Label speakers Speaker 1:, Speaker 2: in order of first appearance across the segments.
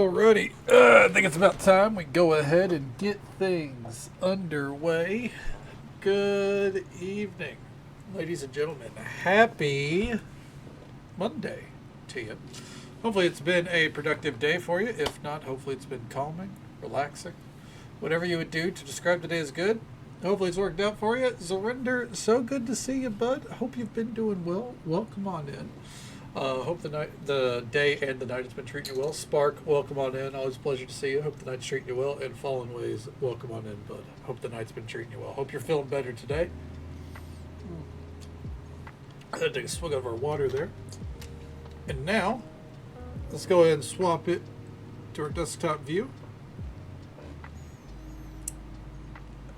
Speaker 1: Alrighty, I think it's about time we go ahead and get things underway. Good evening, ladies and gentlemen. Happy Monday to you. Hopefully it's been a productive day for you. If not, hopefully it's been calming, relaxing. Whatever you would do to describe the day as good, hopefully it's worked out for you. Zurinder, so good to see you, bud. Hope you've been doing well. Welcome on in. Hope the day and the night has been treating you well. Spark, welcome on in. Always a pleasure to see you. Hope the night's treating you well. And Fallen Ways, welcome on in, bud. Hope the night's been treating you well. Hope you're feeling better today. I had to take a swig of our water there. And now, let's go ahead and swap it to our desktop view.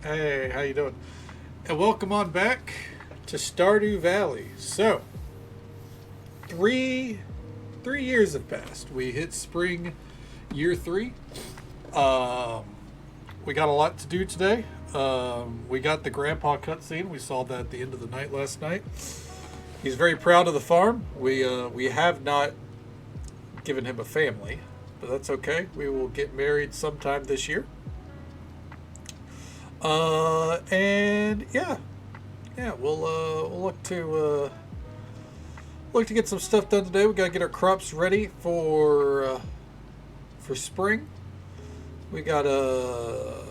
Speaker 1: Hey, how you doing? And welcome on back to Stardew Valley. So, three years have passed. We hit spring year 3. We got a lot to do today. We got the grandpa cutscene. We saw that at the end of the night last night. He's very proud of the farm. We have not given him a family, but that's okay. We will get married sometime this year. And yeah, we'll look to get some stuff done today. We gotta get our crops ready for spring. We gotta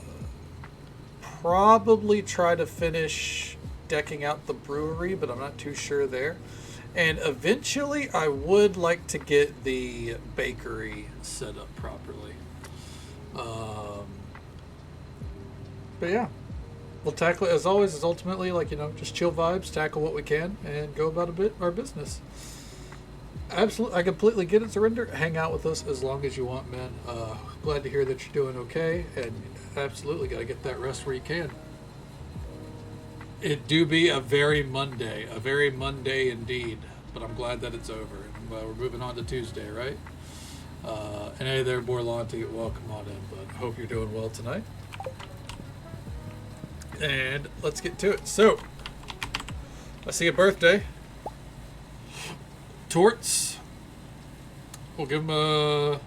Speaker 1: probably try to finish decking out the brewery, but I'm not too sure there. And eventually, I would like to get the bakery set up properly. But yeah, we'll tackle it as always. Is ultimately just chill vibes, tackle what we can, and go about our business. Absolutely, I completely get it. Surrender. Hang out with us as long as you want, man. Glad to hear that you're doing okay, and absolutely got to get that rest where you can. It do be a very Monday indeed. But I'm glad that it's over. And we're moving on to Tuesday, right? And hey there, Borlanti, welcome on in. But hope you're doing well tonight. And let's get to it. So, I see a birthday. Torts. We'll give him a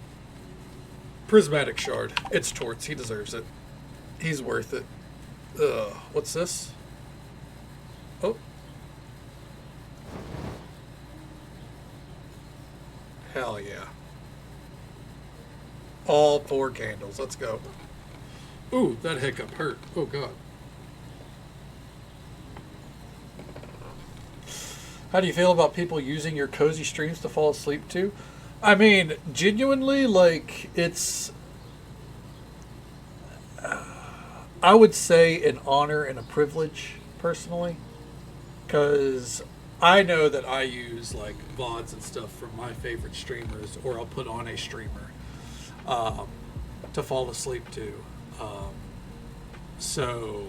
Speaker 1: prismatic shard. It's Torts. He deserves it. He's worth it. What's this? Oh. Hell yeah. All 4 candles. Let's go. Ooh, that hiccup hurt. Oh, God. How do you feel about people using your cozy streams to fall asleep to? I mean, genuinely, it's... I would say an honor and a privilege, personally. Because I know that I use, VODs and stuff from my favorite streamers, or I'll put on a streamer to fall asleep to. So,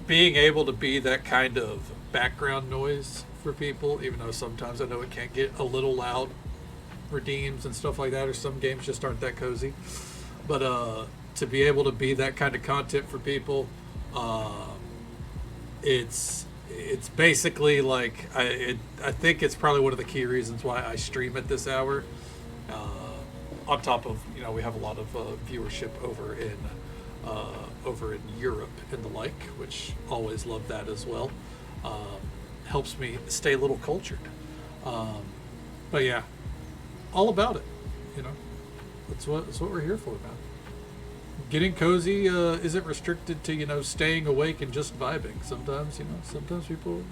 Speaker 1: being able to be that kind of background noise for people, even though sometimes I know it can get a little loud, redeems and stuff like that, or some games just aren't that cozy. But to be able to be that kind of content for people, it's basically I think it's probably one of the key reasons why I stream at this hour. On top of we have a lot of viewership over in Europe and the like, which always love that as well. Helps me stay a little cultured. But yeah, all about it. That's what we're here for, man. Getting cozy isn't restricted to staying awake and just vibing. Sometimes people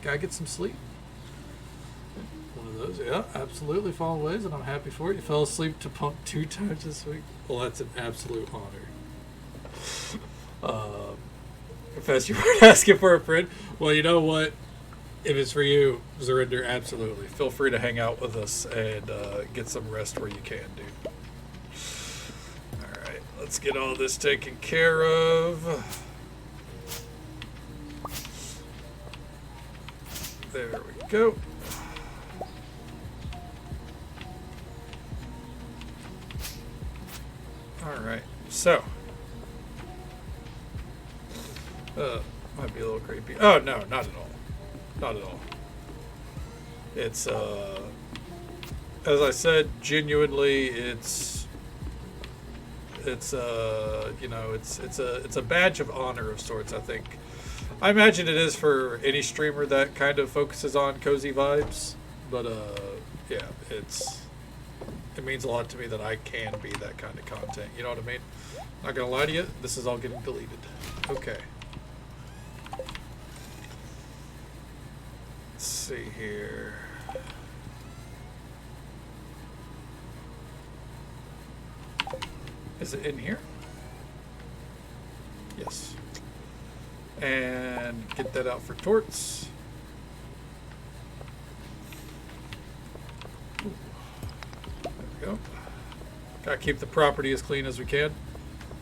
Speaker 1: gotta get some sleep. One of those, yeah, absolutely. Fallen Ways, and I'm happy for it. You fell asleep to Punk 2 times this week. Well, that's an absolute honor. Confess you weren't asking for a friend. Well, you know what? If it's for you, Zurinder, absolutely. Feel free to hang out with us and get some rest where you can, dude. Alright, let's get all this taken care of. There we go. Alright, so. Might be a little creepy. Oh, no, not at all. Not at all. It's, as I said, genuinely, it's a badge of honor of sorts. I think. I imagine it is for any streamer that kind of focuses on cozy vibes. But yeah, it means a lot to me that I can be that kind of content. You know what I mean? Not gonna lie to you, this is all getting deleted. Okay. Let's see here. Is it in here? Yes. And get that out for torts. Ooh. There we go. Gotta keep the property as clean as we can.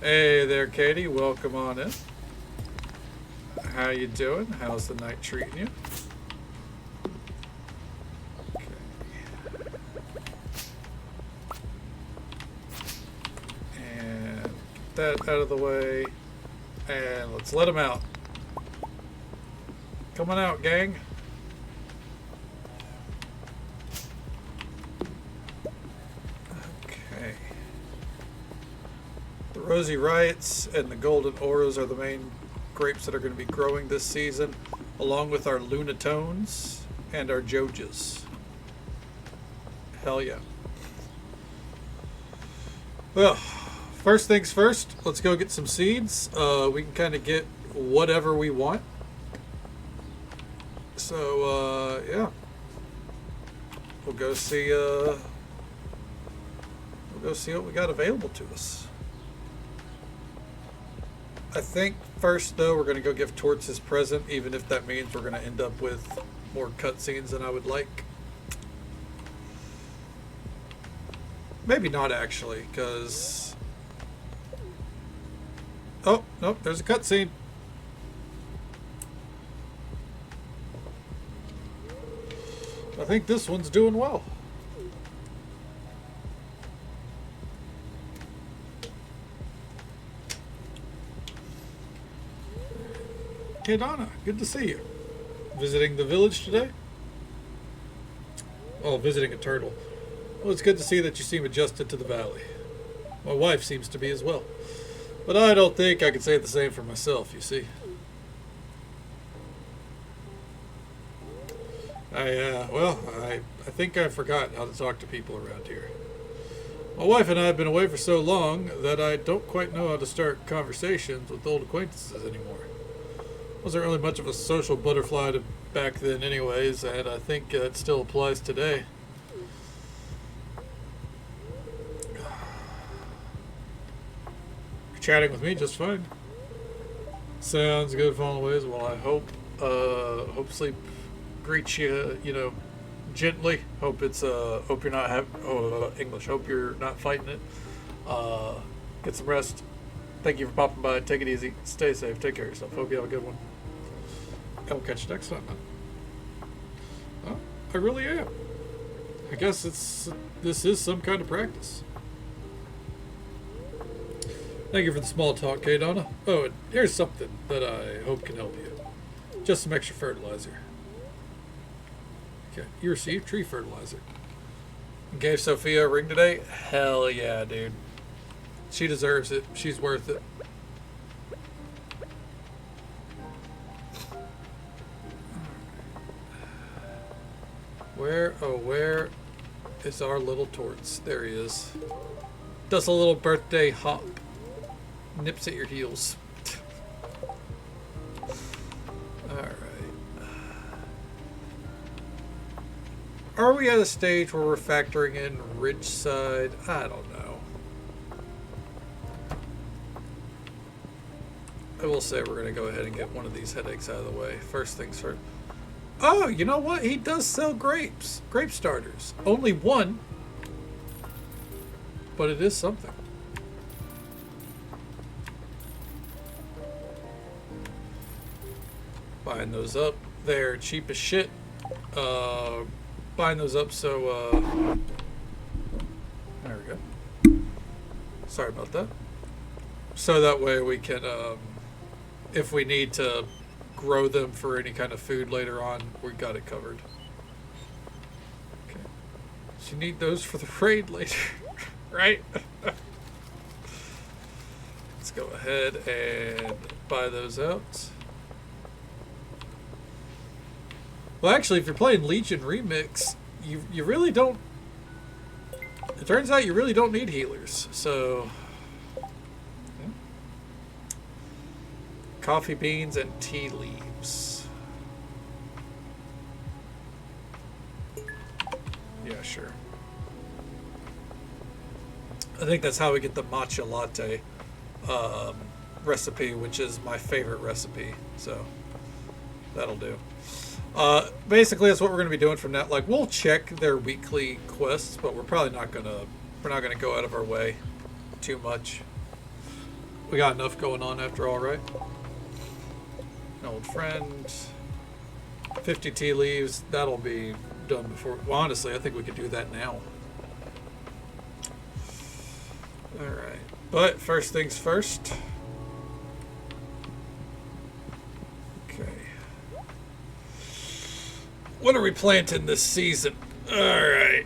Speaker 1: Hey there, Katie. Welcome on in. How you doing? How's the night treating you? Okay. And get that out of the way. And let's let them out. Come on out, gang. Okay. The Rosy Riots and the Golden Auras are the main grapes that are going to be growing this season, along with our Lunatones and our Jojas. Hell yeah. Well, first things first, let's go get some seeds. We can kind of get whatever we want. So, yeah. We'll go see what we got available to us. I think first, though, we're going to go give Torts his present, even if that means we're going to end up with more cutscenes than I would like. Maybe not, actually, because... Oh, nope, there's a cutscene. I think this one's doing well. Hey Donna, good to see you. Visiting the village today? Oh, visiting a turtle. Well, it's good to see that you seem adjusted to the valley. My wife seems to be as well. But I don't think I can say the same for myself, you see. I think I forgot how to talk to people around here. My wife and I have been away for so long that I don't quite know how to start conversations with old acquaintances anymore. Wasn't really much of a social butterfly back then anyways, and I think it still applies today. You're chatting with me just fine. Sounds good, falling ways. Well, I hope sleep greets you, gently. Hope you're not English. Hope you're not fighting it. Get some rest. Thank you for popping by. Take it easy. Stay safe. Take care of yourself. Hope you have a good one. And we'll catch you next time, man. Well, I really am. I guess this is some kind of practice. Thank you for the small talk, Kay Donna. Oh, and here's something that I hope can help you. Just some extra fertilizer. Okay, you received tree fertilizer. Gave Sophia a ring today? Hell yeah, dude. She deserves it. She's worth it. Where is our little Torts? There he is. Does a little birthday hop. Nips at your heels. Alright. Are we at a stage where we're factoring in Ridgeside? I don't know. I will say we're going to go ahead and get one of these headaches out of the way. First things first. Oh, you know what? He does sell grapes. Grape starters. Only one. But it is something. Buying those up. They're cheap as shit. Buying those up so, there we go. Sorry about that. So that way we can, if we need to grow them for any kind of food later on, we got it covered. Okay. You need those for the raid later, right? Let's go ahead and buy those out. Well, actually, if you're playing Legion Remix, you really don't... It turns out you really don't need healers, so... Yeah. Coffee beans and tea leaves. Yeah, sure. I think that's how we get the matcha latte recipe, which is my favorite recipe, so that'll do. Basically, that's what we're going to be doing from now. Like, we'll check their weekly quests, but we're probably not gonna go out of our way too much. We got enough going on after all, right? An old friend, 50 tea leaves. That'll be done before. Well, honestly, I think we could do that now. All right, but first things first. What are we planting this season? All right.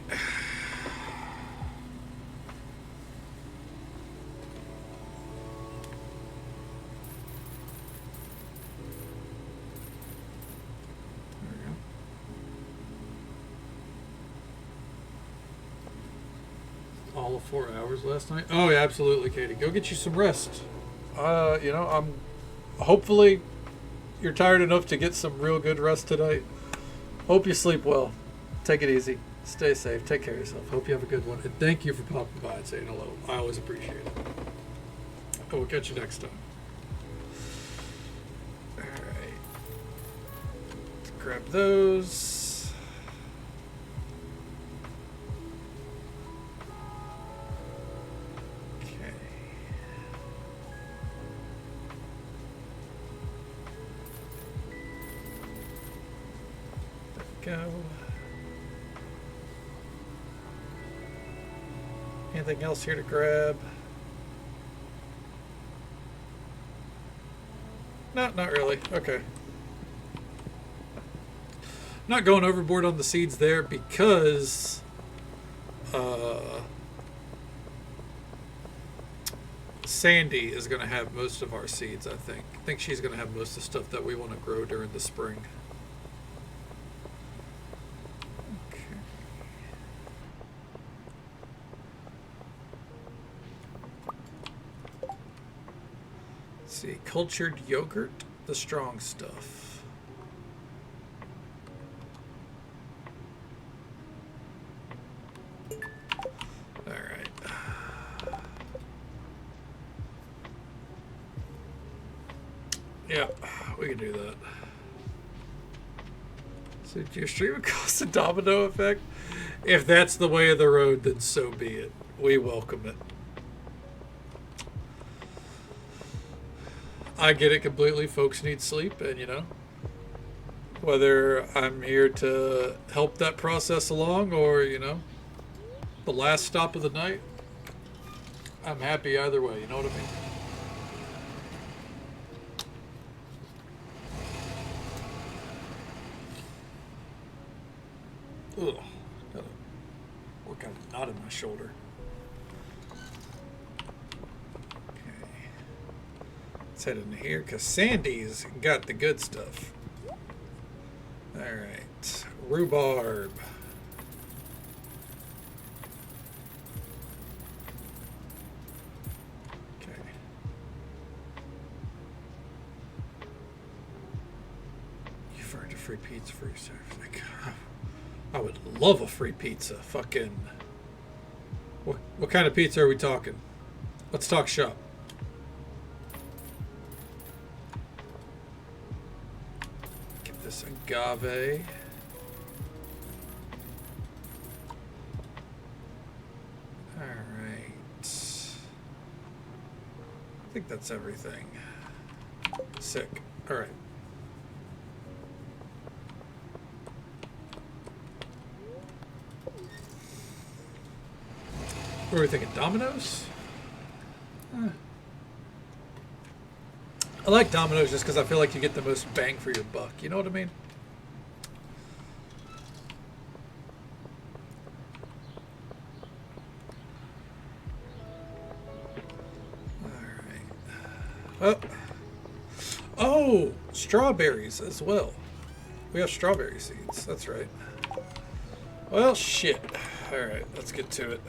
Speaker 1: All of 4 hours last night? Oh, yeah, absolutely, Katie. Go get you some rest. You know, hopefully you're tired enough to get some real good rest tonight. Hope you sleep well. Take it easy. Stay safe. Take care of yourself. Hope you have a good one. And thank you for popping by and saying hello. I always appreciate it. I will catch you next time. Alright. Let's grab those. Okay. Go. Anything else here to grab? No, not really. Okay. Not going overboard on the seeds there because Sandy is going to have most of our seeds, I think. I think she's going to have most of the stuff that we want to grow during the spring. See, cultured yogurt, the strong stuff. All right. Yeah, we can do that. So do your stream cause a domino effect? If that's the way of the road, then so be it. We welcome it. I get it completely. Folks need sleep, and you know, whether I'm here to help that process along or, you know, the last stop of the night, I'm happy either way, you know what I mean? Ugh, gotta work out a knot in my shoulder. Let's head in here because Sandy's got the good stuff. All right, rhubarb. Okay. You've earned a free pizza for yourself. Like, I would love a free pizza. Fucking. What kind of pizza are we talking? Let's talk shop. This agave. All right. I think that's everything. Sick. All right. What were we thinking? Dominoes? I like Domino's just because I feel like you get the most bang for your buck. You know what I mean? Oh, oh, strawberries as well. We have strawberry seeds. That's right. Well, shit. All right, let's get to it.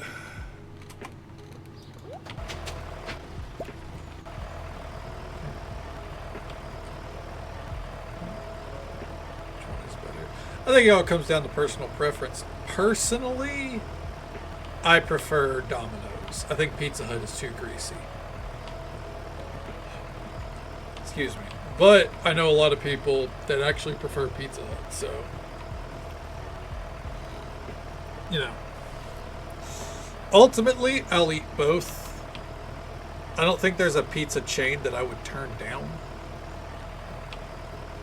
Speaker 1: I think it all comes down to personal preference. Personally, I prefer Domino's. I think Pizza Hut is too greasy. Excuse me. But I know a lot of people that actually prefer Pizza Hut, so you know. Ultimately, I'll eat both. I don't think there's a pizza chain that I would turn down.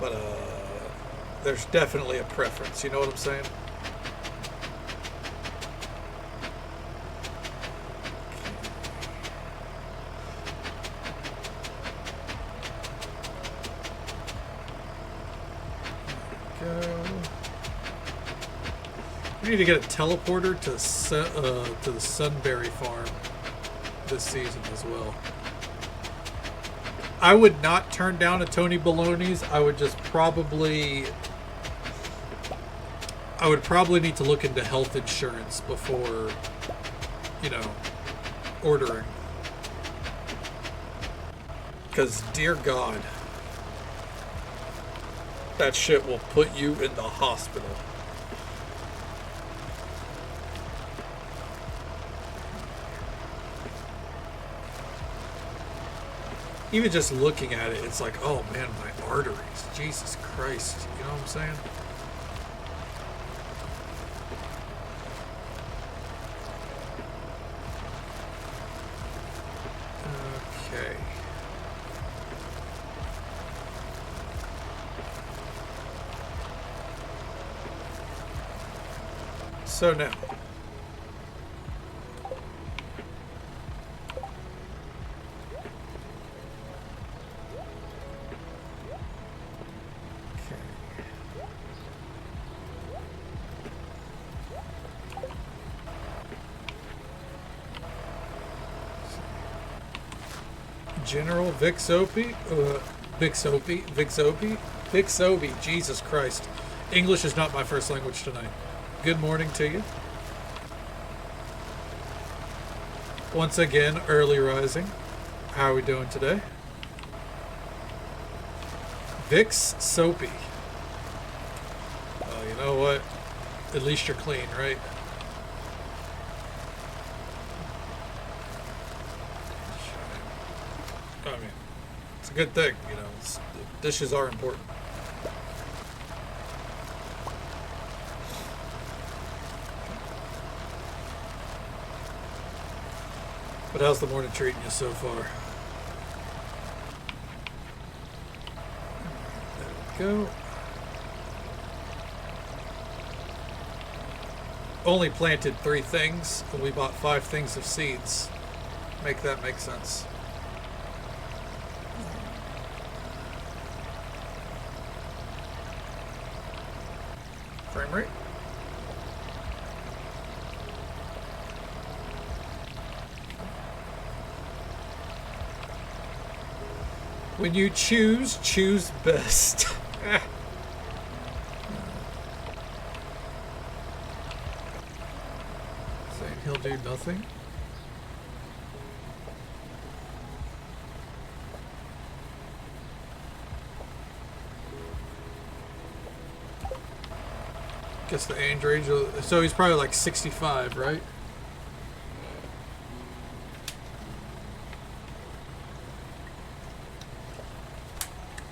Speaker 1: But there's definitely a preference, you know what I'm saying? We need to get a teleporter to the Sunberry farm this season as well. I would not turn down a Tony Baloney's. I would probably need to look into health insurance before, you know, ordering. Because, dear God, that shit will put you in the hospital. Even just looking at it, it's like, oh man, my arteries. Jesus Christ. You know what I'm saying? Okay. So now. General Vixopi, Vixopi, Jesus Christ. English is not my first language tonight. Good morning to you. Once again, early rising. How are we doing today? Vix Soapy. Well, you know what? At least you're clean, right? I mean, it's a good thing, you know. Dishes are important. But how's the morning treating you so far? There we go. Only planted 3 things, and we bought 5 things of seeds. Make that make sense. Frame rate. When you choose best. Saying he'll do nothing. Guess the Android, so he's probably like 65, right?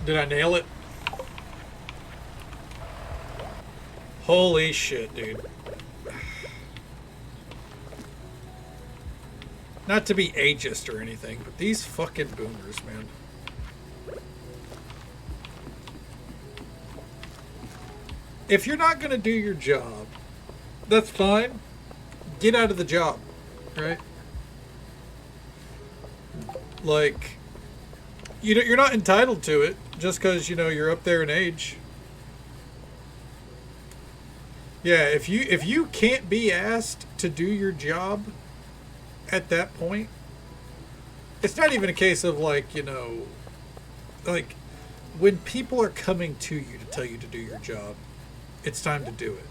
Speaker 1: Did I nail it? Holy shit, dude. Not to be ageist or anything, but these fucking boomers, man. If you're not going to do your job, that's fine. Get out of the job, right? Like, you're not entitled to it just because, you know, you're up there in age. Yeah, if you can't be asked to do your job at that point, it's not even a case of like, you know, like, when people are coming to you to tell you to do your job, it's time to do it.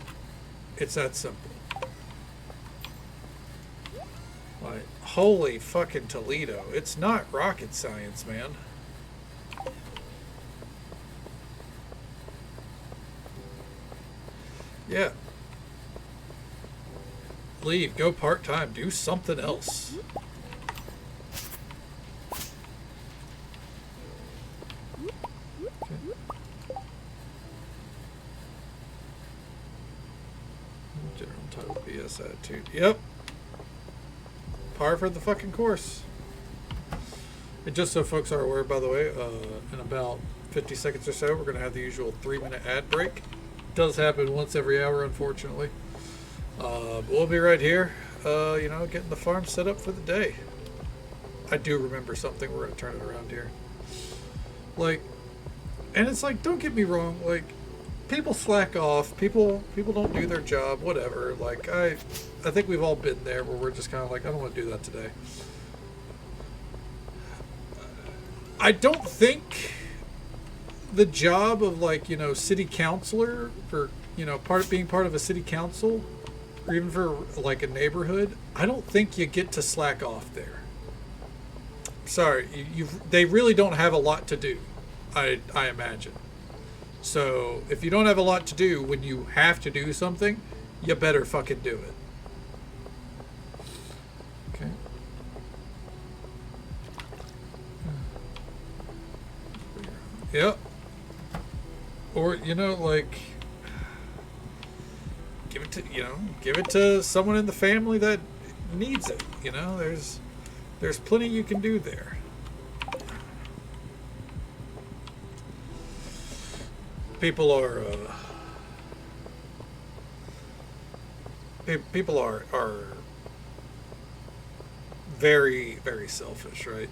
Speaker 1: It's that simple. Like, holy fucking Toledo. It's not rocket science, man. Yeah. Leave. Go part-time. Do something else. General title BS attitude. Yep. Par for the fucking course. And just so folks are aware, by the way, in about 50 seconds or so, we're going to have the usual 3-minute ad break. Does happen once every hour, unfortunately. But we'll be right here, you know, getting the farm set up for the day. I do remember something. We're going to turn it around here. Like, and it's like, don't get me wrong, like, people slack off. People don't do their job, whatever. Like, I think we've all been there where we're just kind of like, I don't want to do that today. I don't think the job of, like, you know, city councilor, or, you know, being part of a city council, or even for like a neighborhood, I don't think you get to slack off there. Sorry, they really don't have a lot to do, I imagine. So if you don't have a lot to do when you have to do something, you better fucking do it. Okay. Yep. Or, you know, like, give it to someone in the family that needs it. You know, there's plenty you can do there. People are very, very selfish, right?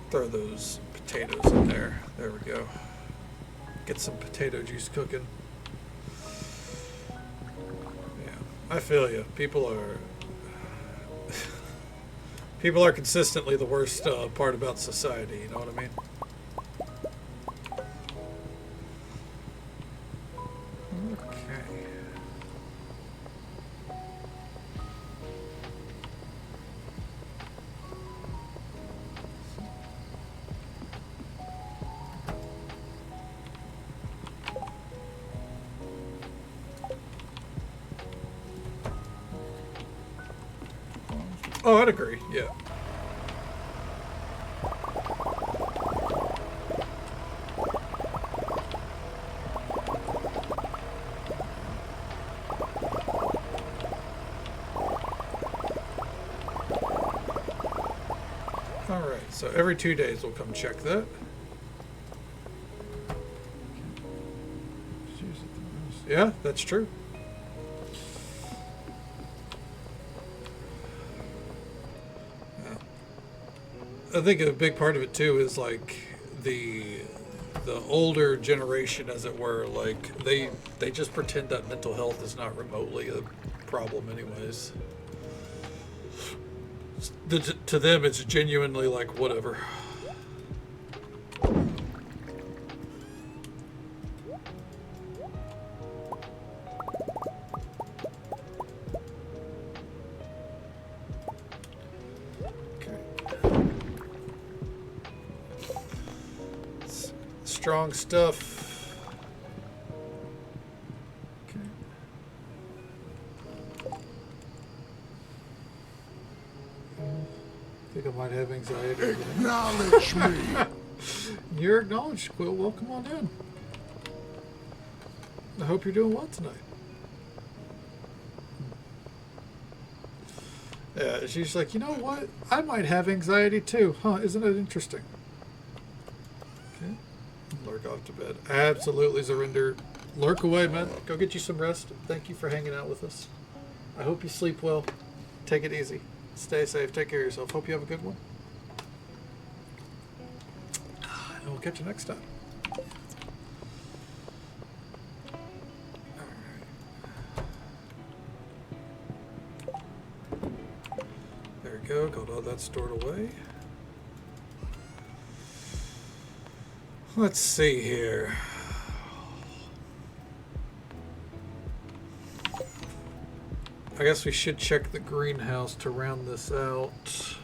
Speaker 1: Throw those potatoes in there. There we go. Get some potato juice cooking. Yeah, I feel you. People are consistently the worst part about society. You know what I mean? Oh, I'd agree, yeah. Alright, so every 2 days we'll come check that. Yeah, that's true. I think a big part of it too is like the older generation, as it were, like they just pretend that mental health is not remotely a problem anyways. To them it's genuinely like whatever. Strong stuff. Okay. I think I might have anxiety.
Speaker 2: Acknowledge me.
Speaker 1: You're acknowledged, Quill. Welcome on in. I hope you're doing well tonight. Yeah, she's like, you know what? I might have anxiety too. Huh, isn't it interesting? Okay. Lurk off to bed. Absolutely, Zarinder. Lurk away, man. Go get you some rest. Thank you for hanging out with us. I hope you sleep well. Take it easy. Stay safe. Take care of yourself. Hope you have a good one. And we'll catch you next time. go. Got all that stored away. Let's see here. I guess we should check the greenhouse to round this out.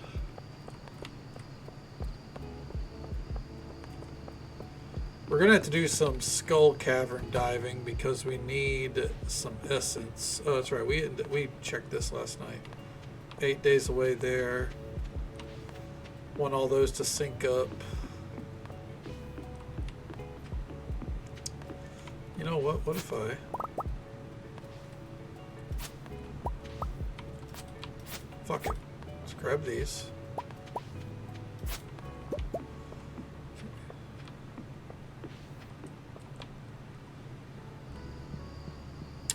Speaker 1: We're gonna have to do some skull cavern diving because we need some essence. Oh, that's right. We checked this last night. 8 days away there. Want all those to sync up. You know what? What if I... Fuck it. Let's grab these.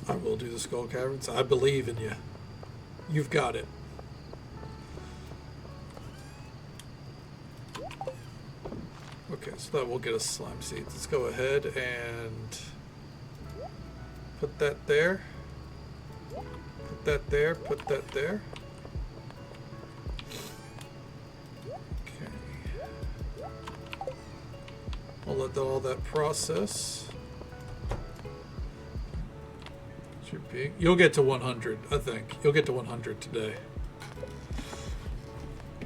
Speaker 1: I will do the skull caverns. I believe in you. You've got it. Okay, so that will get us slime seeds. Let's go ahead and put that there. Put that there. Put that there. Okay. We'll let all that process. You'll get to 100, I think. You'll get to 100 today.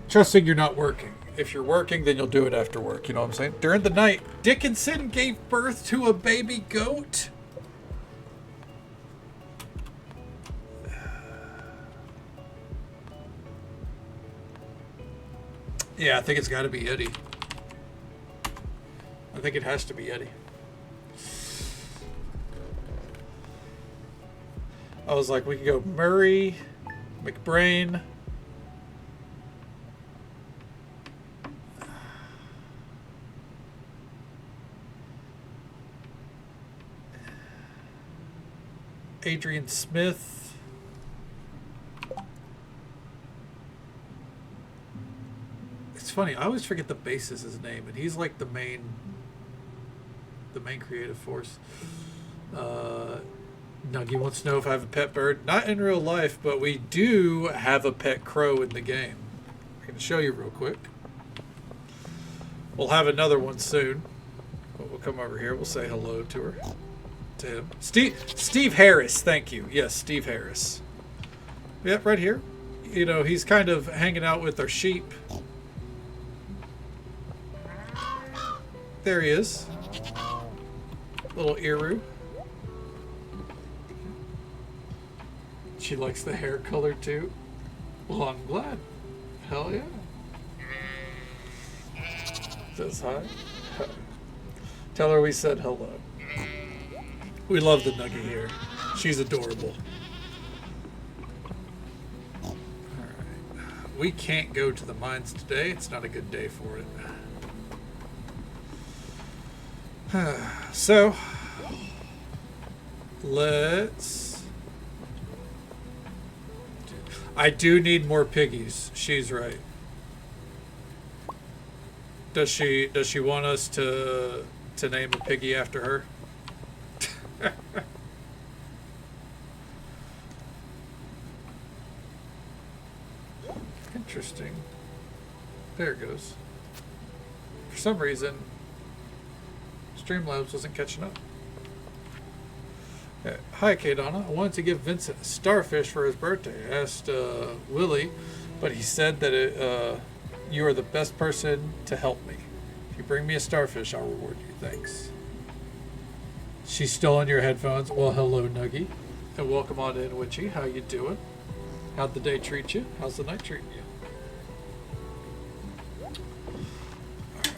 Speaker 1: Trusting you're not working. If you're working, then you'll do it after work. You know what I'm saying? During the night, Dickinson gave birth to a baby goat. Yeah, I think it's got to be Eddie. I think it has to be Eddie. I was like, we could go Murray, McBrain. Adrian Smith. It's funny, I always forget the bassist's name, and he's like the main creative force. Nuggy wants to know if I have a pet bird. Not in real life, but we do have a pet crow in the game. I'm going to show you real quick. We'll have another one soon. But we'll come over here. We'll say hello to her. To him. Steve Harris, thank you. Yes, Steve Harris. Yep, right here. You know, he's kind of hanging out with our sheep. There he is. Little Eru. She likes the hair color too. Well, I'm glad. Hell yeah. Says hi. Tell her we said hello. We love the Nugget here. She's adorable. Alright. We can't go to the mines today. It's not a good day for it. So, let's... I do need more piggies. She's right. Does she want us to name a piggy after her? Interesting. There it goes. For some reason, Streamlabs wasn't catching up. Hi, Kadana. I wanted to give Vincent a starfish for his birthday. I asked Willie, but he said that you are the best person to help me. If you bring me a starfish, I'll reward you. Thanks. She's still on your headphones. Well, hello, Nuggy. And welcome on in, Witchy. How you doing? How'd the day treat you? How's the night treating you? Alright.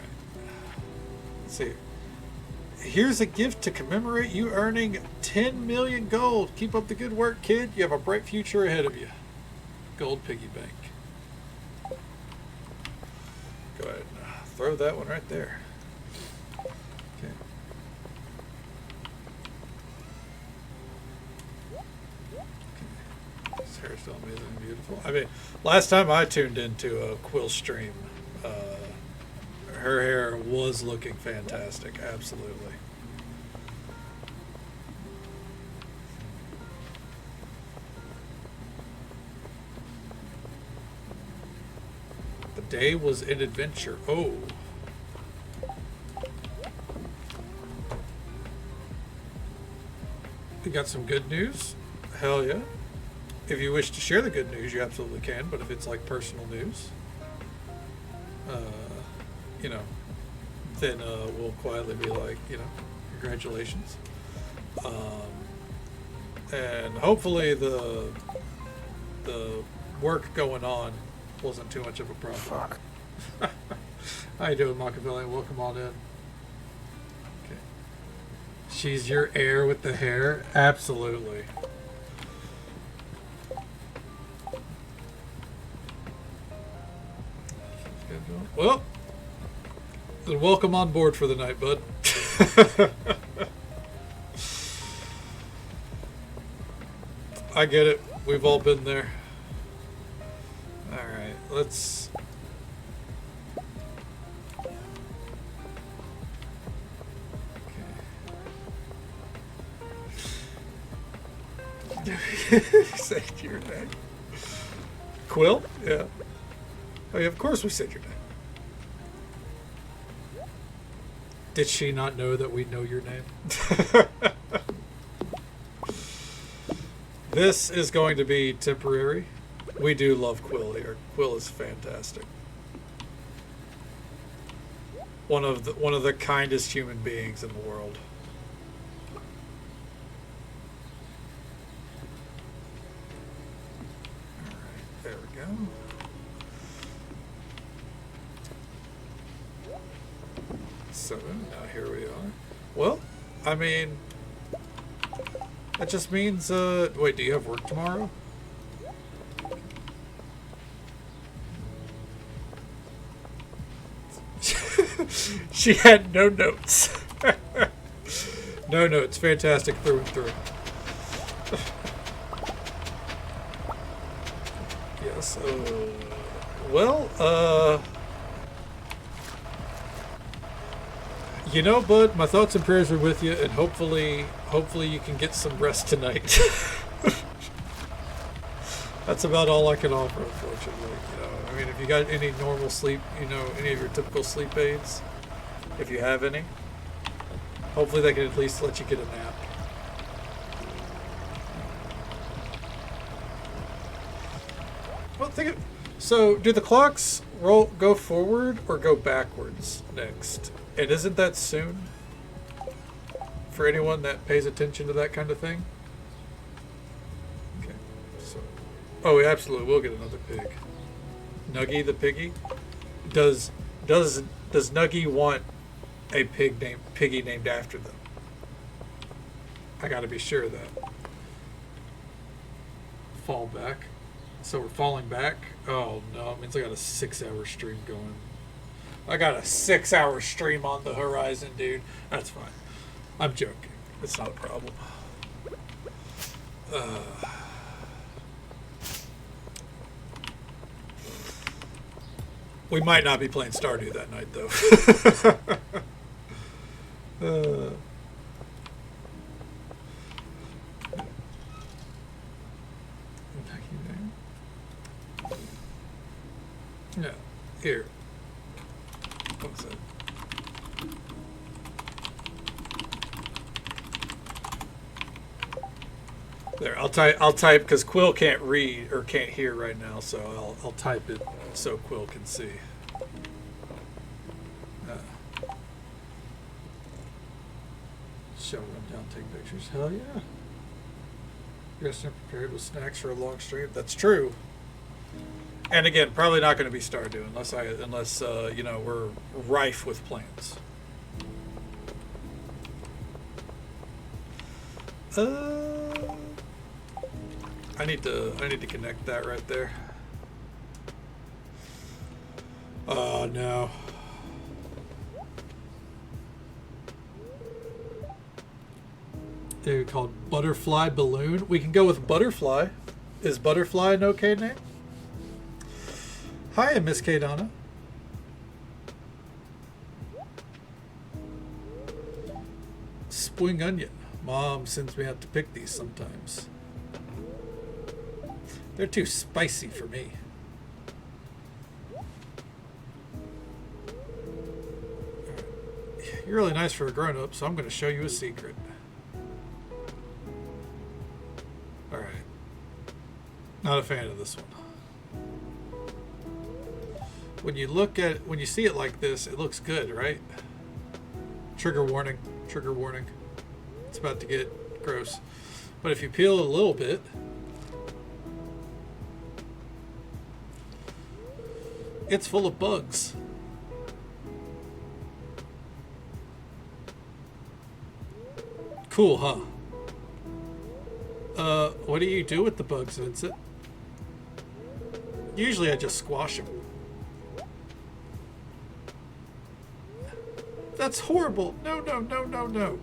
Speaker 1: Let's see. Here's a gift to commemorate you earning 10 million gold. Keep up the good work, kid. You have a bright future ahead of you. Gold piggy bank. Go ahead and throw that one right there. Okay. This hair's still amazing and beautiful. I mean, last time I tuned into a Quill stream, her hair was looking fantastic. Absolutely. Today was an adventure. Oh. We got some good news. Hell yeah. If you wish to share the good news, you absolutely can. But if it's like personal news, you know, then we'll quietly be like, you know, congratulations. And hopefully the work going on wasn't too much of a problem.
Speaker 2: Fuck.
Speaker 1: How you doing, Machiavelli? Welcome on in. Okay. She's your heir with the hair? Absolutely. Well, then welcome on board for the night, bud. I get it. We've all been there. Alright, let's... Okay. Say your name. Quill? Yeah. Oh yeah, of course we said your name. Did she not know that we know your name? This is going to be temporary. We do love Quill here. Quill is fantastic. One of the kindest human beings in the world. Alright, there we go. So now here we are. Well, I mean, that just means, wait, do you have work tomorrow? She had no notes. No notes. Fantastic through and through. Yes. Well, you know, bud, my thoughts and prayers are with you, and hopefully you can get some rest tonight. That's about all I can offer, unfortunately. You know, I mean, if you got any normal sleep, you know, any of your typical sleep aids, if you have any, hopefully they can at least let you get a nap. Well, so do the clocks go forward or go backwards next? And isn't that soon? For anyone that pays attention to that kind of thing? Okay, so... Oh, we absolutely will get another pig. Nuggy the piggy? Does Nuggy want a piggy named after them? I gotta be sure of that. Fall back. So we're falling back? Oh no, it means I got a 6-hour stream going. I got a 6-hour stream on the horizon, dude. That's fine. I'm joking. It's not a problem. We might not be playing Stardew that night, though. Yeah, here. What's that? There, I'll type because Quill can't read or can't hear right now, so I'll type it so Quill can see. Shall run down, take pictures. Hell yeah. Dressed and prepared with snacks for a long stream. That's true. And again, probably not going to be Stardew unless you know, we're rife with plans. I need to connect that right there. Oh no. They're called Butterfly Balloon. We can go with Butterfly. Is Butterfly an okay name? Hi, Miss K. Donna. Spring onion. Mom sends me out to pick these sometimes. They're too spicy for me. you're really nice for a grown-up, so I'm going to show you a secret. Alright. Not a fan of this one. When you see it like this, it looks good, right? Trigger warning. Trigger warning. It's about to get gross. But if you peel it a little bit, it's full of bugs. Cool, huh? What do you do with the bugs, Vincent? Usually I just squash them. That's horrible. No, no, no, no, no.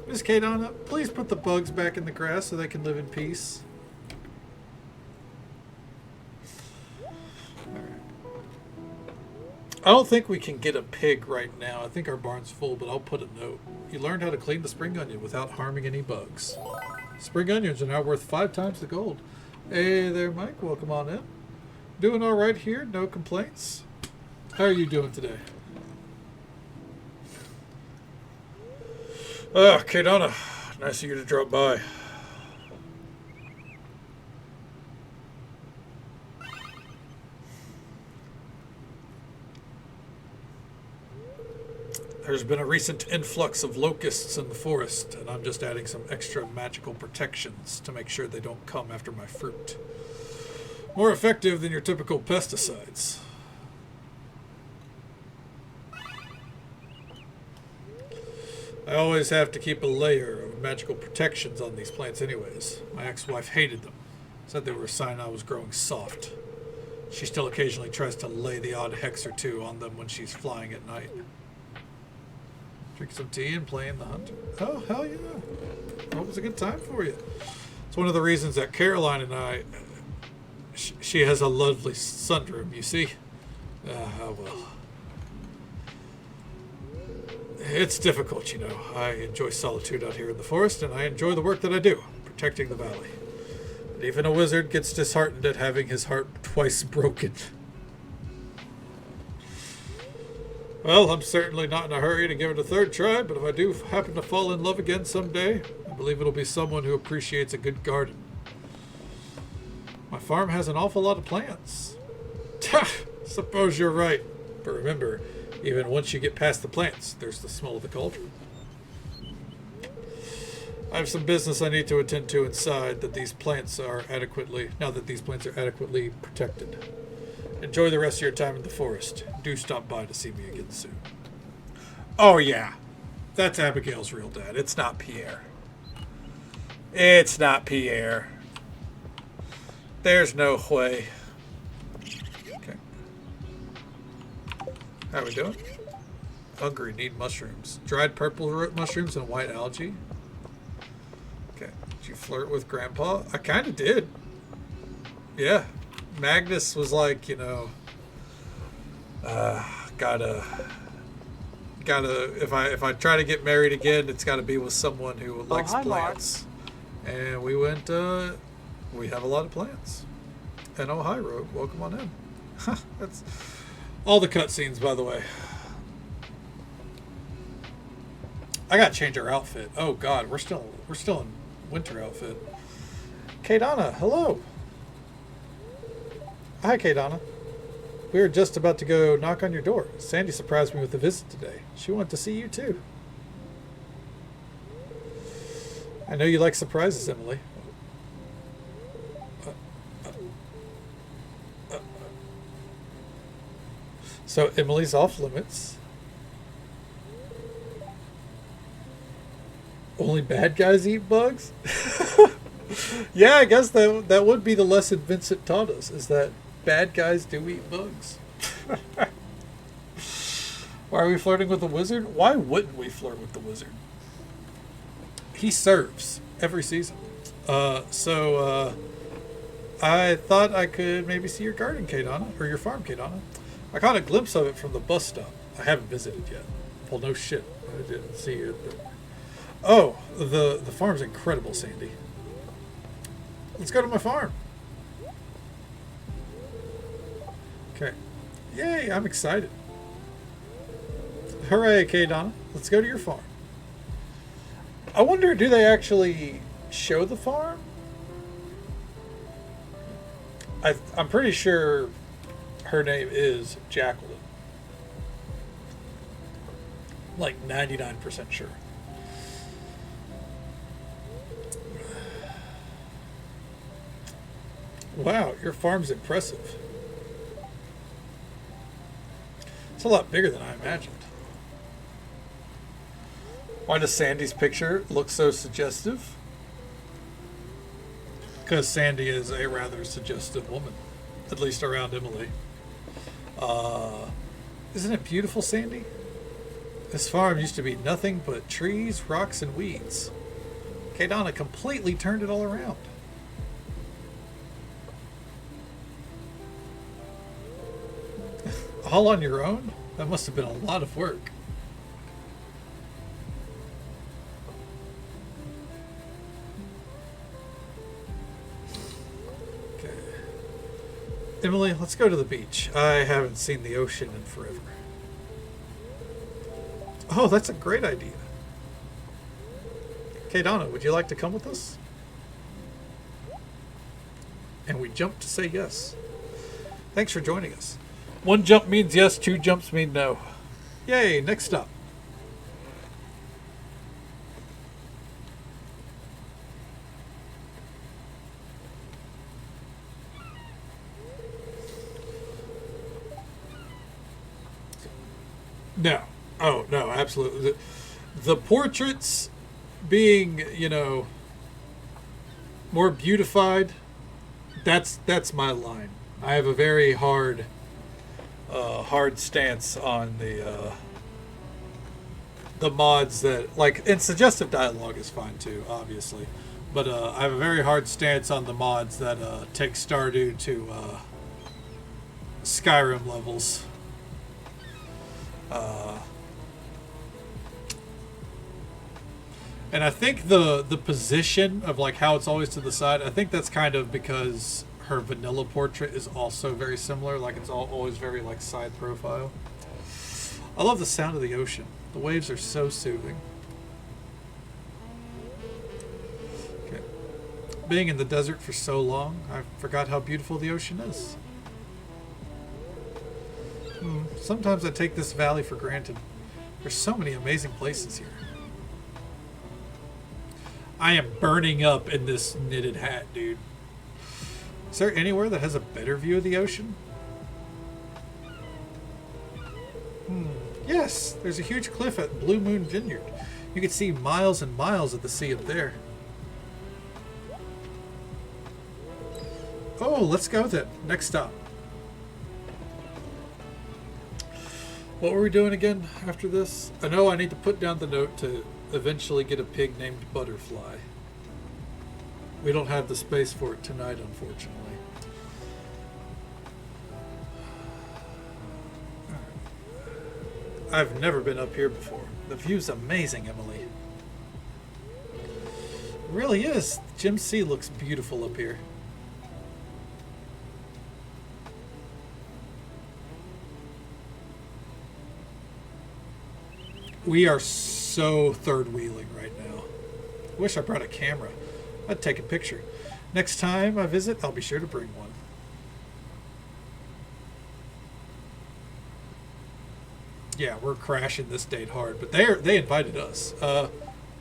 Speaker 1: Miss Kadana, please put the bugs back in the grass so they can live in peace. I don't think we can get a pig right now. I think our barn's full, but I'll put a note. You learned how to clean the spring onion without harming any bugs. Spring onions are now worth 5 times the gold. Hey there, Mike. Welcome on in. Doing all right here. No complaints. How are you doing today? Kadana. Nice of you to drop by. There's been a recent influx of locusts in the forest, and I'm just adding some extra magical protections to make sure they don't come after my fruit. More effective than your typical pesticides. I always have to keep a layer of magical protections on these plants anyways. My ex-wife hated them. Said they were a sign I was growing soft. She still occasionally tries to lay the odd hex or two on them when she's flying at night. Drink some tea and playing the hunter. Oh, hell yeah. Well, it was a good time for you. It's one of the reasons that Caroline and I... She has a lovely sunroom, you see? Oh, well. It's difficult, you know. I enjoy solitude out here in the forest, and I enjoy the work that I do, protecting the valley. But even a wizard gets disheartened at having his heart twice broken. Well, I'm certainly not in a hurry to give it a third try, but if I do happen to fall in love again someday, I believe it'll be someone who appreciates a good garden. My farm has an awful lot of plants. Suppose you're right. But remember, even once you get past the plants, there's the smell of the cauldron. I have some business I need to attend to inside now that these plants are adequately protected. Enjoy the rest of your time in the forest. Do stop by to see me again soon. Oh, yeah. That's Abigail's real dad. It's not Pierre. It's not Pierre. There's no way. Okay. How are we doing? Hungry, need mushrooms. Dried purple root mushrooms and white algae. Okay. Did you flirt with Grandpa? I kind of did. Yeah. Magnus was like, you know, if I try to get married again, it's gotta be with someone who likes plants. Mark. And we went, we have a lot of plants. And oh, hi, Rogue. Welcome on in. That's all the cutscenes, by the way. I gotta change our outfit. Oh God, we're still in winter outfit. Kadana, hello. Hi, Kadana. We were just about to go knock on your door. Sandy surprised me with a visit today. She wanted to see you too. I know you like surprises, Emily. So Emily's off limits. Only bad guys eat bugs? Yeah, I guess that would be the lesson Vincent taught us, is that bad guys do eat bugs. Why are we flirting with the wizard? Why wouldn't we flirt with the wizard? He serves every season. So I thought I could maybe see your garden, Kadana, or your farm, Kadana. I caught a glimpse of it from the bus stop. I haven't visited yet. Well, no shit. I didn't see it. Oh, the farm's incredible, Sandy. Let's go to my farm. Okay. Yay, I'm excited. Hooray, K Donna. Let's go to your farm. I wonder, do they actually show the farm? I'm pretty sure her name is Jacqueline. Like 99% sure. Wow, your farm's impressive. It's a lot bigger than I imagined. Why does Sandy's picture look so suggestive? Because Sandy is a rather suggestive woman, at least around Emily. Isn't it beautiful, Sandy? This farm used to be nothing but trees, rocks, and weeds. Kadana completely turned it all around. All on your own? That must have been a lot of work. Okay. Emily, let's go to the beach. I haven't seen the ocean in forever. Oh, that's a great idea. Okay, Donna, would you like to come with us? And we jumped to say yes. Thanks for joining us. One jump means yes, two jumps mean no. Yay, next up. No. Oh, no, absolutely. The portraits being, you know, more beautified, that's my line. I have a very hard stance on the mods that, like, and suggestive dialogue is fine too, obviously, but I have a very hard stance on the mods that take Stardew to Skyrim levels. And I think the position of, like, how it's always to the side, I think that's kind of because her vanilla portrait is also very similar. Like, it's always very, like, side profile. I love the sound of the ocean. The waves are so soothing. Okay. Being in the desert for so long, I forgot how beautiful the ocean is. Sometimes I take this valley for granted. There's so many amazing places here. I am burning up in this knitted hat, dude. Is there anywhere that has a better view of the ocean? Yes, there's a huge cliff at Blue Moon Vineyard. You can see miles and miles of the sea up there. Oh, let's go then. Next stop. What were we doing again after this? I know I need to put down the note to eventually get a pig named Butterfly. We don't have the space for it tonight, unfortunately. I've never been up here before. The view's amazing, Emily. It really is. Jim C looks beautiful up here. We are so third wheeling right now. I wish I brought a camera. I'd take a picture. Next time I visit, I'll be sure to bring one. Yeah, we're crashing this date hard, but they invited us. No,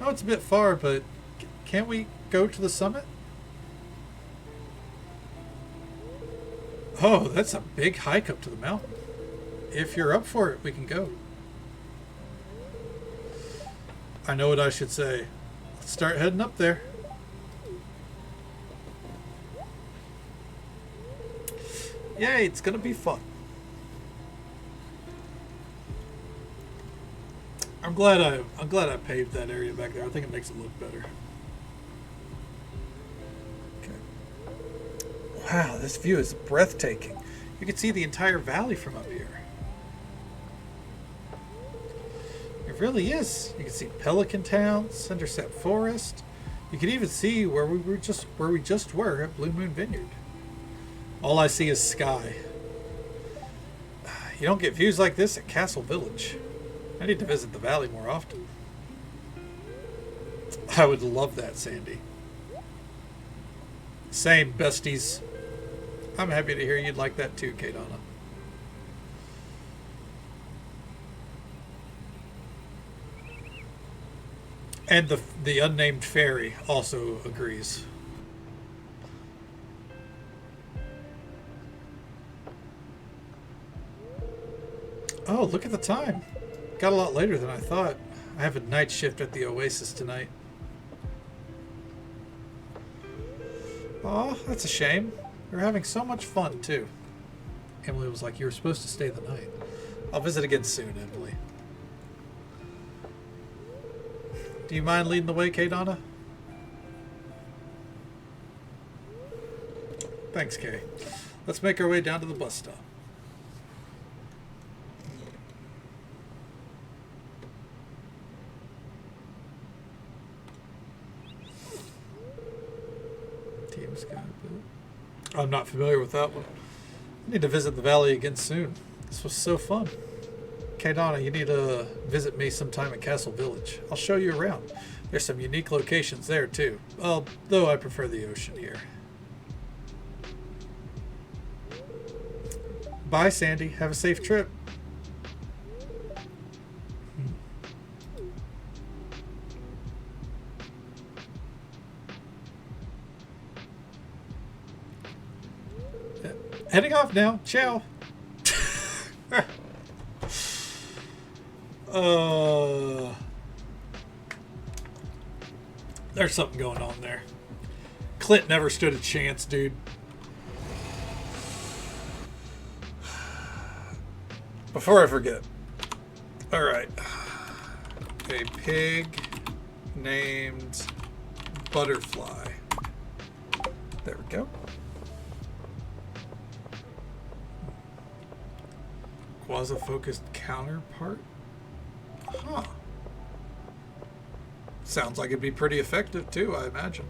Speaker 1: it's a bit far, but can't we go to the summit? Oh, that's a big hike up to the mountain. If you're up for it, we can go. I know what I should say. Let's start heading up there. Yay, it's gonna be fun. I'm glad I paved that area back there. I think it makes it look better. Okay. Wow, this view is breathtaking. You can see the entire valley from up here. It really is. You can see Pelican Town, Sunderset Forest. You can even see where we just were at Blue Moon Vineyard. All I see is sky. You don't get views like this at Castle Village. I need to visit the valley more often. I would love that, Sandy. Same, besties. I'm happy to hear you'd like that too, Kadana. And the unnamed fairy also agrees. Oh, look at the time. Got a lot later than I thought. I have a night shift at the Oasis tonight. Aw, that's a shame. We were having so much fun, too. Emily was like, you were supposed to stay the night. I'll visit again soon, Emily. Do you mind leading the way, Kay Donna? Thanks, Kay. Let's make our way down to the bus stop. Team Sky. I'm not familiar with that one. I need to visit the valley again soon. This was so fun. Donna, you need to visit me sometime at Castle Village. I'll show you around. There's some unique locations there, too. Though I prefer the ocean here. Bye, Sandy. Have a safe trip. Heading off now. Ciao. There's something going on there. Clint never stood a chance, dude. Before I forget. Alright. A pig named Butterfly. There we go. Quasi-focused counterpart? Huh. Sounds like it'd be pretty effective too, I imagine.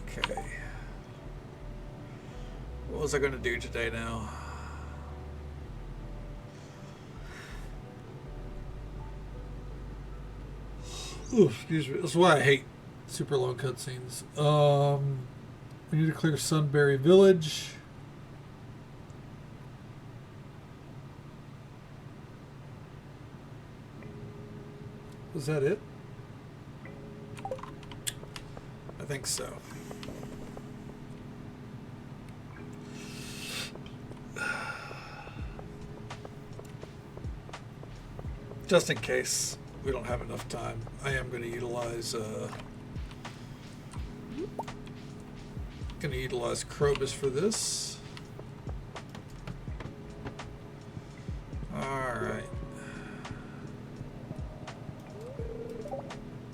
Speaker 1: Okay. What was I going to do today now? Ooh, excuse me. That's why I hate super long cutscenes. We need to clear Sunbury Village. Was that it? I think so. Just in case we don't have enough time, I am going to utilize Krobus for this. All right.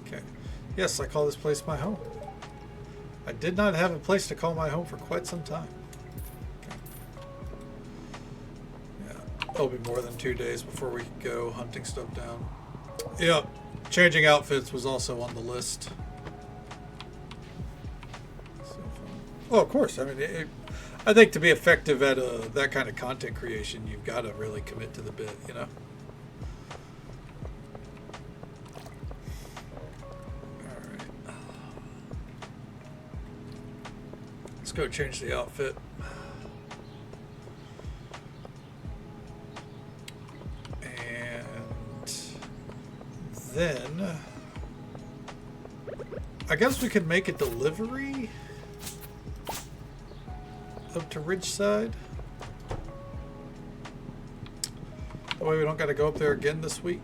Speaker 1: Okay. Yes, I call this place my home. I did not have a place to call my home for quite some time. Okay. Yeah, it'll be more than 2 days before we go hunting stuff down. Yep, changing outfits was also on the list. So well, of course. I mean, I think to be effective at that kind of content creation, you've got to really commit to the bit, you know? Go change the outfit. And then I guess we could make a delivery up to Ridgeside. That way we don't got to go up there again this week.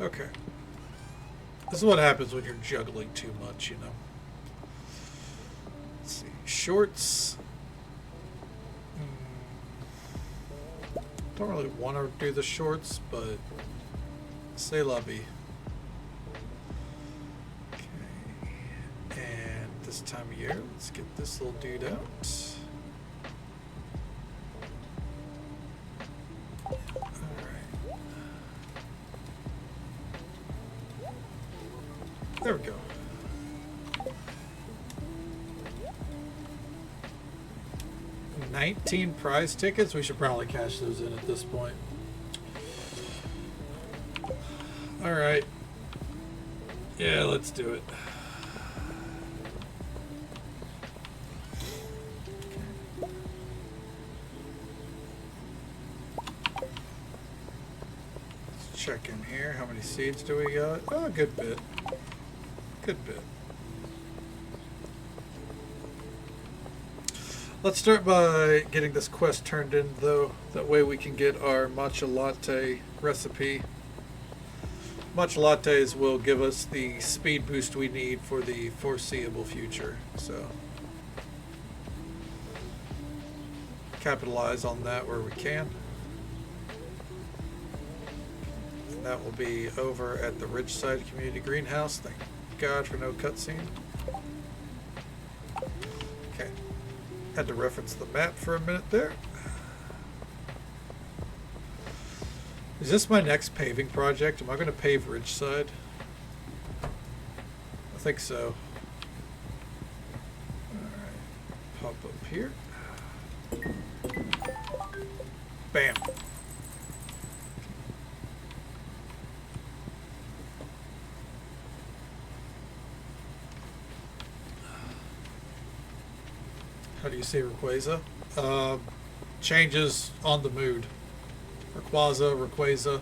Speaker 1: Okay. This is what happens when you're juggling too much, you know. Let's see. Shorts. Don't really want to do the shorts, but c'est la vie. Okay. this time of year. Let's get this little dude out. Alright. There we go. $19 prize tickets. We should probably cash those in at this point. Alright. Yeah, let's do it. Let's check in here. How many seeds do we got? Oh, a good bit. Good bit. Let's start by getting this quest turned in, though. That way we can get our matcha latte recipe. Matcha lattes will give us the speed boost we need for the foreseeable future. So, capitalize on that where we can. And that will be over at the Ridgeside Community Greenhouse. Thank God for no cutscene. Okay. Had to reference the map for a minute there. Is this my next paving project? Am I going to pave Ridgeside? I think so. Alright. Pop up here. Bam. How do you say Rayquaza? Changes on the mood. Rayquaza.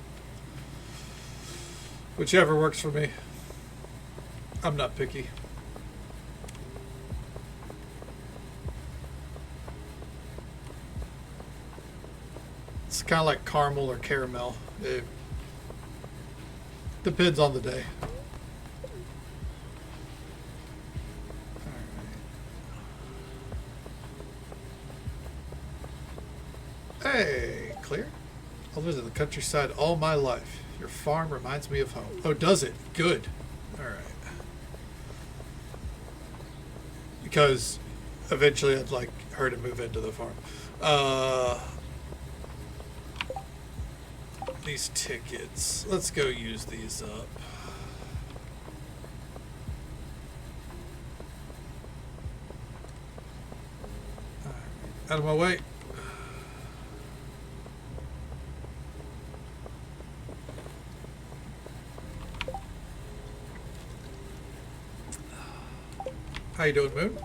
Speaker 1: Whichever works for me. I'm not picky. It's kind of like caramel or caramel. It depends on the day. Hey, clear. I'll visit the countryside all my life. Your farm reminds me of home. Oh, does it? Good. Alright. Because eventually I'd like her to move into the farm. These tickets. Let's go use these up. Out of my way. How you doing, Moon?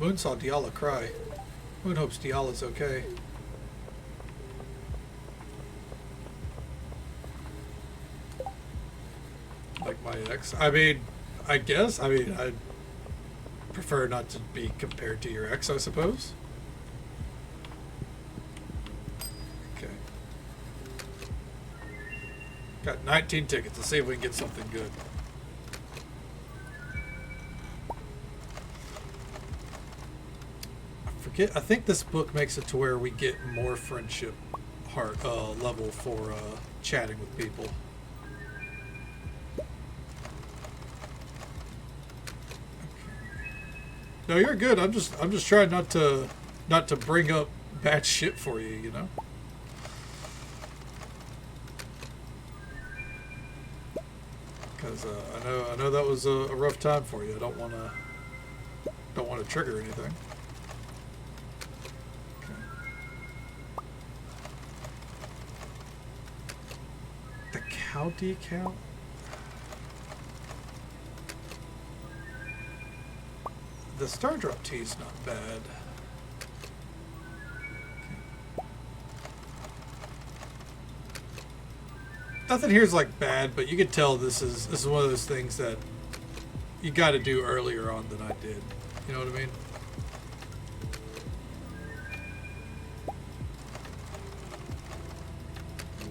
Speaker 1: Moon saw Diala cry. Moon hopes Diala's okay. Like my ex? I mean, I guess. I mean, I'd prefer not to be compared to your ex, I suppose. Okay. Got 19 tickets. Let's see if we can get something good. I think this book makes it to where we get more friendship level for chatting with people. Okay. No, you're good. I'm just trying not to bring up bad shit for you, you know. Because I know that was a rough time for you. I don't want to trigger anything. County account? The Star Drop tea is not bad. Okay. Nothing here is like bad, but you could tell this is one of those things that you got to do earlier on than I did. You know what I mean?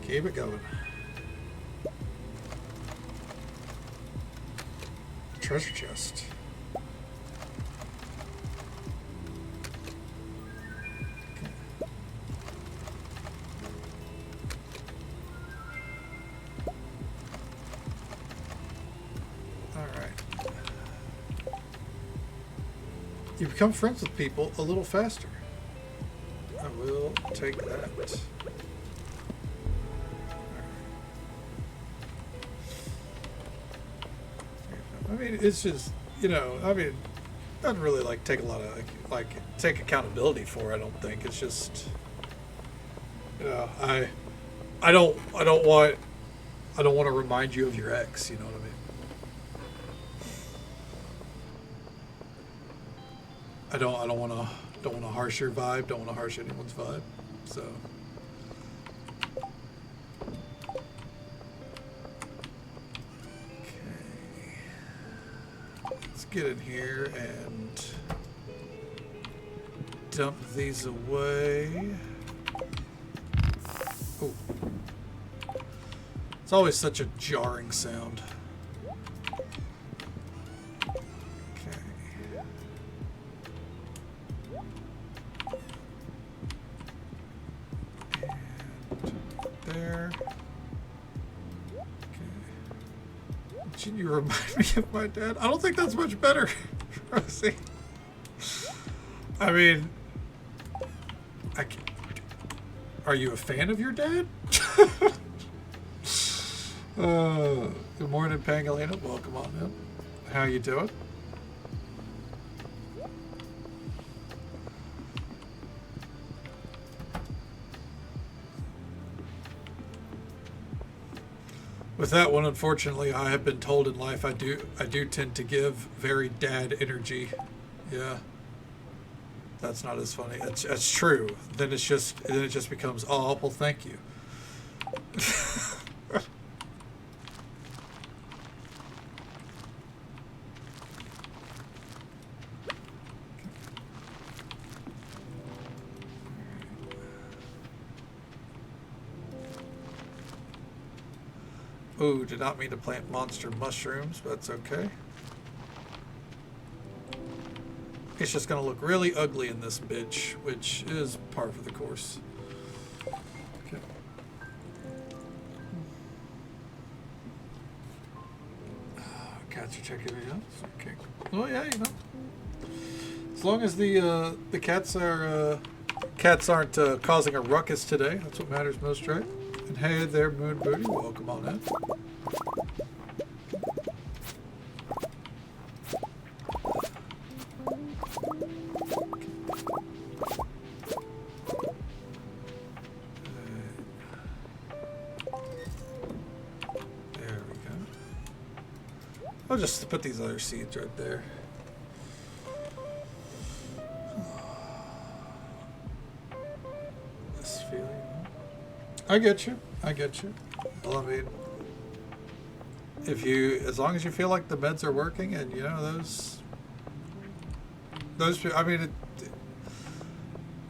Speaker 1: Keep it going. Treasure chest. Okay. All right. You become friends with people a little faster. I will take that. I mean, it's just, you know, I mean, doesn't really like take a lot of like take accountability for it, I don't think. It's just, you know, I don't want to remind you of your ex, you know what I mean? I don't want to harsh your vibe, don't want to harsh anyone's vibe. So okay. Let's get in here and dump these away. Oh. It's always such a jarring sound. There. Okay. You remind me of my dad. I don't think that's much better, Rosie. I mean, are you a fan of your dad? Good morning, Pangolina. Welcome on in. How you doing? With that one, unfortunately, I have been told in life I do tend to give very dad energy. Yeah. That's not as funny. That's true. Then it just becomes, oh, well, thank you. Ooh, did not mean to plant monster mushrooms, but that's okay. It's just gonna look really ugly in this bitch, which is par for the course. Okay. Cats are checking everything else. Okay. Oh yeah, you know. As long as the cats aren't causing a ruckus today, that's what matters most, right? And hey there, Moon Booty, welcome on in. There we go. I'll just put these other seeds right there. This feeling. I get you. I get you. Well, I mean, as long as you feel like the meds are working, and you know those, I mean,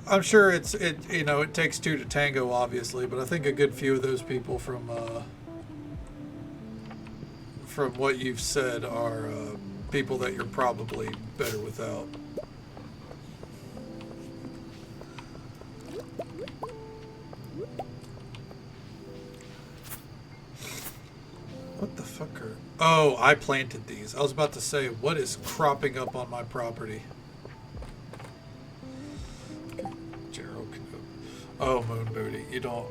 Speaker 1: I'm sure you know, it takes two to tango, obviously, but I think a good few of those people from what you've said are people that you're probably better without. What the fuck are... Oh, I planted these. I was about to say, what is cropping up on my property? Okay. Gerald Kenobi. Oh, Moon Booty. You don't...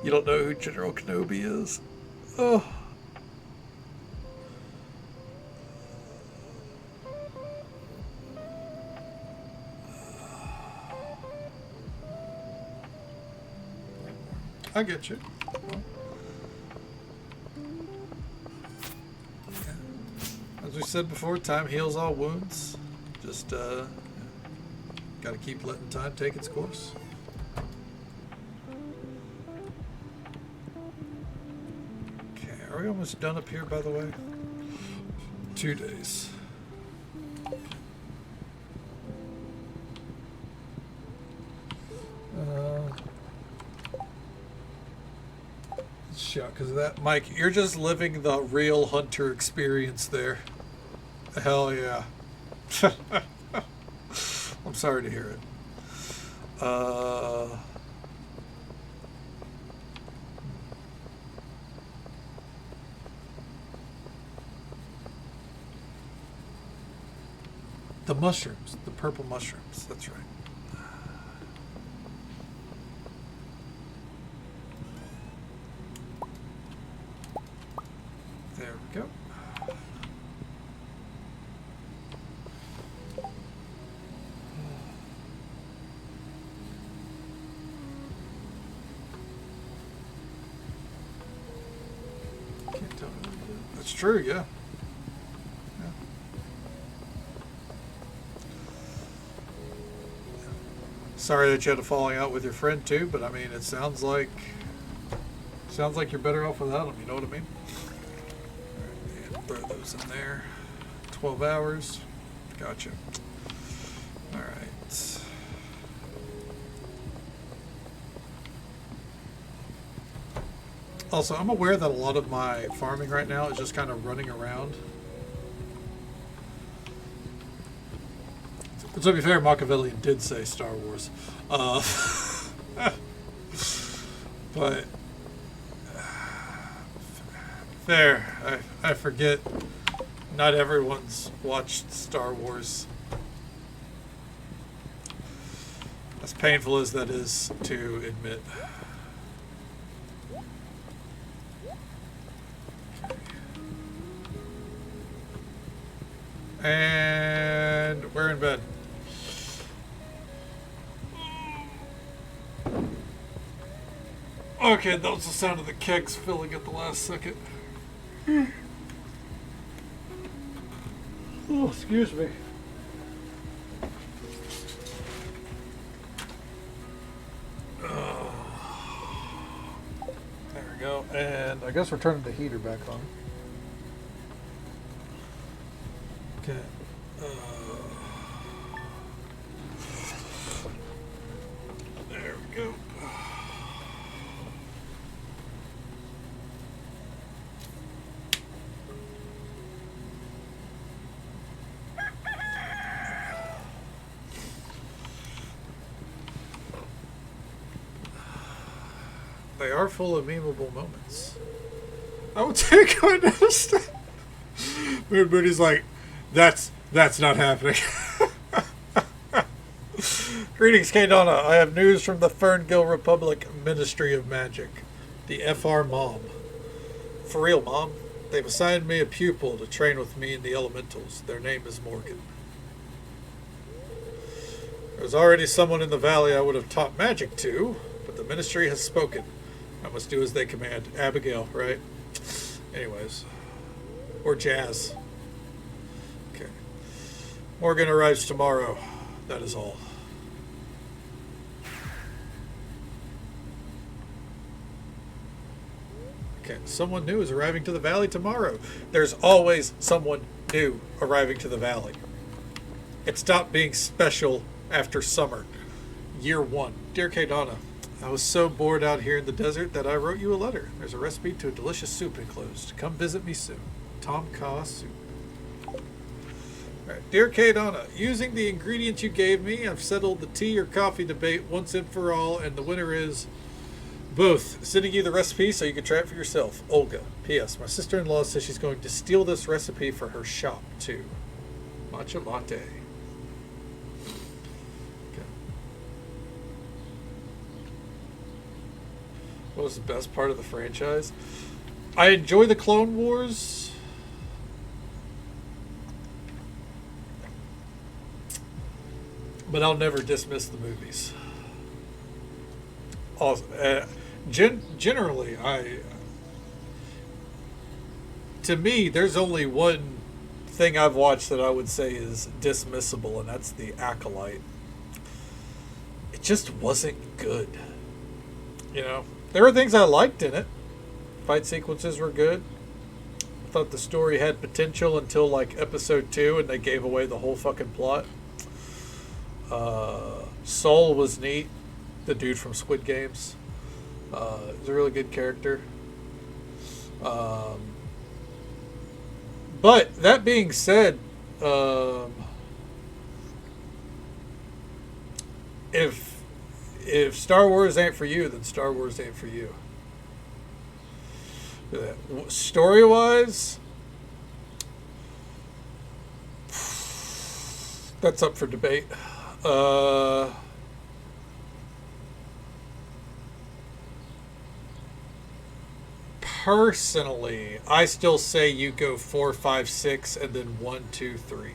Speaker 1: You don't know who General Kenobi is? Oh. I get you. Well, yeah. As we said before, time heals all wounds. Just got to keep letting time take its course. Okay, are we almost done up here, by the way? 2 days. Shot because of that. Mike, you're just living the real hunter experience there. Hell yeah. I'm sorry to hear it. The mushrooms. The purple mushrooms. That's right. There we go. Can't tell me what to do. That's true, yeah. Sorry that you had a falling out with your friend too, but I mean, it sounds like you're better off without him. You know what I mean? All right, and throw those in there. 12 hours. Gotcha. All right. Also, I'm aware that a lot of my farming right now is just kind of running around. To be fair, Machiavellian did say Star Wars. But fair. I forget not everyone's watched Star Wars. As painful as that is to admit. And we're in bed. Okay, that was the sound of the kegs filling at the last second. Oh, excuse me. There we go. And I guess we're turning the heater back on. Okay. There we go. They are full of memeable moments. I will take my nose. Moon Booty's like, that's not happening. Greetings, K-Donna. I have news from the Ferngill Republic Ministry of Magic. The FR Mom. For real, Mom. They've assigned me a pupil to train with me in the elementals. Their name is Morgan. There's already someone in the valley I would have taught magic to, but the ministry has spoken. I must do as they command. Abigail, right? Anyways. Or Jazz. Okay. Morgan arrives tomorrow. That is all. Okay. Someone new is arriving to the valley tomorrow. There's always someone new arriving to the valley. It stopped being special after summer. Year 1. Dear K-Donna, I was so bored out here in the desert that I wrote you a letter. There's a recipe to a delicious soup enclosed. Come visit me soon. Tom Kha Soup. Alright. Dear K-Donna, using the ingredients you gave me, I've settled the tea or coffee debate once and for all, and the winner is both. Sending you the recipe so you can try it for yourself. Olga. P.S. My sister-in-law says she's going to steal this recipe for her shop, too. Matcha latte. What was the best part of the franchise? I enjoy the Clone Wars. But I'll never dismiss the movies. Also, generally, to me, there's only one thing I've watched that I would say is dismissible, and that's The Acolyte. It just wasn't good. You know? There were things I liked in it. Fight sequences were good. I thought the story had potential until like episode 2 and they gave away the whole fucking plot. Soul was neat. The dude from Squid Games. He was a really good character. But that being said, if Star Wars ain't for you, then Star Wars ain't for you. Story-wise, That's up for debate. Uh, Personally, I still say you go 4, 5, 6, and then 1, 2, 3.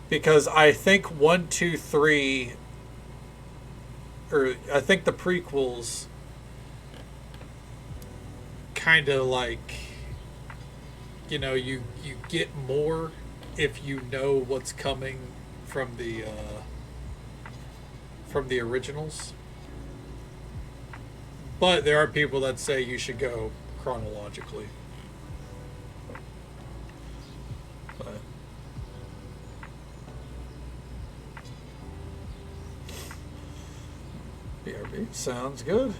Speaker 1: Because I think 1, 2, 3, or I think the prequels kind of like, you get more if you know what's coming from the originals. But there are people that say you should go chronologically. But BRB sounds good.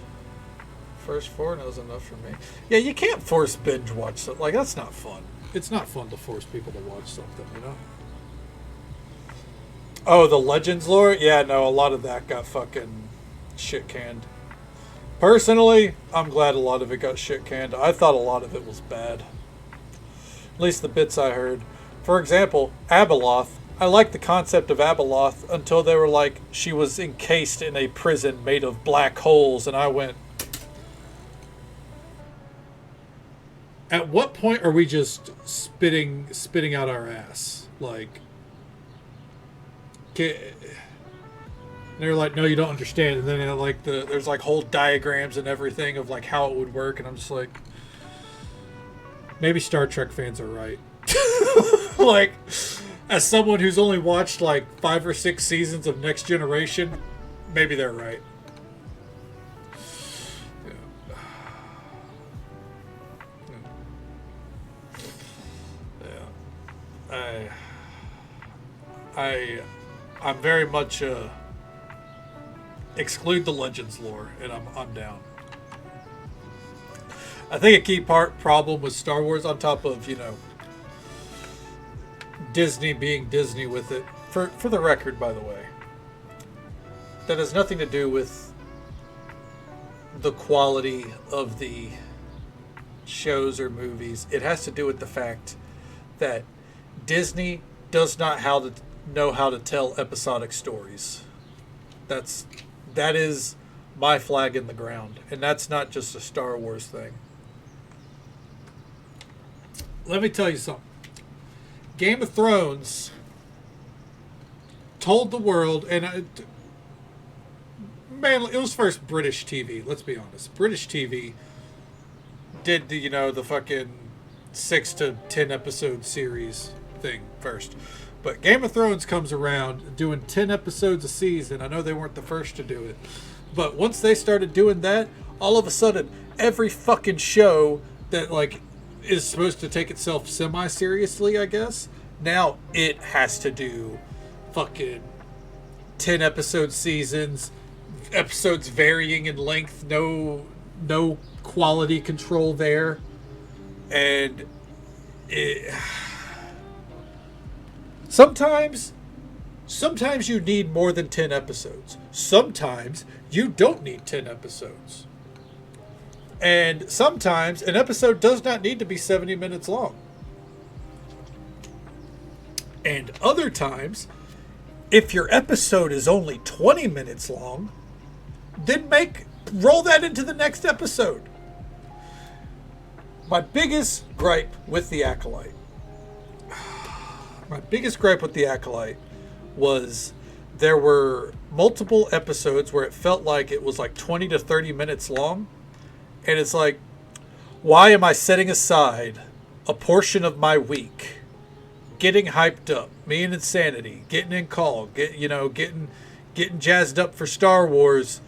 Speaker 1: First 4 knows enough for me. Yeah, you can't force binge watch something. Like, that's not fun. It's not fun to force people to watch something. Oh, the Legends lore? Yeah, no, a lot of that got fucking shit canned. Personally, I'm glad a lot of it got shit canned. I thought a lot of it was bad. At least the bits I heard. For example, Abeloth. I liked the concept of Abeloth until they were like, she was encased in a prison made of black holes, and I went, at what point are we just spitting out our ass? Like, they're like, no, you don't understand. And then there's like whole diagrams and everything of like how it would work, and I'm just like, maybe Star Trek fans are right. Like, as someone who's only watched like 5 or 6 seasons of Next Generation, maybe they're right. I'm very much exclude the Legends lore, and I'm down. I think a key problem with Star Wars, on top of Disney being Disney with it, for the record, by the way, that has nothing to do with the quality of the shows or movies. It has to do with the fact that Disney does not know how to tell episodic stories. That is my flag in the ground, and that's not just a Star Wars thing. Let me tell you something. Game of Thrones told the world, and man, it was first British TV. Let's be honest. British TV did the fucking 6 to 10 episode series thing first. But Game of Thrones comes around doing 10 episodes a season. I know they weren't the first to do it. But once they started doing that, all of a sudden, every fucking show that, like, is supposed to take itself semi-seriously, I guess, now it has to do fucking 10 episode seasons, episodes varying in length, no quality control there. And Sometimes you need more than 10 episodes. Sometimes you don't need 10 episodes. And sometimes an episode does not need to be 70 minutes long. And other times, if your episode is only 20 minutes long, then roll that into the next episode. My biggest gripe with The Acolyte was there were multiple episodes where it felt like it was like 20 to 30 minutes long. And it's like, why am I setting aside a portion of my week, getting hyped up, me and Insanity, getting in call, getting jazzed up for Star Wars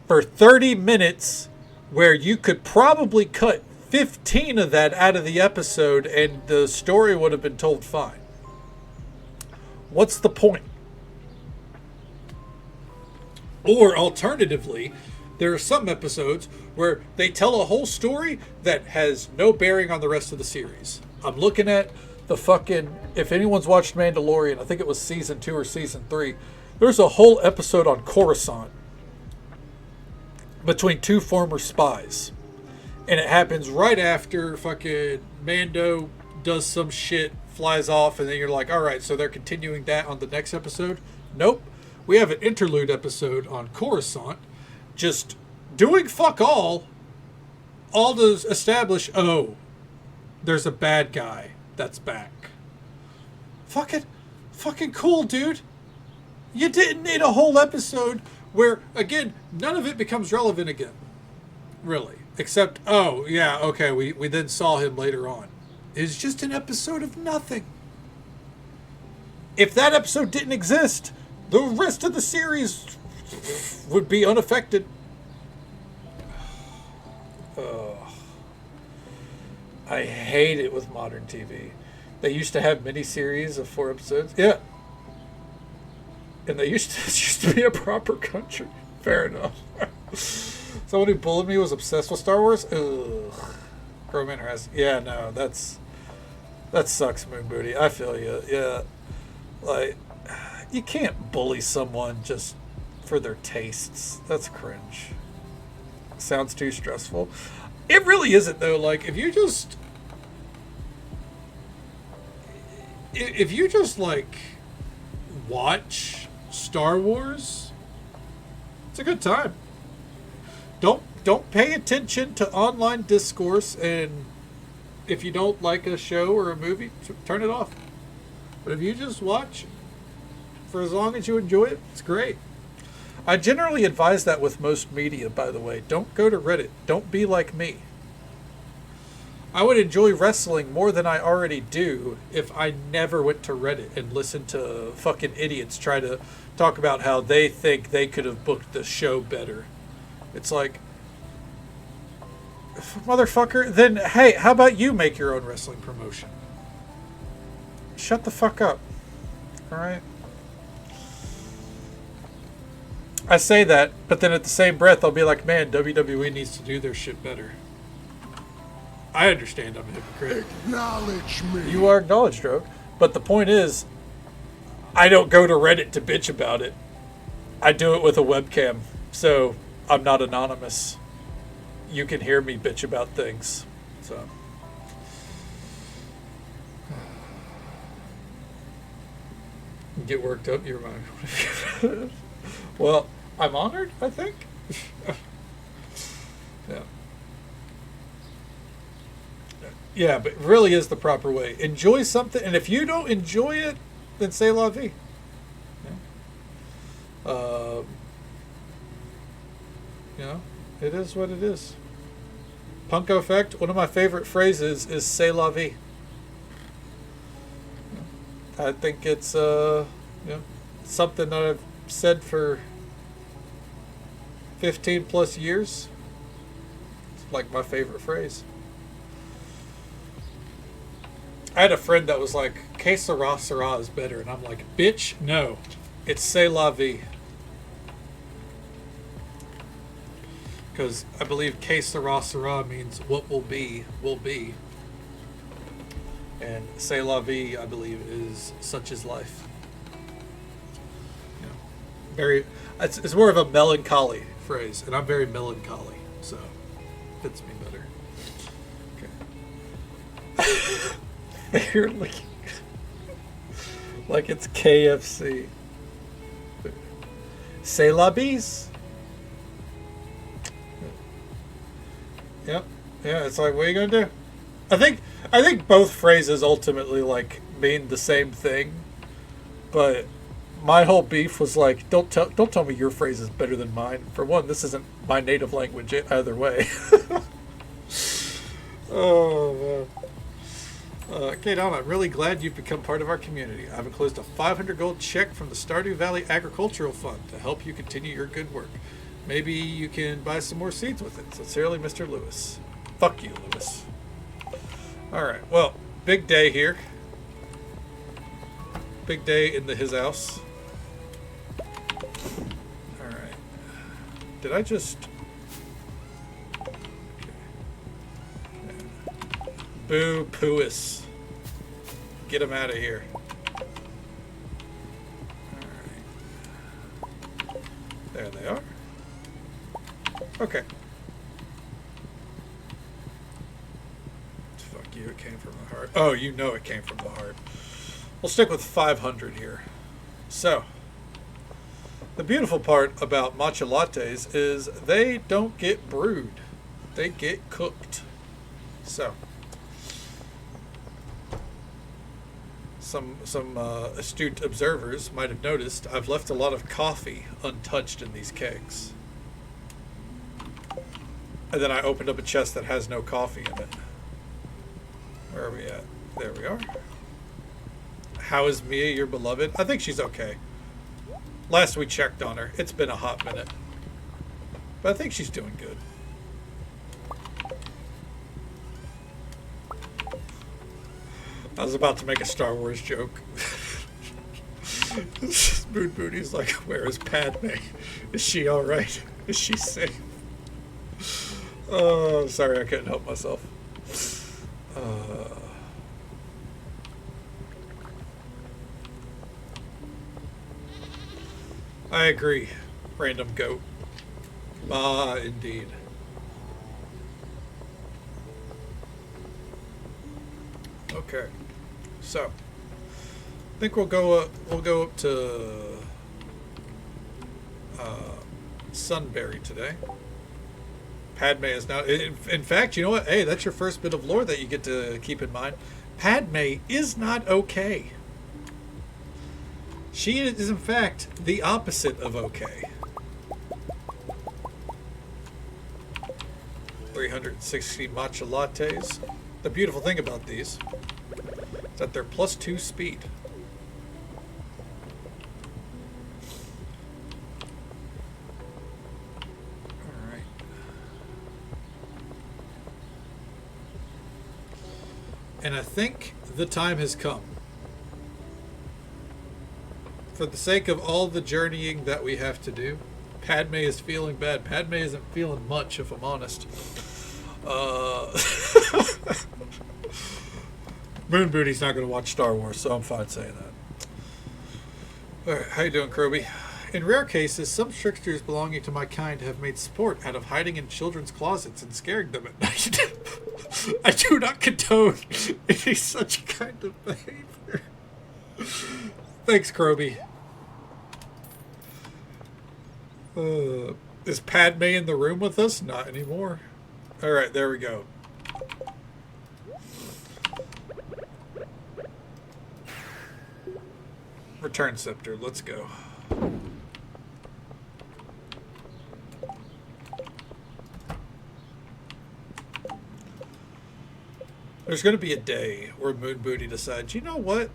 Speaker 1: for 30 minutes where you could probably cut 15 of that out of the episode and the story would have been told fine. What's the point? Or alternatively, there are some episodes where they tell a whole story that has no bearing on the rest of the series. I'm looking at the fucking, if anyone's watched Mandalorian, I think it was season 2 or season 3, there's a whole episode on Coruscant between 2 former spies. And it happens right after fucking Mando does some shit flies off, and then you're like, all right, so they're continuing that on the next episode. Nope. We have an interlude episode on Coruscant, just doing fuck all to establish, oh, there's a bad guy that's back. Fucking cool, dude. You didn't need a whole episode where, again, none of it becomes relevant again. Really. Except, oh, yeah, okay, we then saw him later on. It's just an episode of nothing. If that episode didn't exist, the rest of the series would be unaffected. I hate it with modern TV. They used to have miniseries of 4 episodes. Yeah. And it used to be a proper country. Fair enough. Someone who bullied me was obsessed with Star Wars? Ugh. Grown has. Yeah, no, that sucks, Moon Booty. I feel you. Yeah. Like, you can't bully someone just for their tastes. That's cringe. Sounds too stressful. It really isn't, though. Like, if you just like watch Star Wars, it's a good time. Don't pay attention to online discourse, and if you don't like a show or a movie, turn it off. But if you just watch for as long as you enjoy it, it's great. I generally advise that with most media, by the way. Don't go to Reddit. Don't be like me. I would enjoy wrestling more than I already do if I never went to Reddit and listened to fucking idiots try to talk about how they think they could have booked the show better. It's like, motherfucker, then hey, how about you make your own wrestling promotion? Shut the fuck up. Alright? I say that, but then at the same breath, I'll be like, man, WWE needs to do their shit better. I understand I'm a hypocrite.
Speaker 2: Acknowledge me.
Speaker 1: You are acknowledged, Drogue. But the point is, I don't go to Reddit to bitch about it. I do it with a webcam, so I'm not anonymous. You can hear me bitch about things. So. Get worked up, you're mine. Well, I'm honored, I think. Yeah. Yeah, but it really is the proper way. Enjoy something, and if you don't enjoy it, then say la vie. Yeah. You know, it is what it is. Punko effect, one of my favorite phrases is say la vie. I think it's something that I've said for 15 plus years. It's like my favorite phrase. I had a friend that was like, que sera is better. And I'm like, bitch, no. It's c'est la vie. Because I believe que sera means what will be, will be. And c'est la vie, I believe, is such is life. Yeah. Very, it's more of a melancholy phrase. And I'm very melancholy. So, fits me better. Okay. You're looking like it's KFC. C'est la bise. Yep. Yeah, it's like, what are you gonna do? I think both phrases ultimately like mean the same thing, but my whole beef was like, don't tell me your phrase is better than mine. For one, this isn't my native language either way. Oh man. Okay, Don, I'm really glad you've become part of our community. I've enclosed a 500 gold check from the Stardew Valley Agricultural Fund to help you continue your good work. Maybe you can buy some more seeds with it. Sincerely, Mr. Lewis. Fuck you, Lewis. Alright, well, big day here. Big day in his house. Alright. Did I just... Boo Poois. Get him out of here. Alright. There they are. Okay. Fuck. Fuck you, it came from the heart. Oh, you know it came from the heart. We'll stick with 500 here. So, the beautiful part about matcha lattes is they don't get brewed. They get cooked. So, some astute observers might have noticed I've left a lot of coffee untouched in these kegs. And then I opened up a chest that has no coffee in it. Where are we at? There we are. How is Mia, your beloved? I think she's okay. Last we checked on her, it's been a hot minute. But I think she's doing good. I was about to make a Star Wars joke. Moon Booty's like, where is Padme? Is she alright? Is she safe? Oh, sorry, I couldn't help myself. I agree, random goat. Ah, indeed. Okay, so I think we'll go up to Sunbury today. Padme is now. In fact, you know what? Hey, that's your first bit of lore that you get to keep in mind. Padme is not okay. She is, in fact, the opposite of okay. 360 matcha lattes. The beautiful thing about these is that they're +2 speed. Alright. And I think the time has come. For the sake of all the journeying that we have to do, Padme is feeling bad. Padme isn't feeling much, if I'm honest. Moon Booty's not going to watch Star Wars, so I'm fine saying that. Alright, how you doing, Kroby? In rare cases, some tricksters belonging to my kind have made sport out of hiding in children's closets and scaring them at night. I do not condone any such kind of behavior. Thanks, Kroby. Is Padme in the room with us? Not anymore. Alright, there we go. Return scepter, let's go. There's going to be a day where Moon Booty decides, you know what?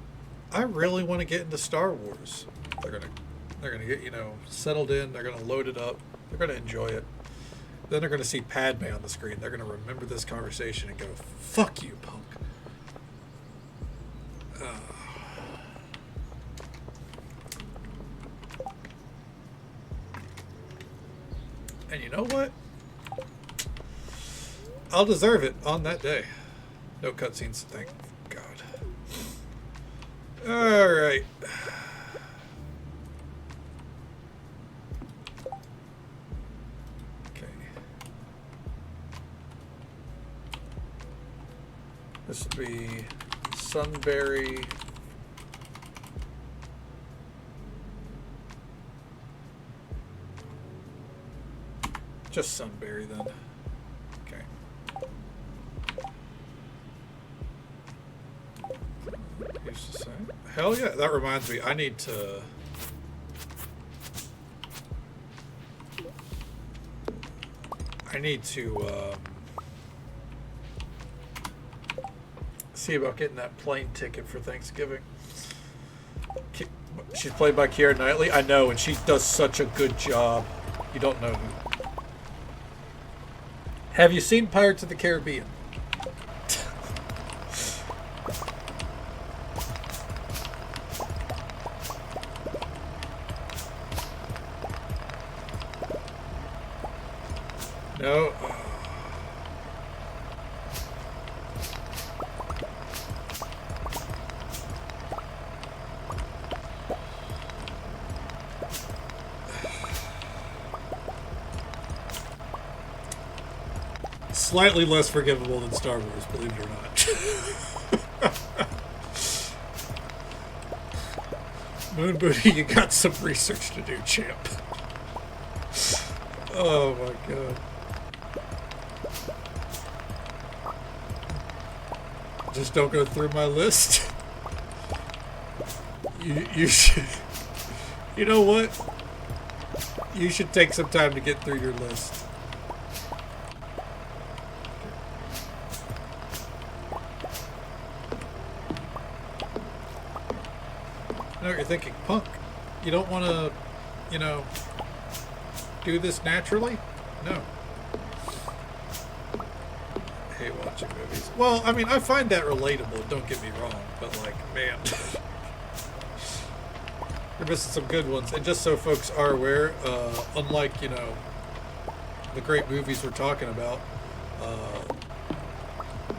Speaker 1: I really want to get into Star Wars. They're gonna get, you know, settled in. They're gonna load it up. They're gonna enjoy it. Then they're gonna see Padme on the screen. They're gonna remember this conversation and go, "Fuck you, punk." And you know what? I'll deserve it on that day. No cutscenes, thank God. All right. This would be Sunbury. Just Sunbury then. Okay. Used to say. Hell yeah, that reminds me, I need to see about getting that plane ticket for Thanksgiving. She's played by Keira Knightley. I know, and she does such a good job. You don't know who. Have you seen Pirates of the Caribbean? No. slightly less forgivable than Star Wars, believe it or not. Moon Booty, you got some research to do, champ. Oh my god. Just don't go through my list. You should. You know what? You should take some time to get through your list. I know what you're thinking, Punk. You don't want to, you know, do this naturally? No. I hate watching movies. Well, I mean, I find that relatable, don't get me wrong, but like, man. We're missing some good ones. And just so folks are aware, unlike, you know, the great movies we're talking about,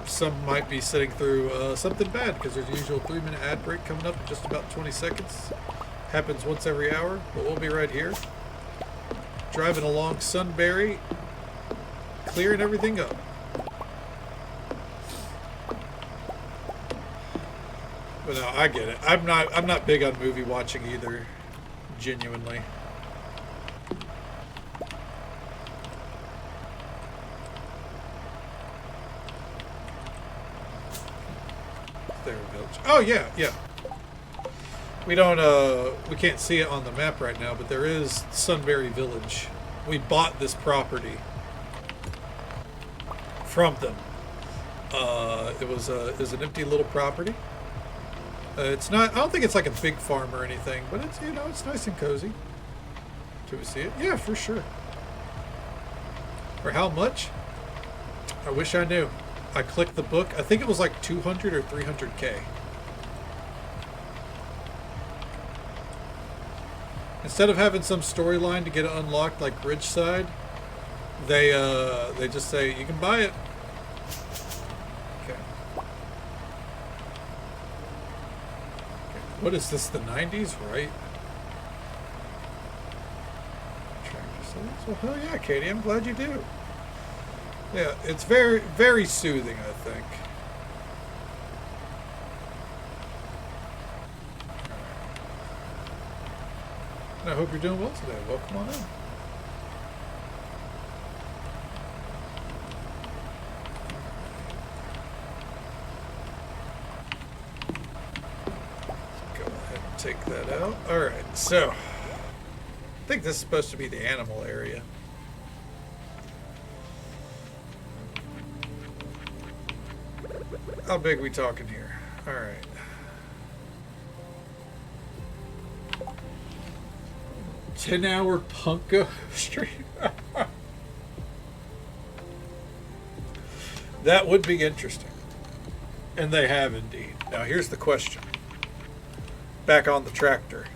Speaker 1: some might be sitting through something bad because there's a usual 3-minute ad break coming up in just about 20 seconds. Happens once every hour, but we'll be right here. Driving along Sunbury, clearing everything up. But no, I get it. I'm not big on movie watching either, genuinely. There, village. Oh yeah, yeah. We don't we can't see it on the map right now, but there is Sunbury Village. We bought this property from them. It was an empty little property. It's not. I don't think it's like a big farm or anything, but it's, you know, it's nice and cozy. Can we see it? Yeah, for sure. For how much? I wish I knew. I clicked the book. I think it was like 200 or 300K. Instead of having some storyline to get it unlocked like Ridgeside, they just say you can buy it. What is this, the 90s, right? Well, hell yeah, Katie, I'm glad you do. Yeah, it's very, very soothing, I think. And I hope you're doing well today. Welcome on in. Take that out. Alright, so I think this is supposed to be the animal area. How big are we talking here? Alright. $10-hour Punko stream. That would be interesting. And they have indeed. Now here's the question. Back on the tractor.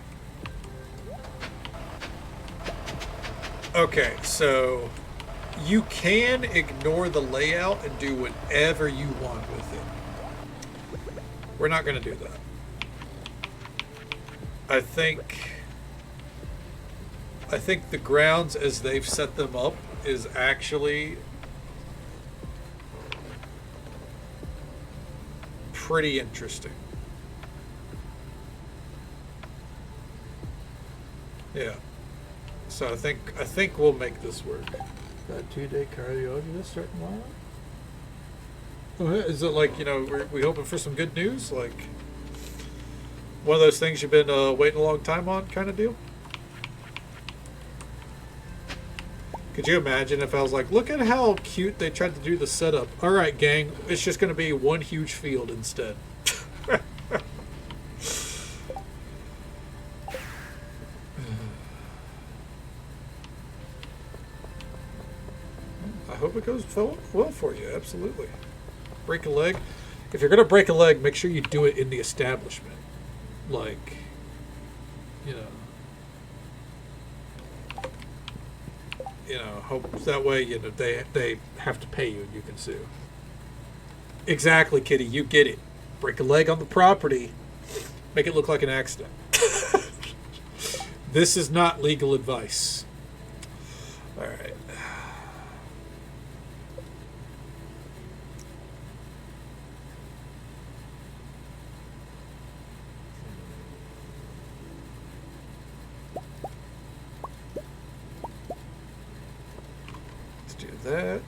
Speaker 1: Okay, so you can ignore the layout and do whatever you want with it. We're not going to do that. I think the grounds as they've set them up is actually pretty interesting. Yeah. So I think we'll make this work. Got 2-day cardio. Did this start tomorrow? Is it like, you know, we hoping for some good news? Like one of those things you've been waiting a long time on kind of deal? Could you imagine if I was like, look at how cute they tried to do the setup. All right, gang, it's just going to be one huge field instead. I hope it goes well for you. Absolutely. Break a leg. If you're going to break a leg, make sure you do it in the establishment. Like, you know, hope that way, you know, they have to pay you and you can sue. Exactly, Kitty. You get it. Break a leg on the property. Make it look like an accident. This is not legal advice. All right. that.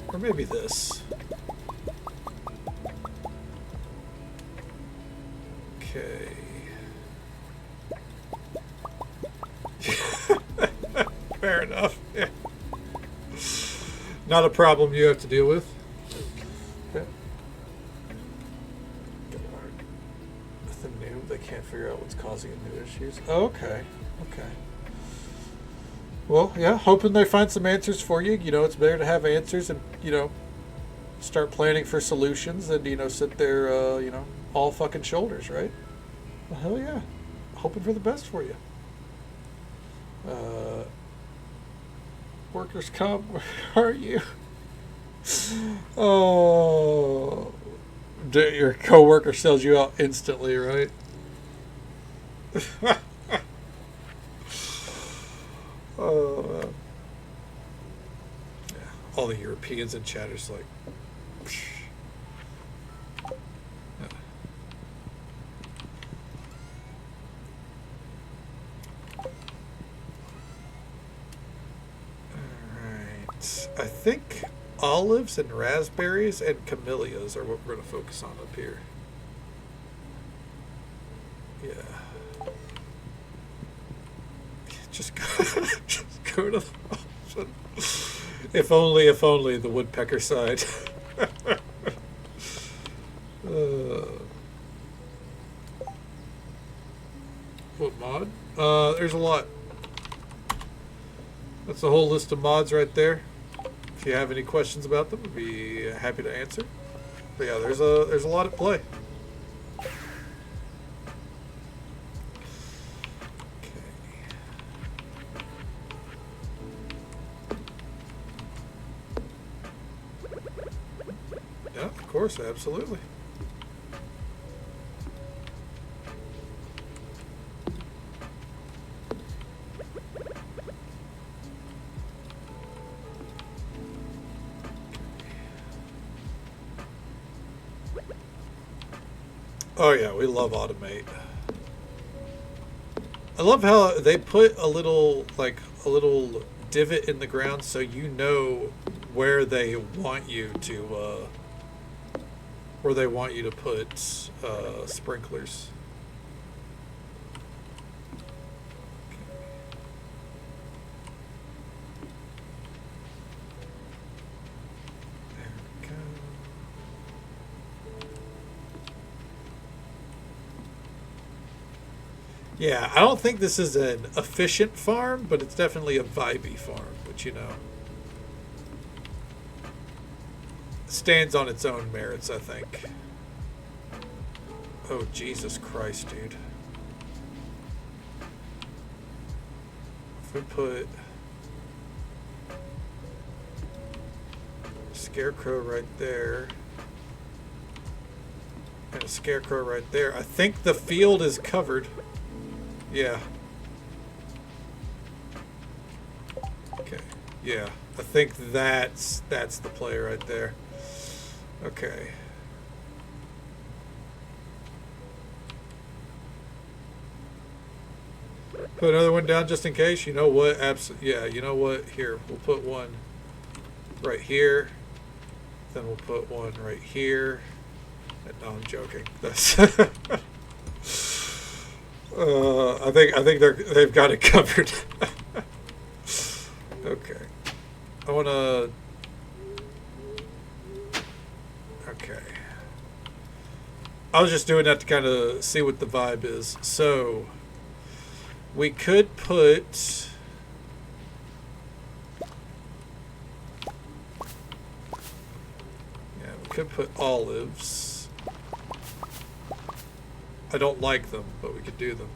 Speaker 1: Or maybe this. Okay. Fair enough. Yeah. Not a problem you have to deal with. Okay. Nothing new. They can't figure out what's causing new issues. Okay. Okay. Well, yeah, hoping they find some answers for you. You know, it's better to have answers and, you know, start planning for solutions than, you know, sit there, you know, all fucking shoulders, right? Well, hell yeah. Hoping for the best for you. Workers' comp, where are you? Oh, your coworker sells you out instantly, right? Oh, yeah. All the Europeans in chat are just like, psh. Yeah. Alright. I think olives and raspberries and camellias are what we're going to focus on up here. Yeah. Just go to the option. If only the woodpecker side. What mod? There's a lot. That's a whole list of mods right there. If you have any questions about them, I'd be happy to answer. But yeah, there's a lot at play. Yeah, of course, absolutely. Oh yeah, we love automate. I love how they put a little divot in the ground so you know where they want you to put sprinklers. Yeah, I don't think this is an efficient farm, but it's definitely a vibey farm, which, you know, stands on its own merits, I think. Oh, Jesus Christ, dude. If we put a scarecrow right there and a scarecrow right there, I think the field is covered. Yeah. Okay. Yeah. I think that's the play right there. Okay. Put another one down just in case. You know what? Yeah, you know what? Here, we'll put one right here. Then we'll put one right here. No, I'm joking. That's I think they've got it covered. Okay. I wanna. Okay. I was just doing that to kind of see what the vibe is. So we could put. Yeah, we could put olives. I don't like them, but we could do them.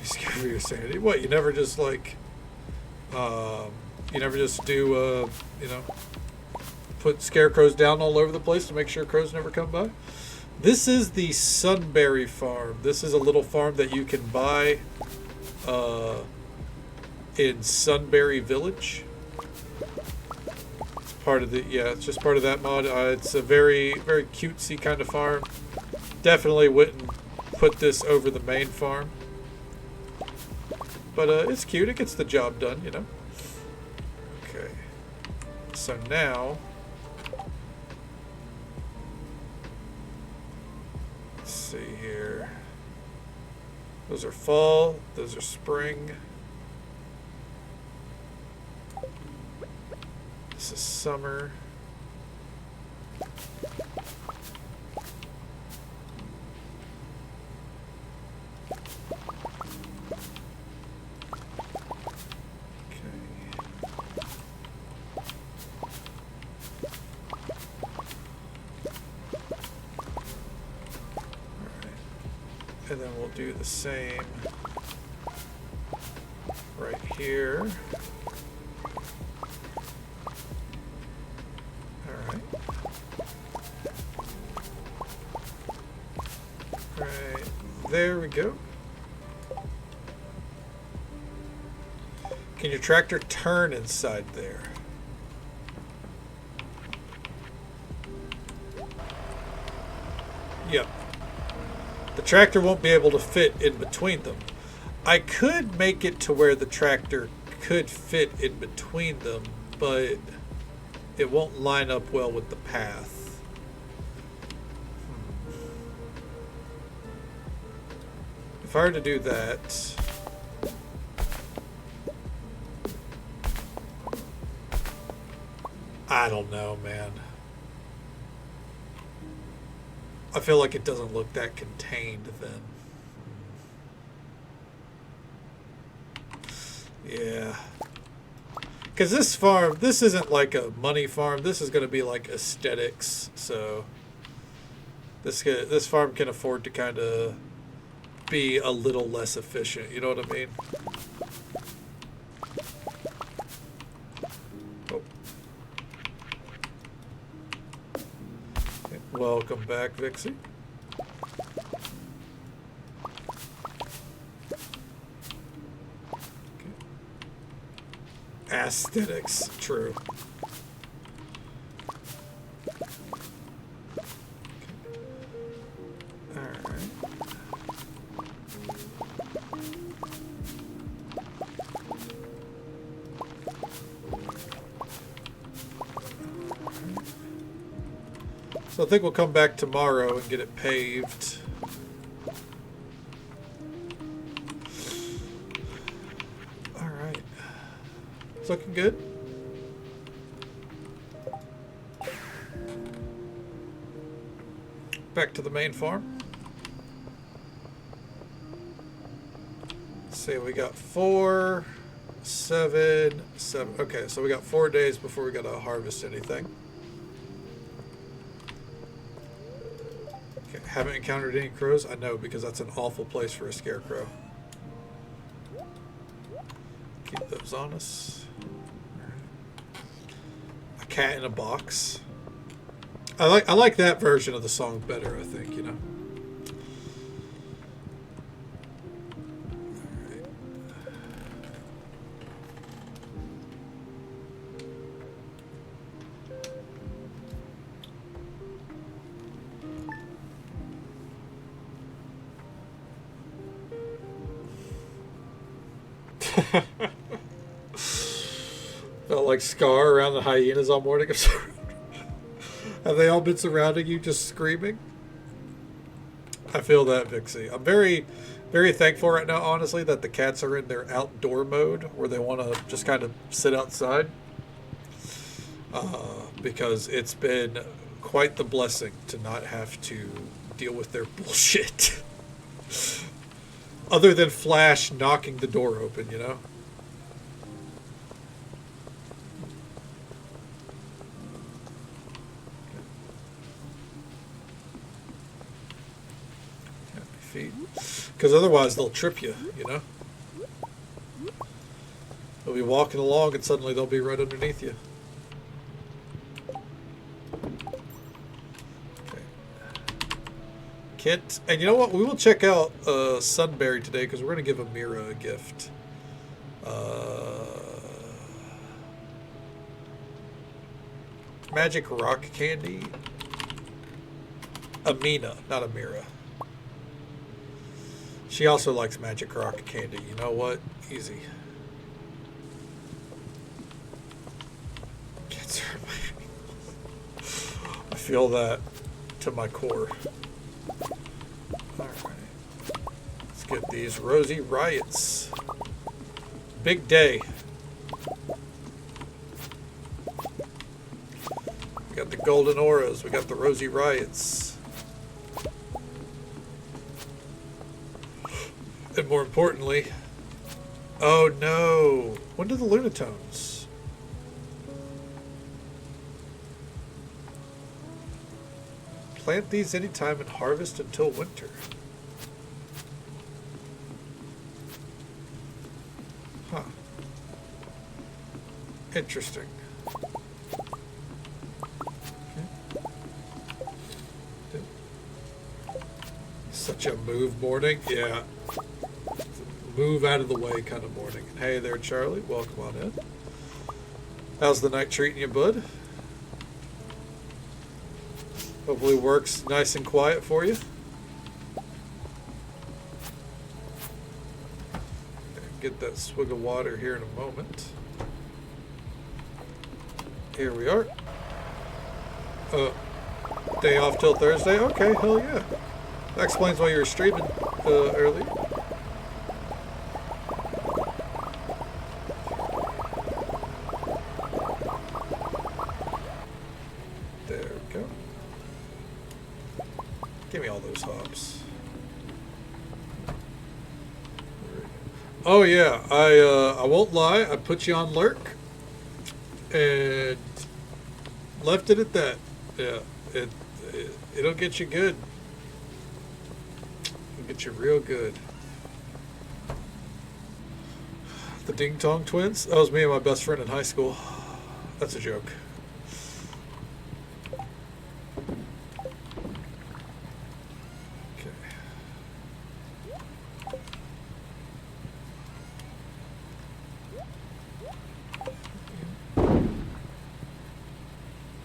Speaker 1: Scared for your sanity. What? You never just like, you never just do, you know, put scarecrows down all over the place to make sure crows never come by. This is the Sunberry Farm. This is a little farm that you can buy in Sunberry Village. It's part of the, yeah, it's just part of that mod. It's a very, very cutesy kind of farm. Definitely wouldn't put this over the main farm. But it's cute. It gets the job done, you know. Okay. So now, let's see here. Those are fall. Those are spring. This is summer. And then we'll do the same right here. Alright. Right, there we go. Can your tractor turn inside there? Yep. The tractor won't be able to fit in between them. I could make it to where the tractor could fit in between them, but it won't line up well with the path. If I were to do that, I don't know, man. I feel like it doesn't look that contained then. Yeah. Because this farm, this isn't like a money farm. This is going to be like aesthetics. So this farm can afford to kind of be a little less efficient. You know what I mean? Oh. Welcome back, Vixie. Okay. Aesthetics, true. So I think we'll come back tomorrow and get it paved. Alright. It's looking good. Back to the main farm. Let's see, we got 4, 7, 7. Okay, so we got 4 days before we gotta harvest anything. Haven't encountered any crows? I know, because that's an awful place for a scarecrow. Keep those on us. A cat in a box. I like that version of the song better, I think, you know. Felt like Scar around the hyenas all morning. Have they all been surrounding you just screaming? I feel that, Vixie. I'm very, very thankful right now, honestly, that the cats are in their outdoor mode where they want to just kind of sit outside. Because it's been quite the blessing to not have to deal with their bullshit. Other than Flash knocking the door open, you know? Because otherwise they'll trip you, you know? They'll be walking along and suddenly they'll be right underneath you. Kit. And you know what? We will check out Sunberry today because we're going to give Amira a gift. Magic rock candy. Amina, not Amira. She also likes magic rock candy. You know what? Easy. I feel that to my core. Alright. Let's get these rosy riots. Big day. We got the golden auras. We got the rosy riots. And more importantly, oh no! When do the Lunatones? Plant these anytime and harvest until winter. Huh. Interesting. Okay. Such a move morning. Yeah. Move out of the way kind of morning. Hey there, Charlie. Welcome on in. How's the night treating you, bud? Hopefully works nice and quiet for you. Get that swig of water here in a moment. Here we are. Day off till Thursday? Okay, hell yeah. That explains why you were streaming earlier. Give me all those hops. Oh yeah, I won't lie. I put you on lurk and left it at that. Yeah, it'll get you good. It'll get you real good. The Ding Tong Twins. That was me and my best friend in high school. That's a joke.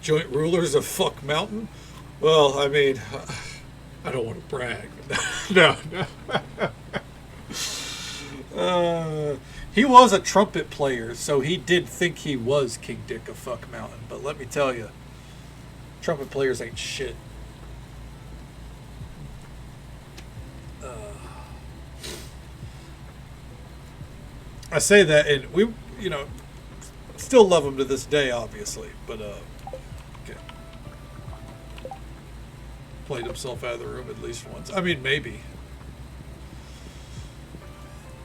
Speaker 1: Joint rulers of Fuck Mountain? Well, I mean, I don't want to brag. No. He was a trumpet player, so he did think he was King Dick of Fuck Mountain. But let me tell you, trumpet players ain't shit. I say that, and we, still love him to this day, obviously. But, played himself out of the room at least once. I mean, maybe.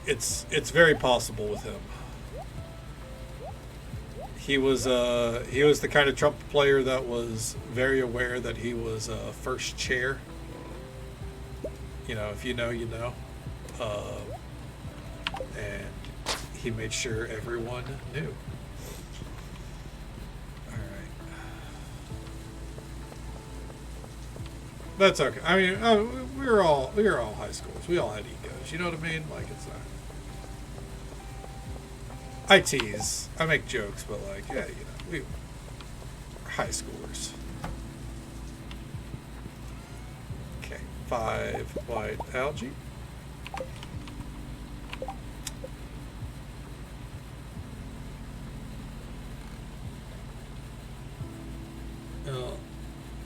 Speaker 1: It's very possible with him. He was the kind of trumpet player that was very aware that he was first chair. If you know, you know. And he made sure everyone knew. That's okay. I mean, we were all high schoolers. We all had egos. You know what I mean? Like, it's I tease. I make jokes, but like, yeah, we were high schoolers. Okay, 5 white algae.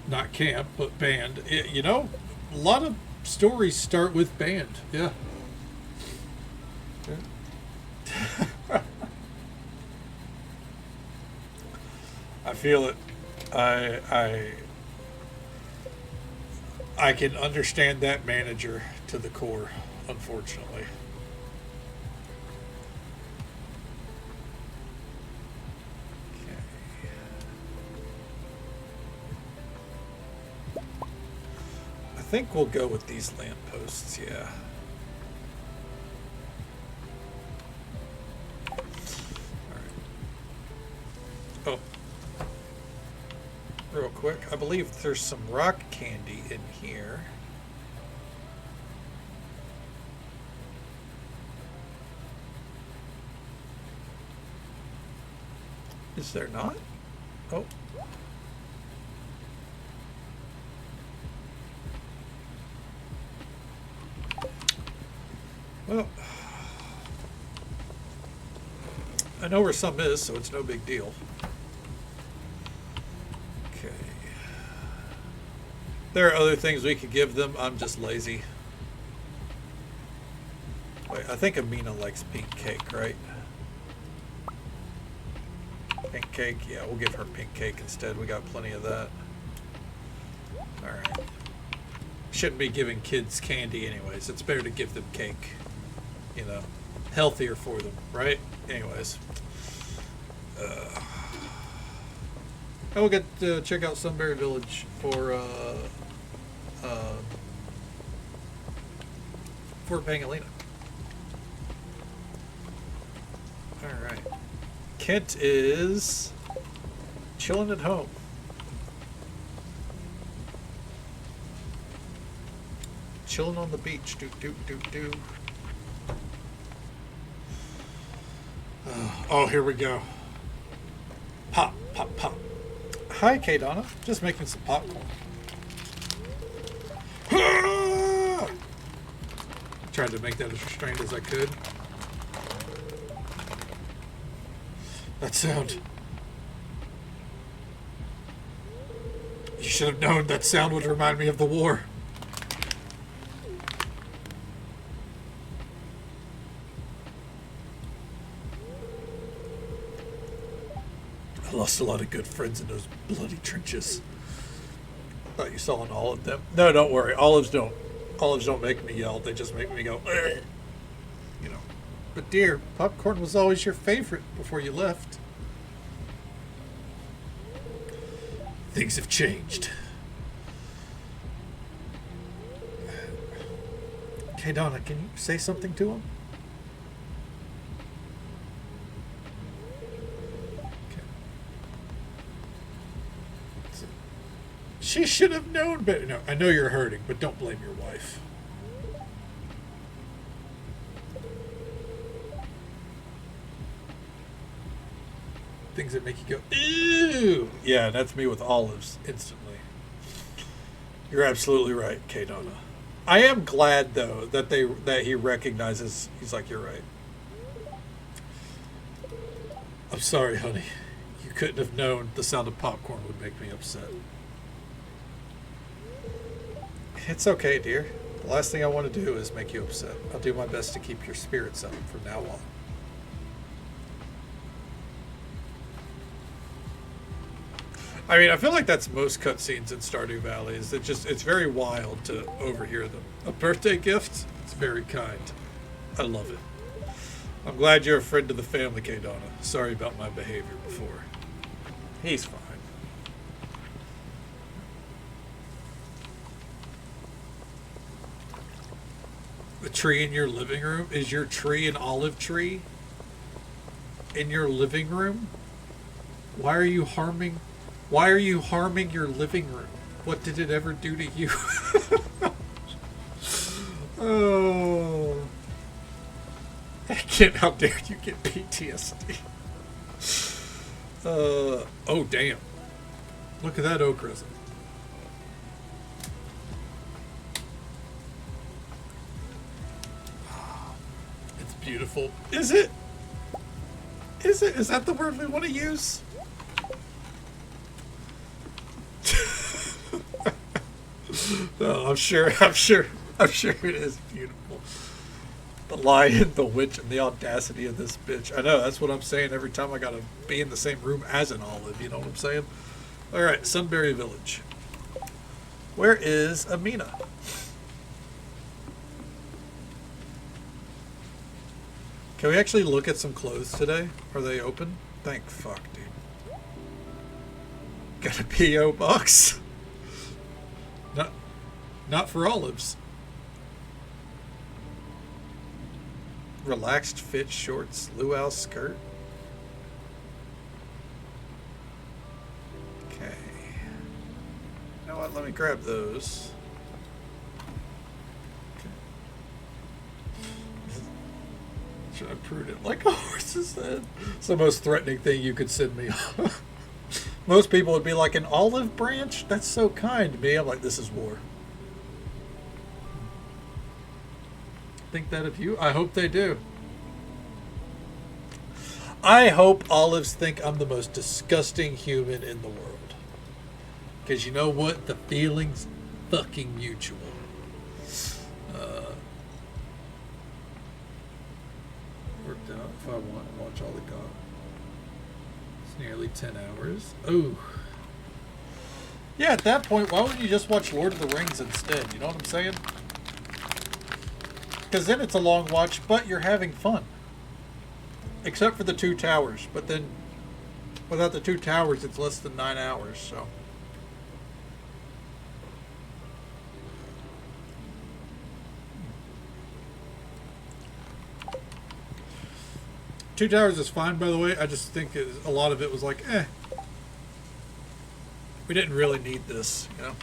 Speaker 1: Not camp, but band. A lot of stories start with band. Yeah. I feel it. I can understand that manager to the core, unfortunately. I think we'll go with these lampposts, yeah. Alright. Oh. Real quick, I believe there's some rock candy in here. Is there not? Oh. Well, I know where some is, so it's no big deal. Okay. There are other things we could give them. I'm just lazy. Wait, I think Amina likes pink cake, right? Pink cake? Yeah, we'll give her pink cake instead. We got plenty of that. Alright. Shouldn't be giving kids candy anyways. It's better to give them cake. You know, healthier for them, right? Anyways. I will get to check out Sunbury Village for Pangolina. Alright. Kent is chilling at home. Chilling on the beach. Do. Oh, here we go. Pop. Hi, K-Donna. Just making some popcorn. Tried to make that as restrained as I could. That sound. You should have known that sound would remind me of the war. I lost a lot of good friends in those bloody trenches. Thought you saw an olive them. No, don't worry. Olives don't make me yell. They just make me go, ugh. You know. But dear, popcorn was always your favorite before you left. Things have changed. Okay, Donna, can you say something to him? She should have known better. No, I know you're hurting, but don't blame your wife. Things that make you go, ew. Yeah, that's me with olives instantly. You're absolutely right, K-Donna. I am glad though that he recognizes. He's like, you're right. I'm sorry, honey. You couldn't have known the sound of popcorn would make me upset. It's okay, dear. The last thing I want to do is make you upset. I'll do my best to keep your spirits up from now on. I mean, I feel like that's most cutscenes in Stardew Valley. Is that it's very wild to overhear them. A birthday gift? It's very kind. I love it. I'm glad you're a friend to the family, K-Donna. Sorry about my behavior before. He's fine. The tree in your living room? Is your tree an olive tree? In your living room? Why are you harming your living room? What did it ever do to you? Oh. Kid, how dare you get PTSD? Oh damn. Look at that oak resin. Beautiful. Is it? Is that the word we want to use? No, I'm sure it is beautiful. The lion, the witch, and the audacity of this bitch. I know, that's what I'm saying every time I gotta be in the same room as an olive, you know what I'm saying? Alright, Sunbury Village. Where is Amina? Can we actually look at some clothes today? Are they open? Thank fuck, dude. Got a P.O. box? Not for olives. Relaxed fit shorts, luau skirt. Okay. You know what? Let me grab those. Should I prune it like a horse's head? It's the most threatening thing you could send me. Most people would be like, an olive branch? That's so kind to me. I'm like, this is war. Think that of you? I hope they do. I hope olives think I'm the most disgusting human in the world. Because you know what? The feeling's fucking mutual. Worked out if I want to watch all the God. It's nearly 10 hours. Ooh. Yeah, at that point, why wouldn't you just watch Lord of the Rings instead? You know what I'm saying? Because then it's a long watch, but you're having fun. Except for the 2 towers. But then, without the 2 towers, it's less than 9 hours, so. Two towers is fine, by the way. I just think a lot of it was like, we didn't really need this, you know?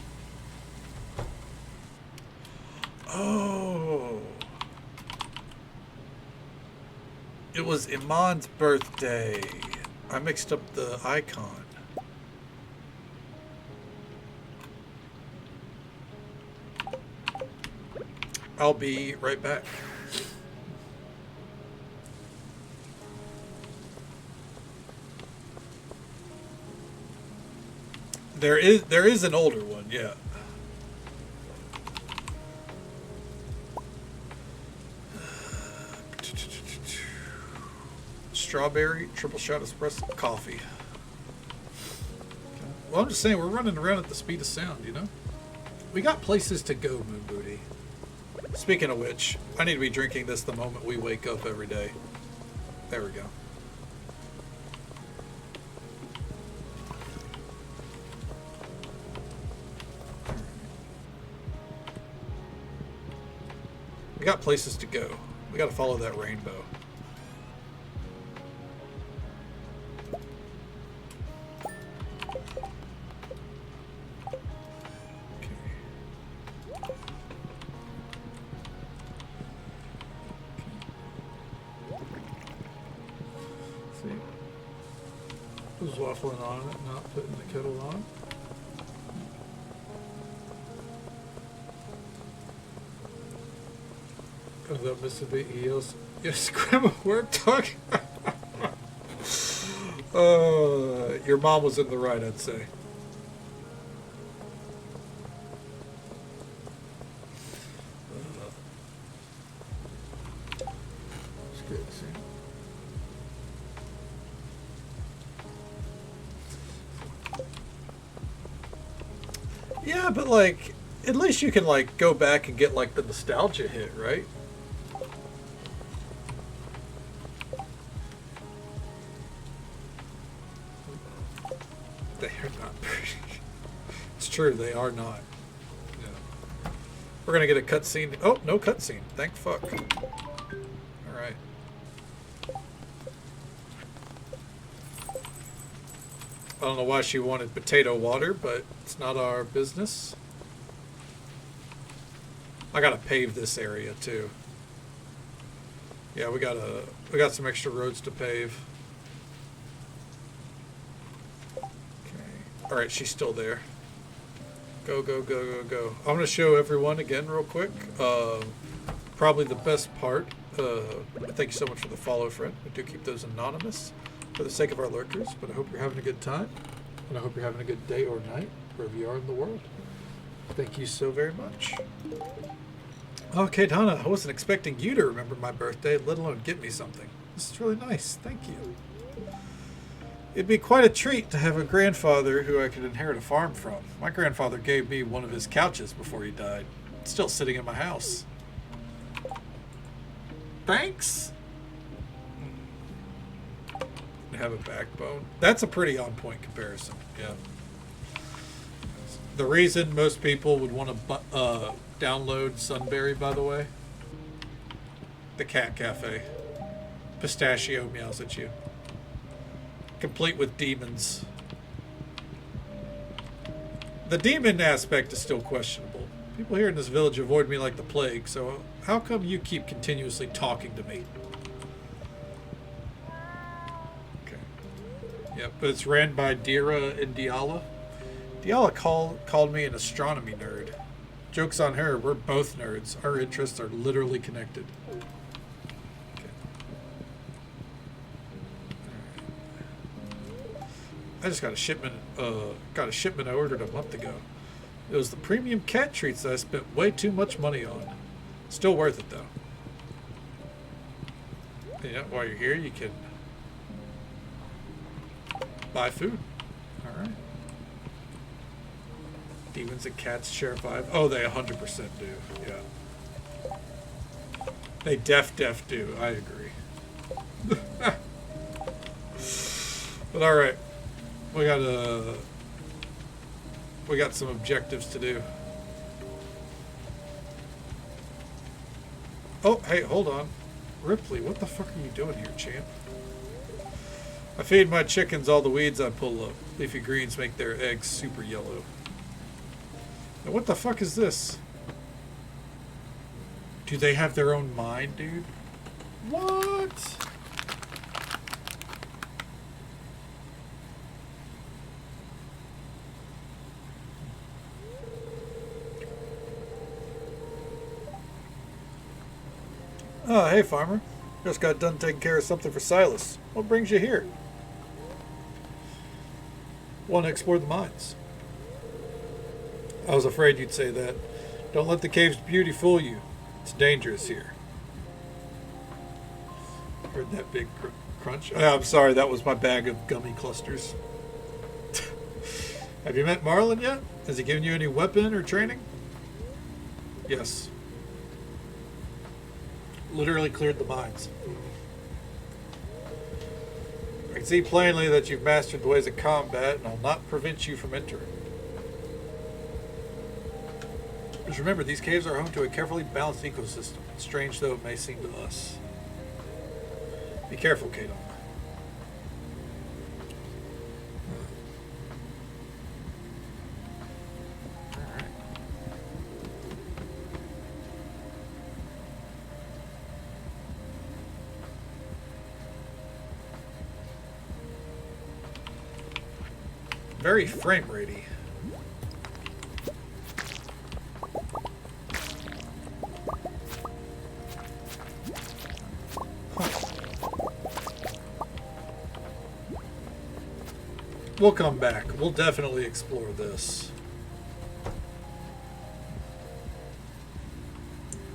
Speaker 1: Oh. It was Iman's birthday. I mixed up the icon. I'll be right back. There is an older one, yeah. Strawberry, triple shot espresso, coffee. Well, I'm just saying, we're running around at the speed of sound, you know? We got places to go, Moon Booty. Speaking of which, I need to be drinking this the moment we wake up every day. There we go. We got places to go. We got to follow that rainbow. Who's waffling on it, not putting the kettle on? Comes up Mississippi, he yells, yes, Grandma, we're talking. Your mom was in the right, I'd say. It's good to see. Yeah, but like, at least you can like go back and get like the nostalgia hit, right? They are not pretty. It's true, they are not. Yeah. We're gonna get a cutscene. Oh, no cutscene. Thank fuck. Alright. I don't know why she wanted potato water, but it's not our business. I gotta pave this area too. Yeah, we got some extra roads to pave. Okay. Alright, she's still there. Go, go, go, go, go. I'm gonna show everyone again real quick. Probably the best part. Thank you so much for the follow, friend. We do keep those anonymous for the sake of our lurkers, but I hope you're having a good time, and I hope you're having a good day or night, wherever you are in the world. Thank you so very much. Okay, Donna, I wasn't expecting you to remember my birthday, let alone get me something. This is really nice. Thank you. It'd be quite a treat to have a grandfather who I could inherit a farm from. My grandfather gave me one of his couches before he died. It's still sitting in my house. Thanks. Have a backbone. That's a pretty on-point comparison. Yeah. The reason most people would want to download Sunberry, by the way, the cat cafe, pistachio meows at you, complete with demons. The demon aspect is still questionable. People here in this village avoid me like the plague, so how come you keep continuously talking to me? Yep, but it's ran by Dira and Diala. Diala called me an astronomy nerd. Joke's on her, we're both nerds. Our interests are literally connected. Okay. I just got a shipment I ordered a month ago. It was the premium cat treats that I spent way too much money on. Still worth it though. Yeah, while you're here you can buy food. Alright. Demons and cats share vibe. Oh, they 100% do. Yeah. They def do. I agree. But alright. We got some objectives to do. Oh, hey, hold on. Ripley, what the fuck are you doing here, champ? I feed my chickens all the weeds I pull up. Leafy greens make their eggs super yellow. Now what the fuck is this? Do they have their own mind, dude? What? Oh, hey, farmer. Just got done taking care of something for Silas. What brings you here? Want to explore the mines. I was afraid you'd say that. Don't let the cave's beauty fool you. It's dangerous here. Heard that big crunch? Oh, I'm sorry, that was my bag of gummy clusters. Have you met Marlin yet? Has he given you any weapon or training? Yes. Literally cleared the mines. I can see plainly that you've mastered the ways of combat, and I'll not prevent you from entering. Just remember, these caves are home to a carefully balanced ecosystem, strange though it may seem to us. Be careful, Kato. Very frame ratey. We'll come back. We'll definitely explore this.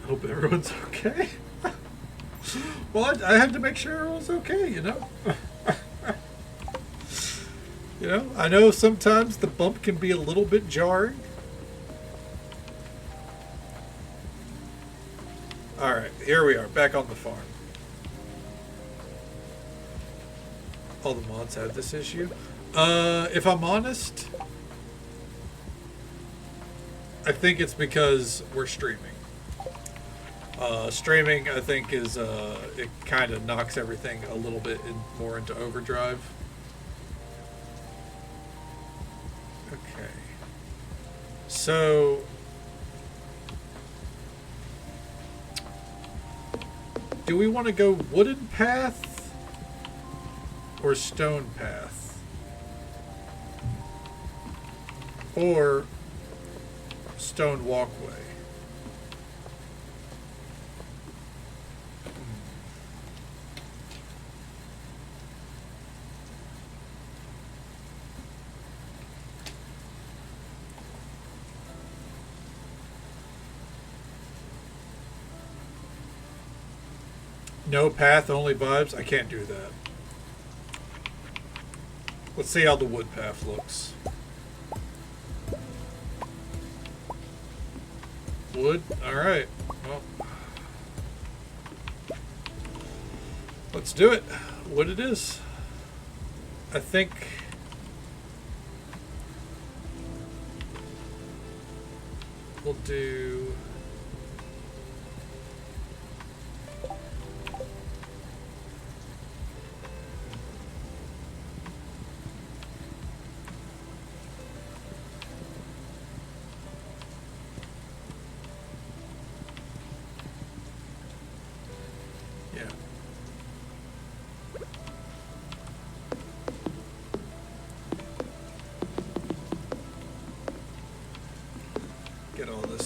Speaker 1: I hope everyone's okay. Well, I had to make sure everyone's okay, you know? You know, I know sometimes the bump can be a little bit jarring. Alright, here we are, back on the farm. All the mods have this issue. If I'm honest, I think it's because we're streaming. Streaming, I think, is it kind of knocks everything a little bit more into overdrive. Okay. So, do we want to go wooden path or stone path? Or stone walkway? No path, only vibes? I can't do that. Let's see how the wood path looks. Wood? Alright. Well, let's do it. Wood it is. I think... we'll do...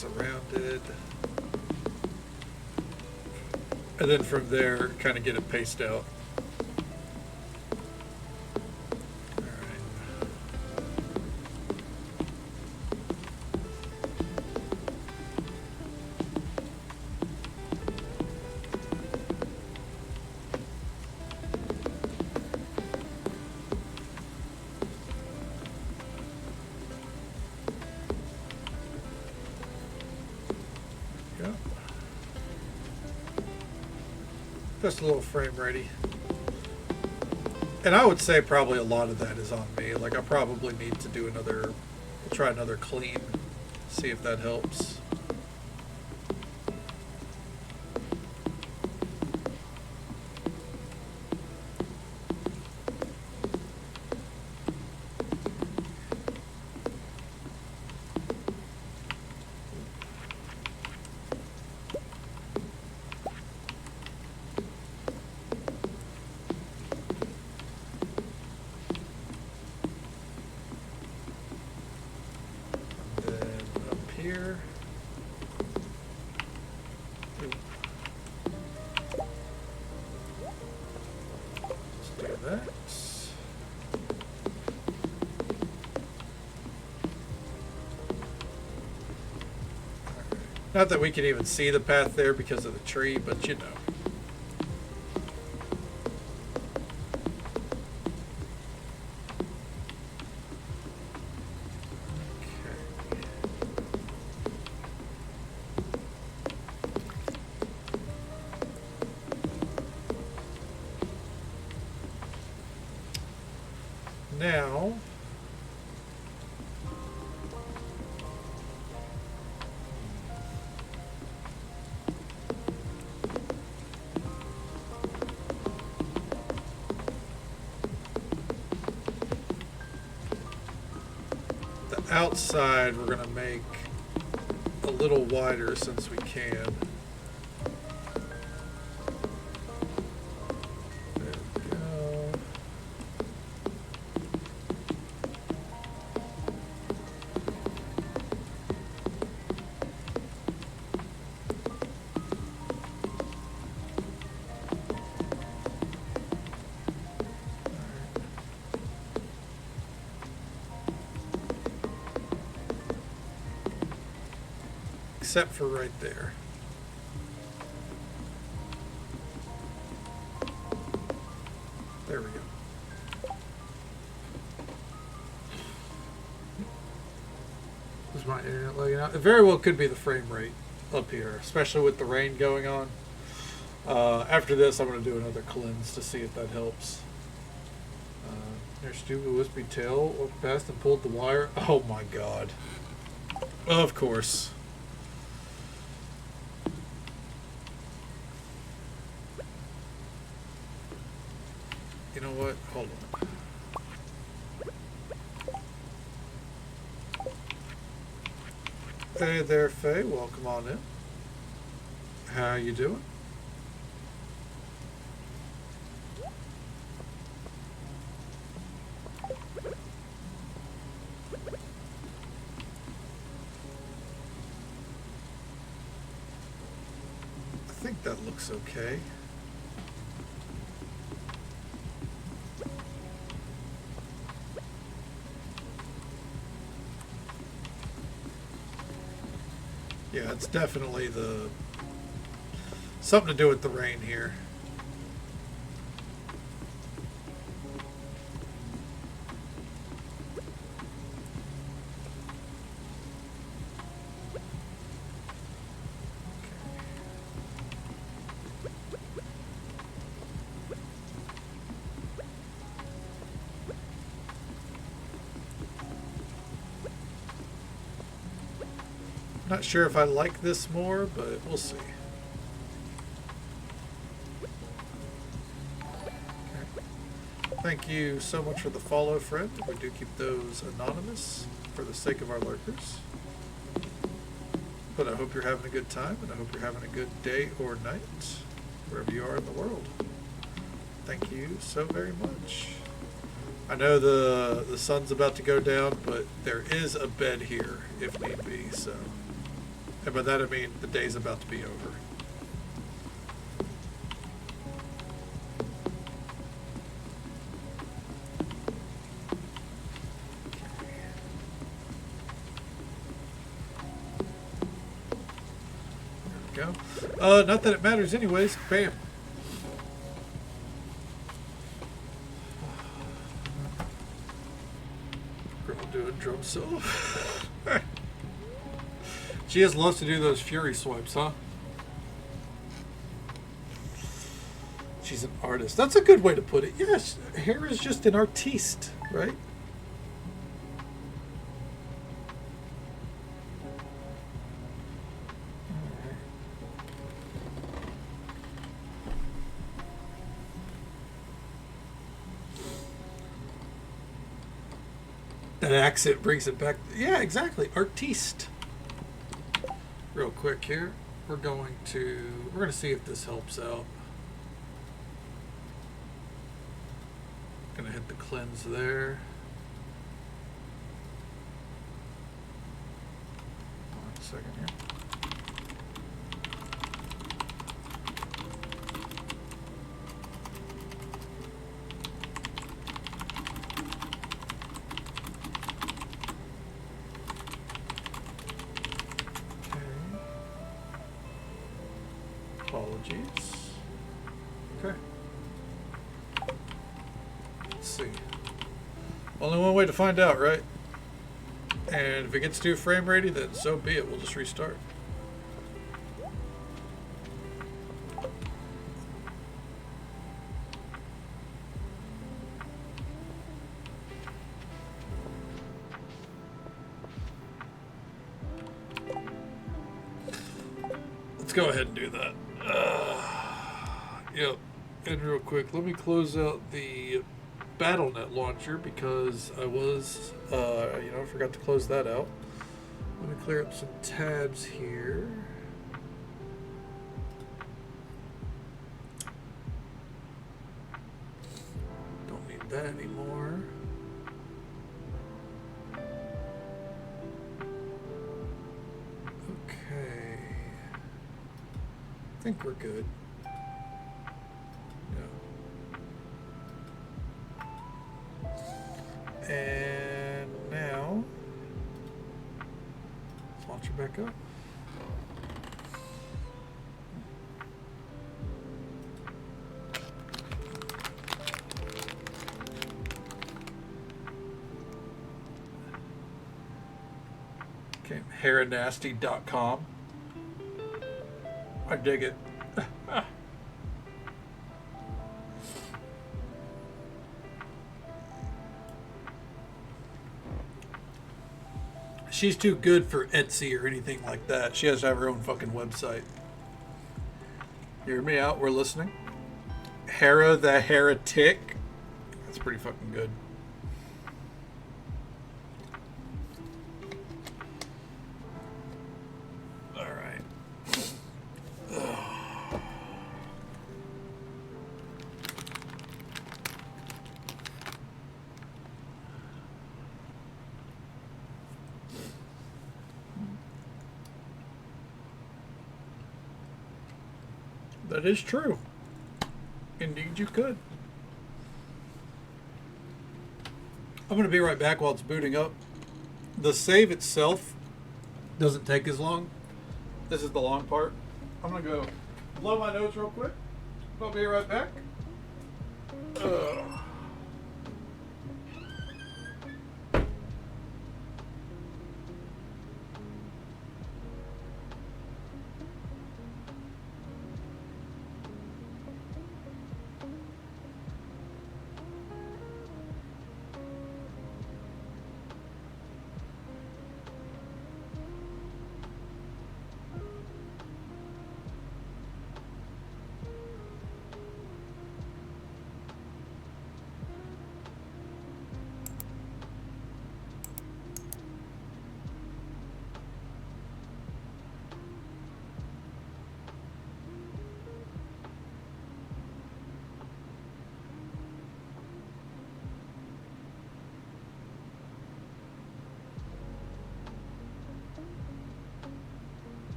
Speaker 1: surrounded. And then from there, kind of get it paced out. Just a little frame ready. And I would say probably a lot of that is on me. Like I probably need to do another, try another clean, see if that helps. Not that we can even see the path there because of the tree, but you know. Now, the outside we're going to make a little wider since we can. Except for right there. There we go. Is my internet lagging out? It very well could be the frame rate up here, especially with the rain going on. After this, I'm going to do another cleanse to see if that helps. Their stupid wispy tail walked past and pulled the wire. Oh my god. Of course. You know what? Hold on. Hey there, Faye. Welcome on in. How you doing? I think that looks okay. Yeah, it's definitely something to do with the rain here. Not sure if I like this more, but we'll see. Okay. Thank you so much for the follow, friend. We do keep those anonymous for the sake of our lurkers. But I hope you're having a good time, and I hope you're having a good day or night, wherever you are in the world. Thank you so very much. I know the sun's about to go down, but there is a bed here if need be, so... And by that I mean the day's about to be over. There we go. Not that it matters anyways. Bam. Girl doing drum solo. She just loves to do those fury swipes, huh? She's an artist. That's a good way to put it. Yes, hair is just an artiste, right? That accent brings it back. Yeah, exactly. Artiste. Real quick here. We're going to see if this helps out. Gonna hit the cleanse there. One second here. Apologies. Okay. Let's see. Only one way to find out, right? And if it gets too frame ratey, then so be it. We'll just restart. Let's go ahead and do that. Yep. And real quick, let me close out the BattleNet launcher because I was, I forgot to close that out. Let me clear up some tabs here. Don't need that anymore. Okay. I think we're good. And now, let's launch it back up. Okay, hairanasty.com. I dig it. She's too good for Etsy or anything like that. She has to have her own fucking website. Hear me out, we're listening. Hera the Heretic. That's pretty fucking good. Alright. That is true. Indeed you could. I'm going to be right back while it's booting up. The save itself doesn't take as long. This is the long part. I'm going to go blow my nose real quick. I'll be right back.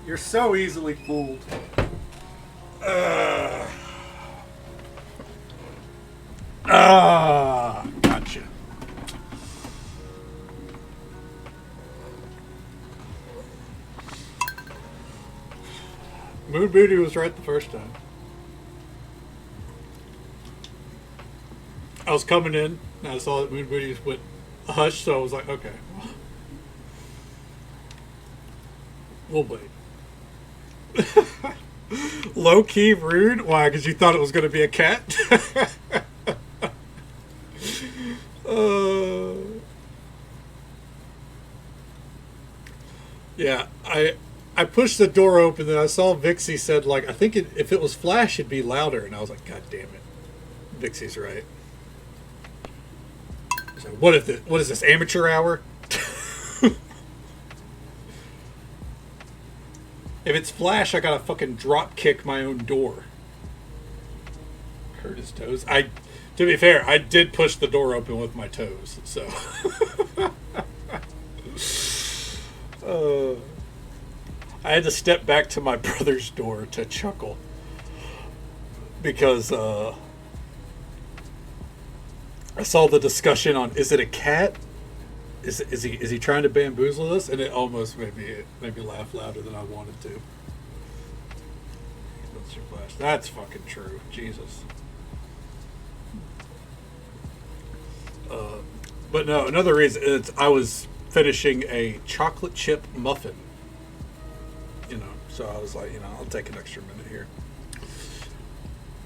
Speaker 1: You're so easily fooled. Gotcha. Moon Booty was right the first time. I was coming in and I saw that Moon Booty went hush, so I was like, okay. We'll wait. Low key rude? Why? Because you thought it was going to be a cat? Yeah, I pushed the door open and I saw Vixie said, like, I think if it was Flash, it'd be louder. And I was like, God damn it. Vixie's right. So what is this, amateur hour? If it's Flash, I gotta fucking drop kick my own door. Hurt his toes. To be fair, I did push the door open with my toes, so. I had to step back to my brother's door to chuckle because I saw the discussion on, is it a cat? Is he trying to bamboozle us? And it almost made me laugh louder than I wanted to. That's your flash. That's fucking true. Jesus. But no, another reason is I was finishing a chocolate chip muffin. You know, so I was like, I'll take an extra minute here.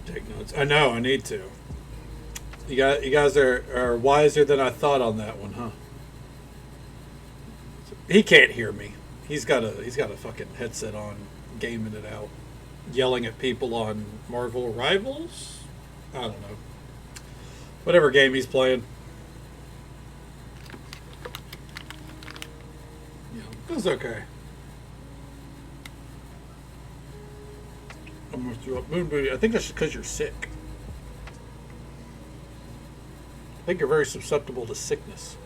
Speaker 1: Take notes. I know, I need to. You guys are wiser than I thought on that one, huh? He can't hear me. He's got a fucking headset on, gaming it out, yelling at people on Marvel Rivals. I don't know. Whatever game he's playing. Yeah, it's okay. I'm gonna throw up Moon Booty. I think that's just because you're sick. I think you're very susceptible to sickness.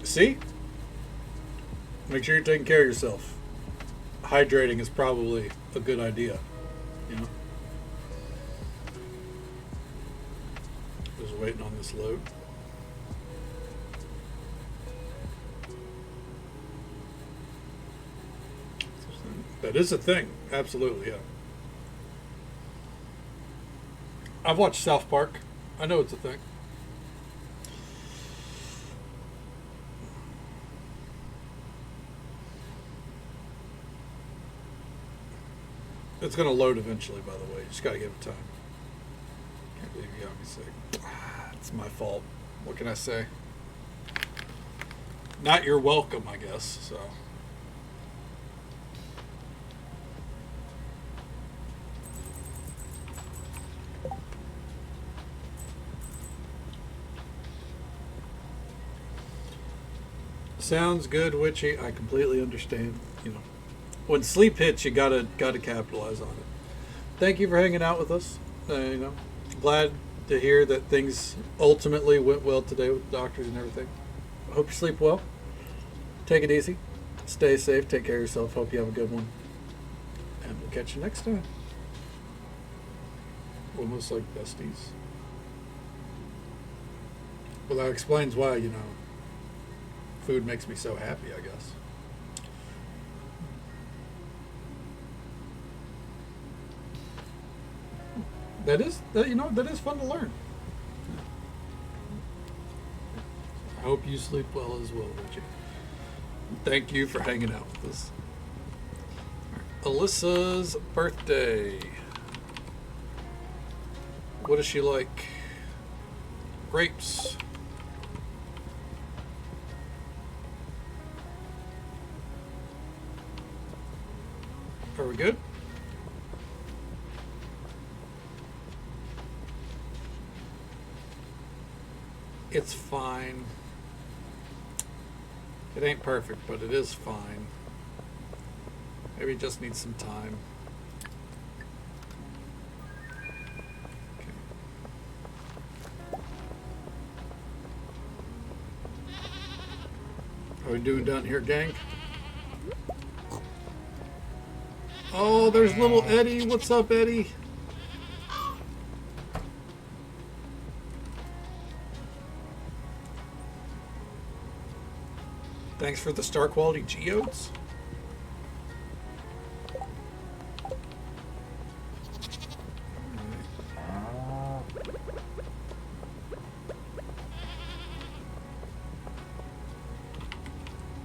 Speaker 1: See? Make sure you're taking care of yourself. Hydrating is probably a good idea. Just waiting on this load. That is a thing. Absolutely, yeah. I've watched South Park. I know it's a thing. It's going to load eventually, by the way. You just got to give it time. Can't believe you got me sick. It's my fault. What can I say? Not your welcome, I guess, so. Sounds good, Witchy. I completely understand. When sleep hits, you gotta capitalize on it. Thank you for hanging out with us. Glad to hear that things ultimately went well today with the doctors and everything. I hope you sleep well. Take it easy. Stay safe. Take care of yourself. Hope you have a good one. And we'll catch you next time. Almost like besties. Well, that explains why, food makes me so happy, I guess. That is fun to learn. I hope you sleep well as well, Richie. Thank you for hanging out with us. Alyssa's birthday. What does she like? Grapes. Are we good? It's fine. It ain't perfect, but it is fine. Maybe it just needs some time. Okay. we doing down here, gang? Oh, there's little Eddie. What's up, Eddie? Thanks for the star quality geodes.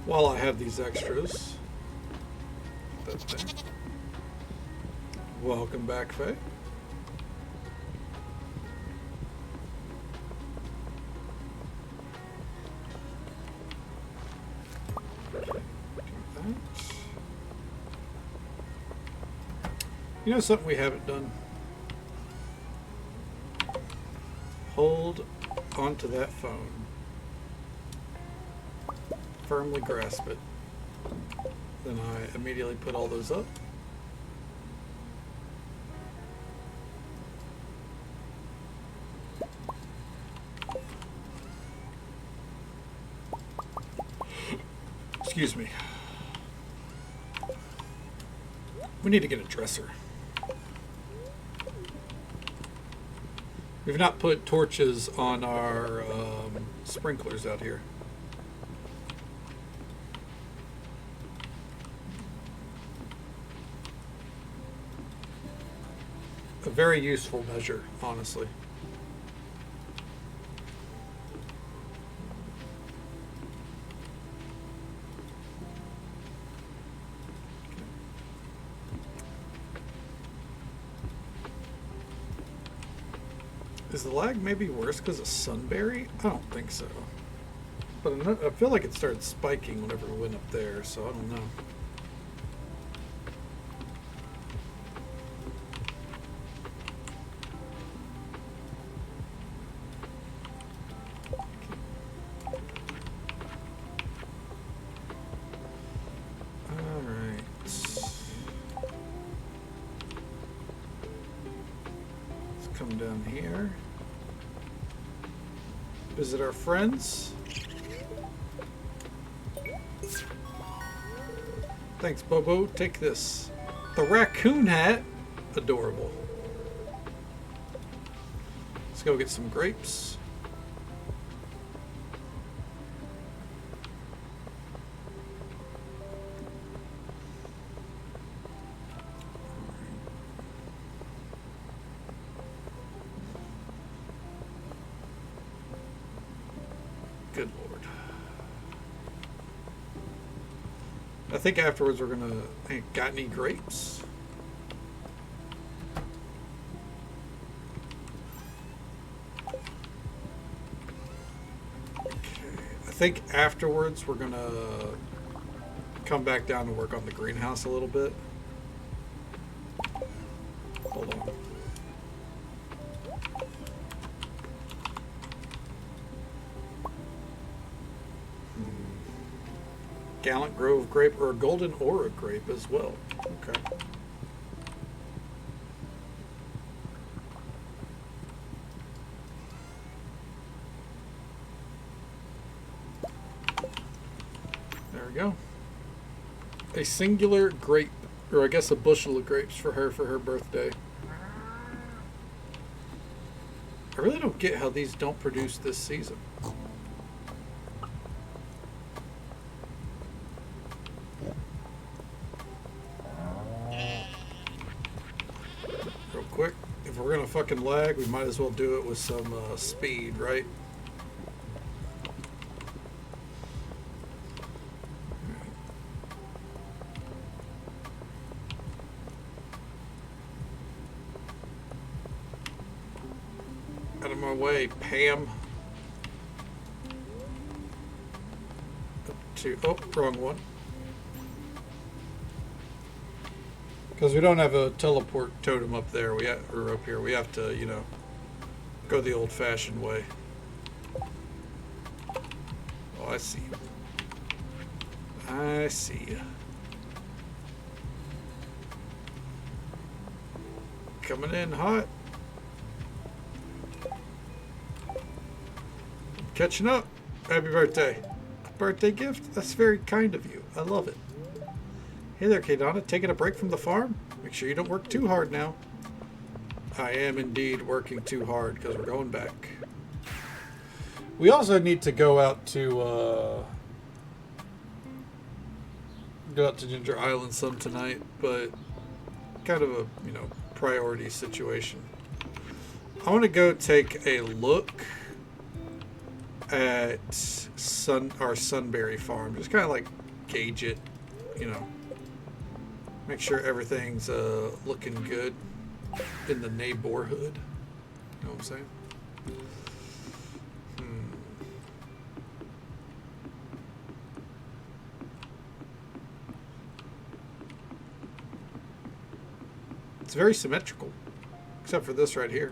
Speaker 1: While I have these extras. That thing. Welcome back, Faye. You know something we haven't done? Hold onto that phone. Firmly grasp it. Then I immediately put all those up. Excuse me. We need to get a dresser. We've not put torches on our sprinklers out here. A very useful measure, honestly. Is the lag maybe worse because of Sunberry? I don't think so. But I feel like it started spiking whenever we went up there, so I don't know. Down here. Visit our friends. Thanks, Bobo. Take this. The raccoon hat. Adorable. Let's go get some grapes. Good Lord. I think afterwards we're gonna... Hey, got any grapes? Okay. I think afterwards we're gonna come back down and work on the greenhouse a little bit. Hold on. Gallant Grove grape or a Golden Aura grape as well. Okay. There we go. A singular grape, or I guess a bushel of grapes for her birthday. I really don't get how these don't produce this season. Quick, if we're gonna fucking lag, we might as well do it with some speed, right? Out of my way, Pam. Up to, oh, wrong one. Because we don't have a teleport totem up there, or up here. We have to, you know, go the old-fashioned way. Oh, I see you. I see you. Coming in hot. Catching up. Happy birthday. birthday gift? That's very kind of you. I love it. Hey there, Kadana. Taking a break from the farm? Make sure you don't work too hard now. I am indeed working too hard because we're going back. We also need to go out to Ginger Island some tonight, but kind of a, you know, priority situation. I want to go take a look at our Sunberry farm. Just kind of like gauge it, you know. Make sure everything's looking good in the neighborhood. You know what I'm saying? It's very symmetrical, except for this right here.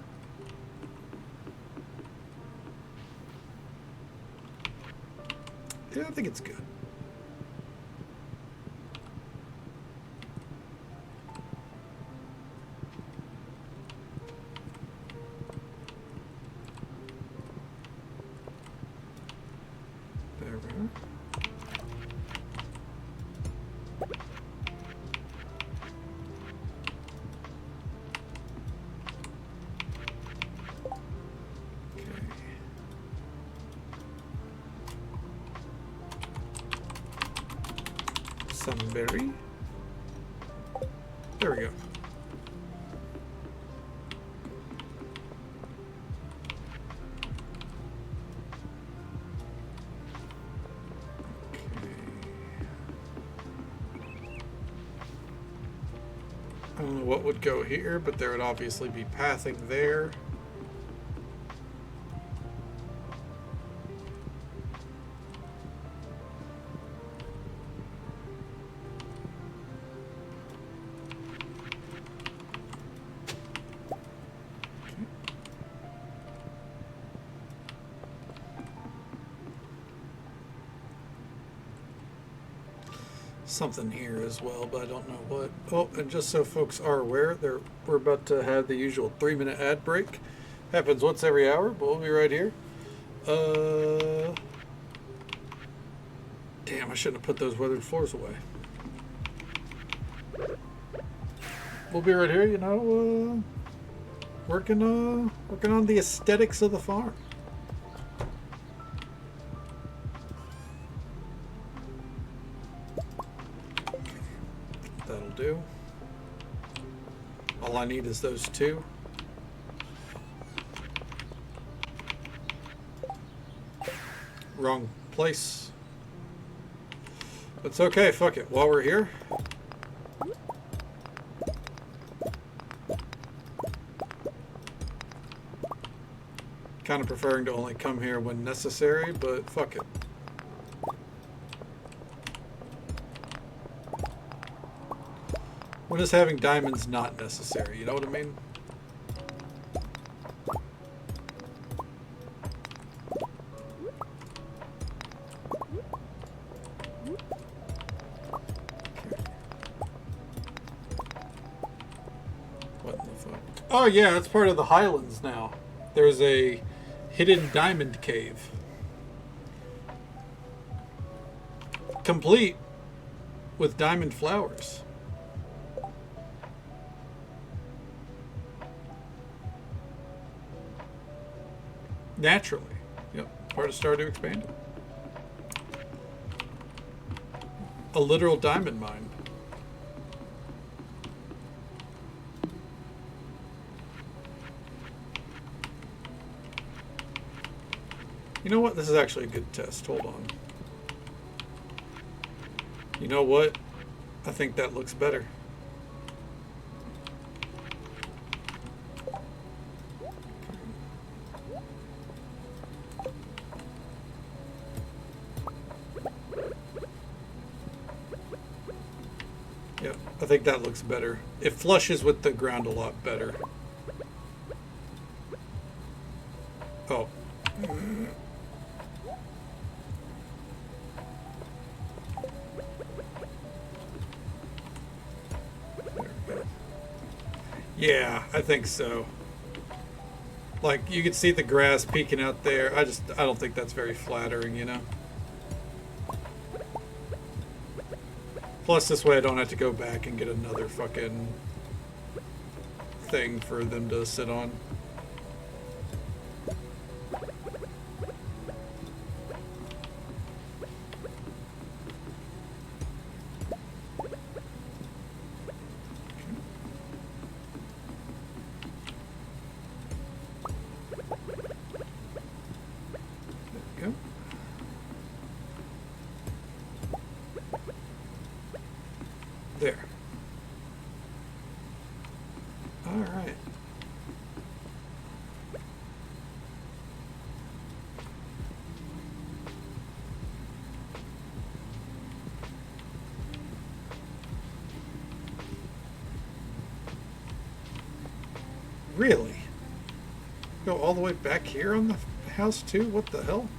Speaker 1: Yeah, I think it's good. There we are. Sunberry. There we go. I don't know what would go here, but there would obviously be pathing there. Something here as well, but I don't know what. Oh, and just so folks are aware, we're about to have the usual 3-minute ad break. Happens once every hour, but we'll be right here. Damn, I shouldn't have put those weathered floors away. We'll be right here, you know, working on the aesthetics of the farm. That'll do. All I need is those two. Wrong place. It's okay, fuck it. While we're here, kind of preferring to only come here when necessary, but fuck it. When is having diamonds not necessary? You know what I mean? What in the fuck? Oh yeah, it's part of the Highlands now. There's a hidden diamond cave. Complete with diamond flowers. Naturally. Yep. Part of Stardew Expanded. A literal diamond mine. You know what? This is actually a good test. Hold on. You know what? I think that looks better. Yep, I think that looks better. It flushes with the ground a lot better. Oh. Yeah, I think so. Like, you can see the grass peeking out there. I don't think that's very flattering, you know? Plus, this way I don't have to go back and get another fucking thing for them to sit on. There. All right. Really? Go all the way back here on the house too? What the hell?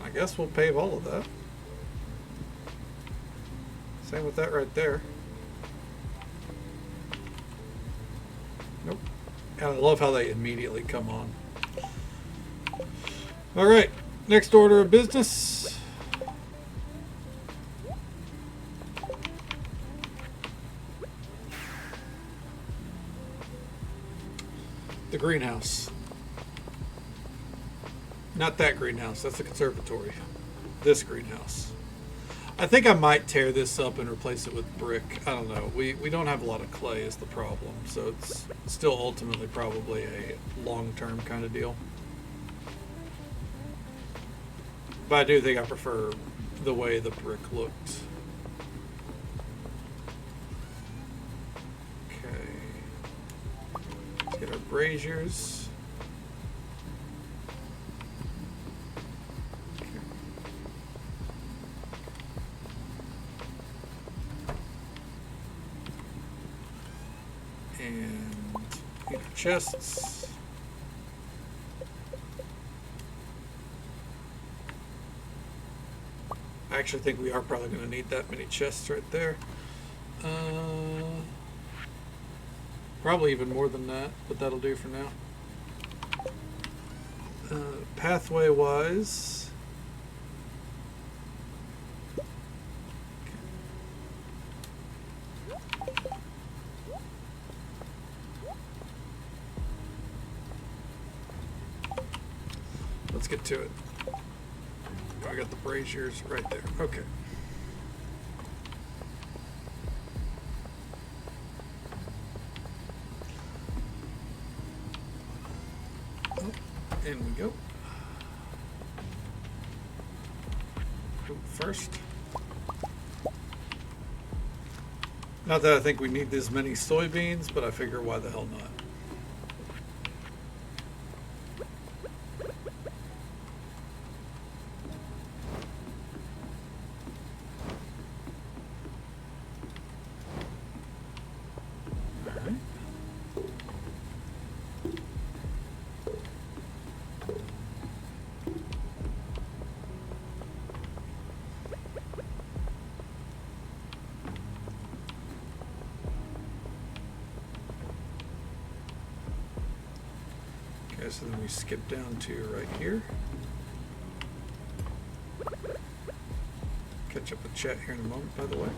Speaker 1: I guess we'll pave all of that. Same with that right there. Nope. And I love how they immediately come on. All right, next order of business. The greenhouse. Not that greenhouse, that's the conservatory. This greenhouse. I think I might tear this up and replace it with brick. I don't know. We don't have a lot of clay is the problem. So it's still ultimately probably a long-term kind of deal. But I do think I prefer the way the brick looked. Okay. Let's get our braziers. Chests. I actually think we are probably going to need that many chests right there. Probably even more than that, but that'll do for now. Pathway wise. Let's get to it. I got the braziers right there. Okay. Oh, in we go. First. Not that I think we need this many soybeans, but I figure why the hell not. So then we skip down to right here. Catch up with chat here in a moment, by the way.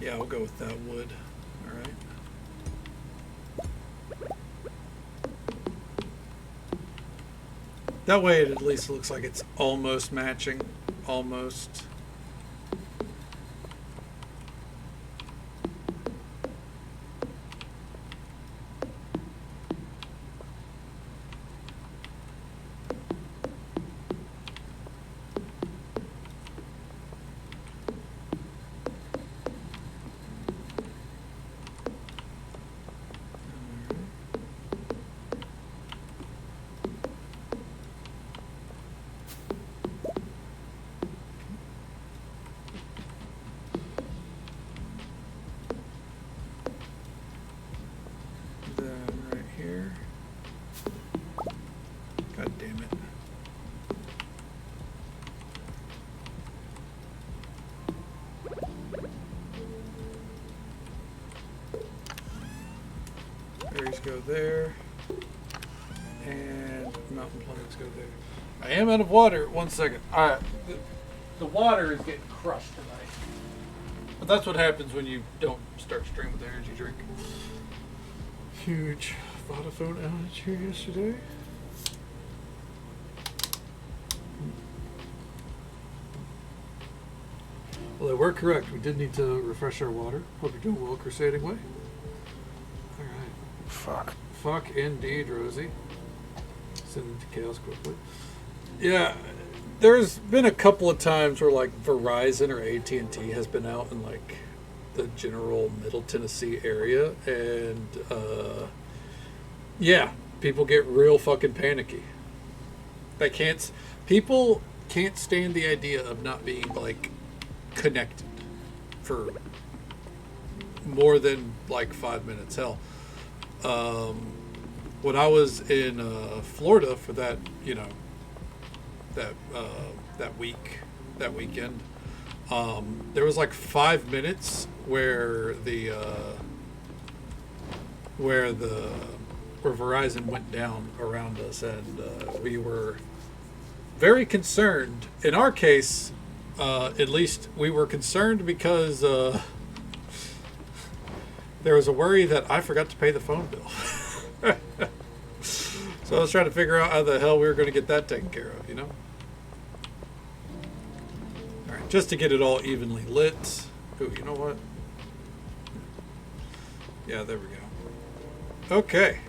Speaker 1: Yeah, we'll go with that wood. All right. That way it at least looks like it's almost matching. Almost. plumbers go there. And mountain plumbers go there. I am out of water. 1 second. Alright. The water is getting crushed tonight. But that's what happens when you don't start stream with energy drink. Huge Vodafone outage here yesterday. Well, they were correct. We did need to refresh our water. Hope you're doing well, Crusading Way. Alright.
Speaker 2: Fuck.
Speaker 1: Fuck indeed, Rosie. Send it to chaos quickly. Yeah, there's been a couple of times where like Verizon or AT&T has been out in like the general Middle Tennessee area, and yeah, people get real fucking panicky. People can't stand the idea of not being like connected for more than like 5 minutes. Hell, when I was in Florida for that, that weekend, there was like 5 minutes where Verizon went down around us, and we were very concerned. In our case, at least we were concerned because there was a worry that I forgot to pay the phone bill. So I was trying to figure out how the hell we were going to get that taken care of, All right, just to get it all evenly lit. Ooh, you know what? Yeah, there we go. Okay.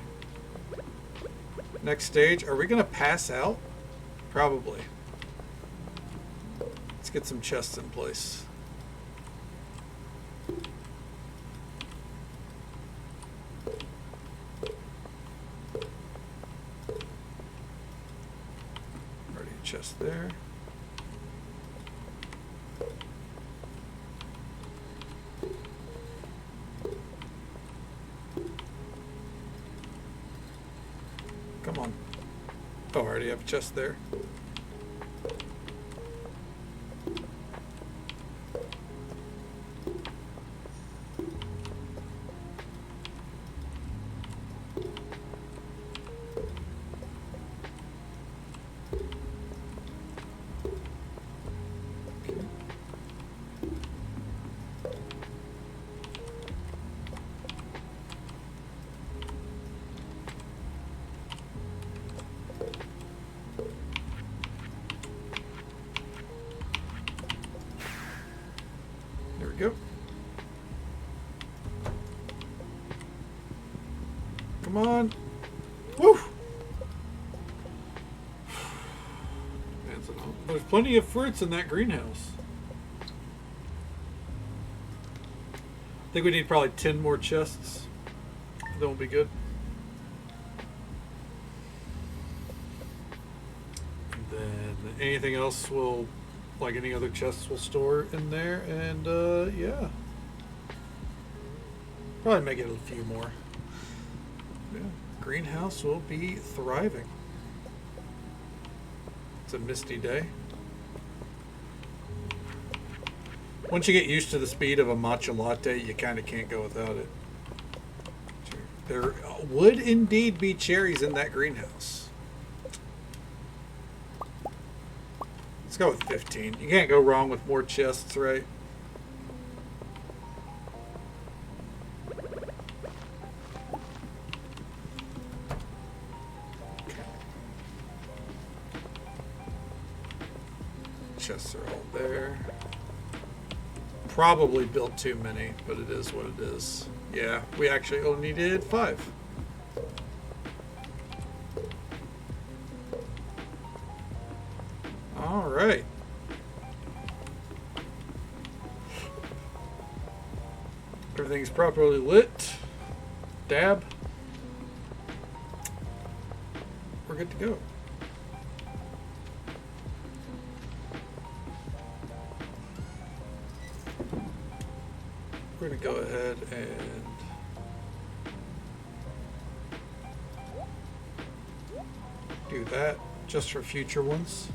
Speaker 1: Next stage. Are we going to pass out? Probably. Let's get some chests in place. Already a chest there. Come on. Oh, I already have a chest there. Go. Come on. Woo! There's plenty of fruits in that greenhouse. I think we need probably 10 more chests. That will be good. And then anything else will, like any other chests, will store in there, and yeah, probably make it a few more. Yeah, greenhouse will be thriving. It's a misty day. Once you get used to the speed of a matcha latte, you kind of can't go without it. There would indeed be cherries in that greenhouse. Let's go with 15. You can't go wrong with more chests, right? Chests are all there. Probably built too many, but it is what it is. Yeah, we actually only needed 5. All right. Everything's properly lit. Dab. We're good to go. We're going to go ahead and do that just for future ones.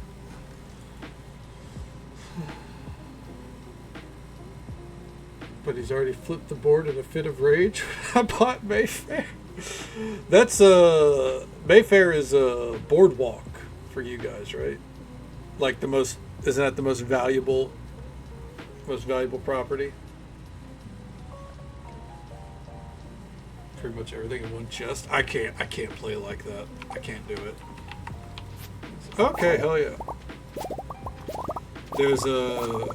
Speaker 1: But he's already flipped the board in a fit of rage. I bought Mayfair. That's Mayfair is a boardwalk for you guys, right? Like the most, isn't that the most valuable property? Pretty much everything in one chest. I can't play like that. I can't do it. Okay, hell yeah. There's the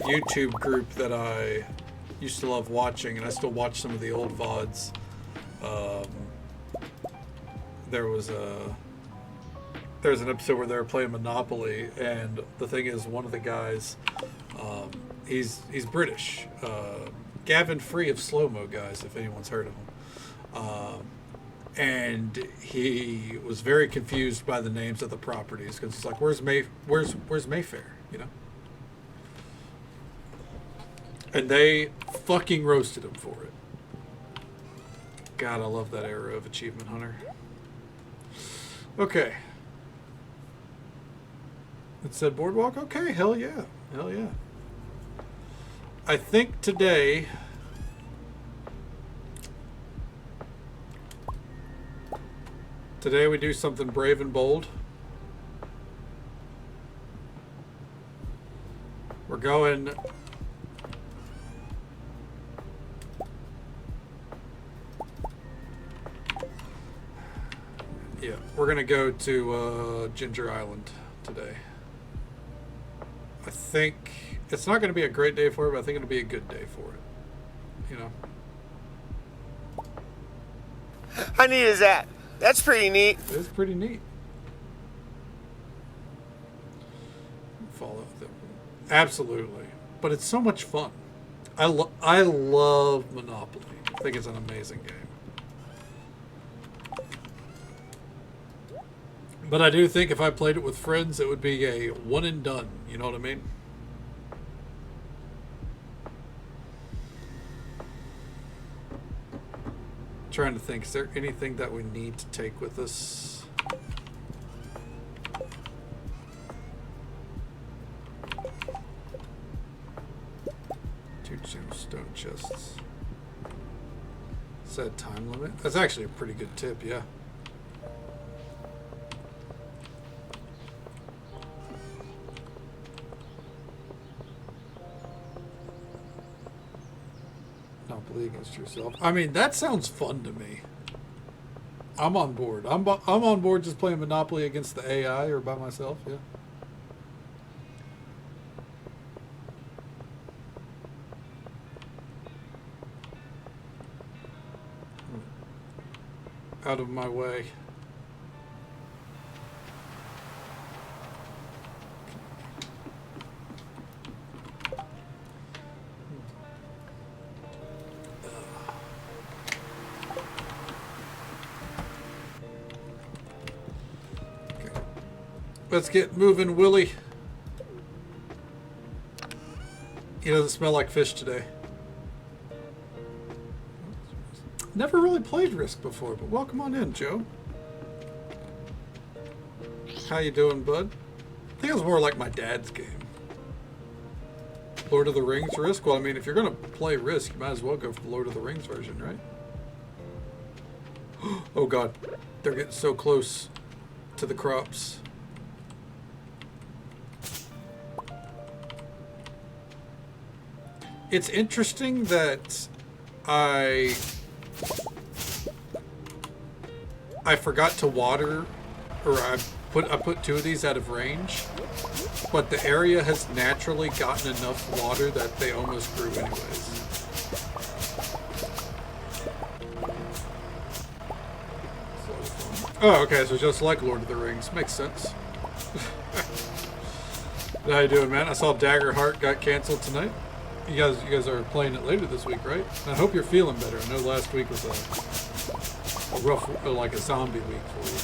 Speaker 1: YouTube group that I used to love watching, and I still watch some of the old VODs. There was an episode where they were playing Monopoly, and the thing is, one of the guys, he's British, Gavin Free of Slow Mo, guys, if anyone's heard of him. And he was very confused by the names of the properties because it's like, where's Mayfair, you know? And they fucking roasted him for it. God, I love that era of Achievement Hunter. Okay. It said Boardwalk? Okay, hell yeah. Hell yeah. I think today... Today we do something brave and bold. We're going... Yeah, we're going to go to Ginger Island today. I think it's not going to be a great day for it, but I think it'll be a good day for it. You know?
Speaker 2: How neat is that? That's pretty neat.
Speaker 1: It's pretty neat. Follow them. Absolutely. But it's so much fun. I love Monopoly. I think it's an amazing game. But I do think if I played it with friends, it would be a one and done. You know what I mean? Trying to think, is there anything that we need to take with us? Two stone chests. Set time limit. That's actually a pretty good tip, yeah. Against yourself. I mean, that sounds fun to me. I'm on board. I'm on board just playing Monopoly against the AI or by myself. Yeah. Out of my way. Let's get moving, Willie. He doesn't smell like fish today. Never really played Risk before, but welcome on in, Joe. How you doing, bud? I think it was more like my dad's game. Lord of the Rings Risk? Well, I mean, if you're going to play Risk, you might as well go for the Lord of the Rings version, right? Oh, God. They're getting so close to the crops. It's interesting that I forgot to water, or I put two of these out of range, but the area has naturally gotten enough water that they almost grew anyways. Oh, okay, so just like Lord of the Rings. Makes sense. How you doing, man? I saw Daggerheart got canceled tonight. You guys are playing it later this week, right? I hope you're feeling better. I know last week was a rough, like a zombie week for you.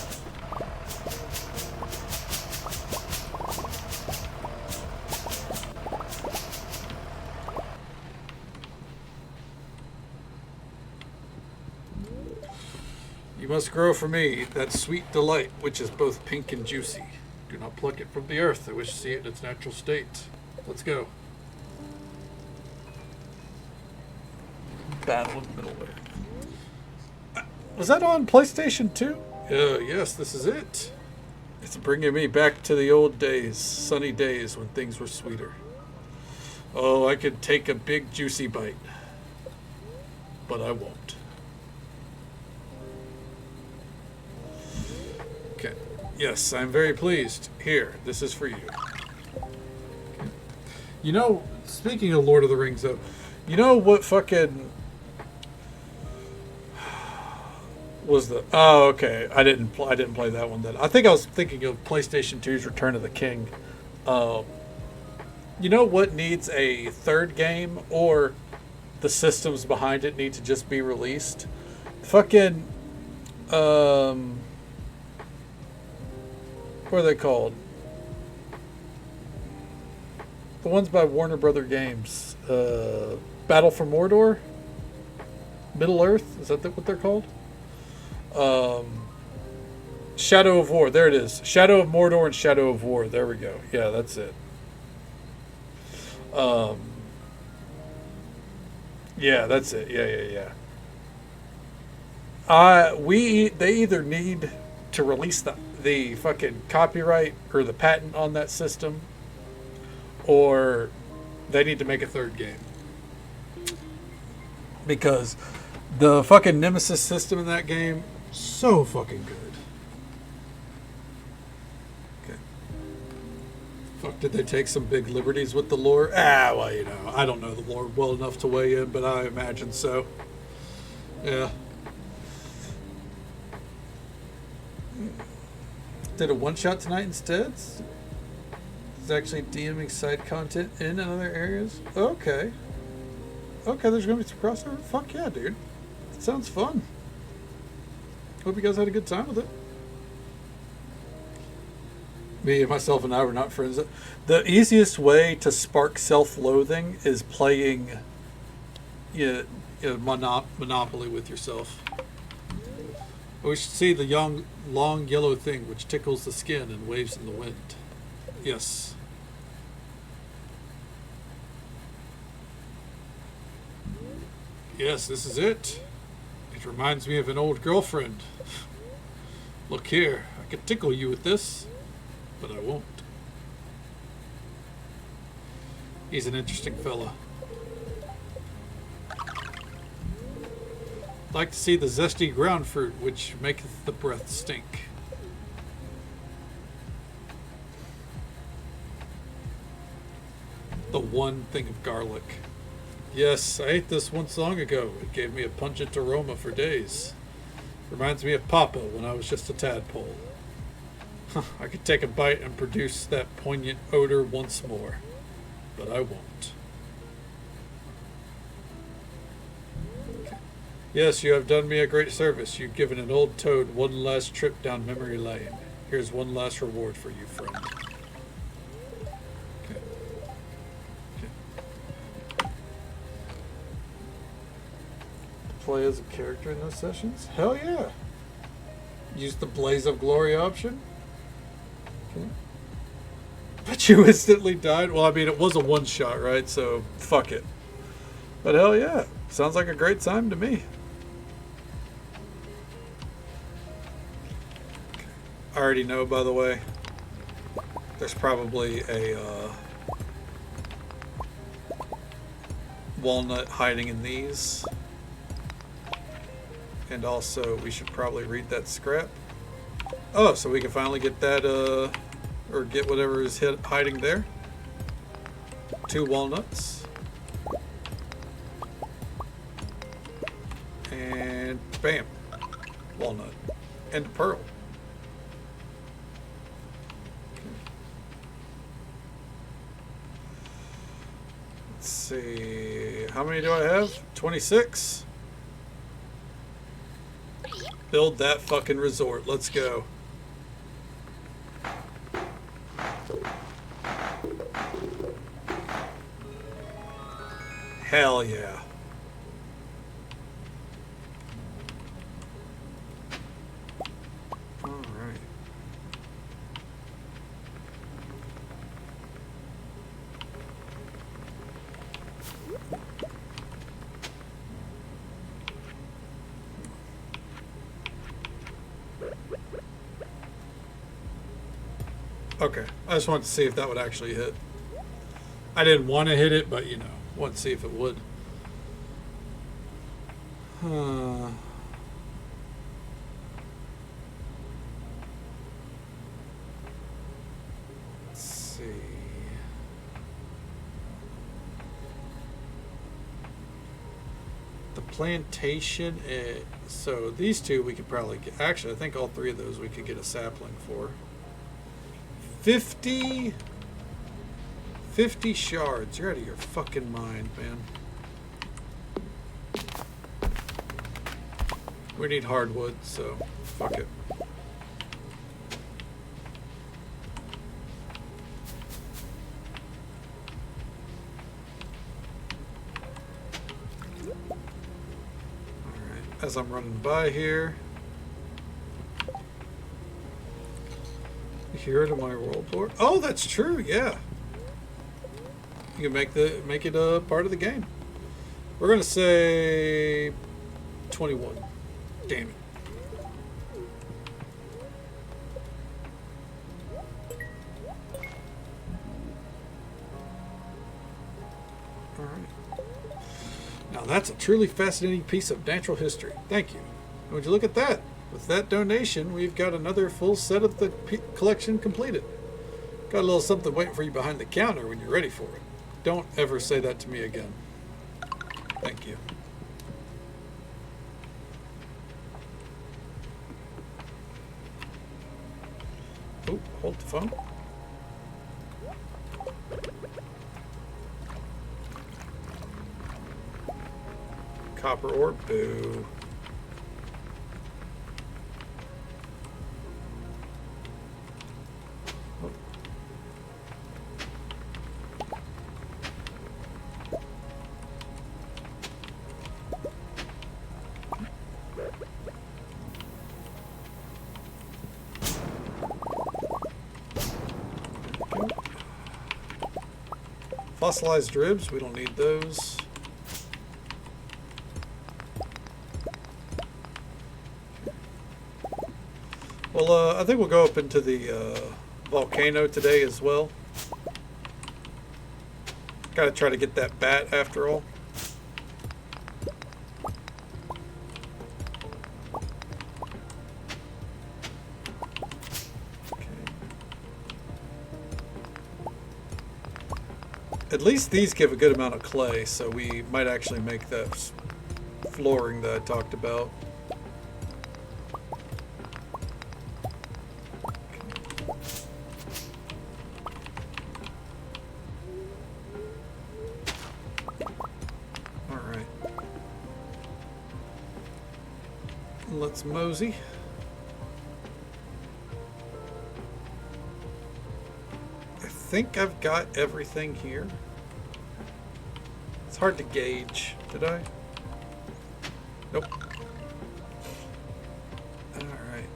Speaker 1: You must grow for me that sweet delight, which is both pink and juicy. Do not pluck it from the earth. I wish to see it in its natural state. Let's go. Battle of Middle-earth. Was that on PlayStation 2? Yes, this is it. It's bringing me back to the old days, sunny days when things were sweeter. Oh, I could take a big juicy bite, but I won't. Okay. Yes, I'm very pleased. Here, this is for you. Okay. You know, speaking of Lord of the Rings, though, you know what fucking was the? Oh, okay. I didn't play that one then. I think I was thinking of PlayStation 2's Return of the King. You know what needs a third game, or the systems behind it need to just be released? Fucking what are they called? The ones by Warner Brother Games. Battle for Mordor? Middle Earth? Is that what they're called? Shadow of War. There it is. Shadow of Mordor and Shadow of War. There we go. Yeah, that's it. Yeah, that's it. Yeah. They either need to release the fucking copyright or the patent on that system, or they need to make a third game. Because the fucking Nemesis system in that game, so fucking good. Okay. Fuck, did they take some big liberties with the lore? Well, you know, I don't know the lore well enough to weigh in, but I imagine so. Yeah. Did a one-shot tonight instead? It's actually DMing side content in other areas? Okay. Okay, there's going to be some crossover? Fuck yeah, dude. That sounds fun. Hope you guys had a good time with it. Me, myself, and I were not friends. The easiest way to spark self-loathing is playing Monopoly with yourself. We should see the long yellow thing which tickles the skin and waves in the wind. Yes. Yes, this is it. It reminds me of an old girlfriend. Look here, I could tickle you with this, but I won't. He's an interesting fella. Like to see the zesty ground fruit which maketh the breath stink. The one thing of garlic. Yes, I ate this once long ago. It gave me a pungent aroma for days. Reminds me of Papa when I was just a tadpole. I could take a bite and produce that poignant odor once more, but I won't. Yes, you have done me a great service. You've given an old toad one last trip down memory lane. Here's one last reward for you, friend. Okay. Play as a character in those sessions? Hell yeah. Use the Blaze of Glory option? Okay. But you instantly died? Well, I mean, it was a one-shot, right? So, fuck it. But hell yeah. Sounds like a great time to me. I already know, by the way, there's probably a walnut hiding in these. And also, we should probably read that scrap. Oh, so we can finally get that, or get whatever is hiding there. 2 walnuts. And bam, walnut. And pearl. Let's see, how many do I have? 26? Build that fucking resort. Let's go. Hell yeah. All right. Okay. I just wanted to see if that would actually hit. I didn't want to hit it, but you know, wanted to see if it would. Let's see. The plantation. So these two we could probably get. Actually, I think all three of those we could get a sapling for. 50 shards. You're out of your fucking mind, man. We need hardwood, so fuck it. Alright, as I'm running by here. Here to my world board. Oh, that's true, yeah. You can make it a part of the game. We're gonna say 21. Damn it. All right. Now that's a truly fascinating piece of natural history. Thank you. And would you look at that? With that donation, we've got another full set of the collection completed. Got a little something waiting for you behind the counter when you're ready for it. Don't ever say that to me again. Thank you. Oh, hold the phone. Copper ore, boo. Fossilized ribs, we don't need those. Well, I think we'll go up into the volcano today as well. Gotta try to get that bat after all. At least these give a good amount of clay, so we might actually make that flooring that I talked about. Alright. Let's mosey. I think I've got everything here. It's hard to gauge. Did I? Nope. Alright.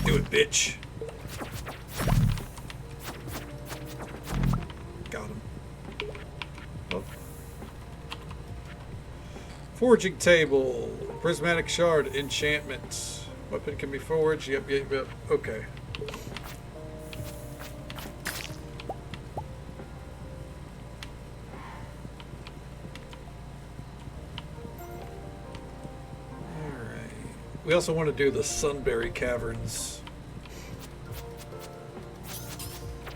Speaker 1: Do it, bitch. Got him. Oh. Forging table. Prismatic shard, enchantment. Weapon can be forged. Yep. Okay. Alright. We also want to do the Sunberry Caverns.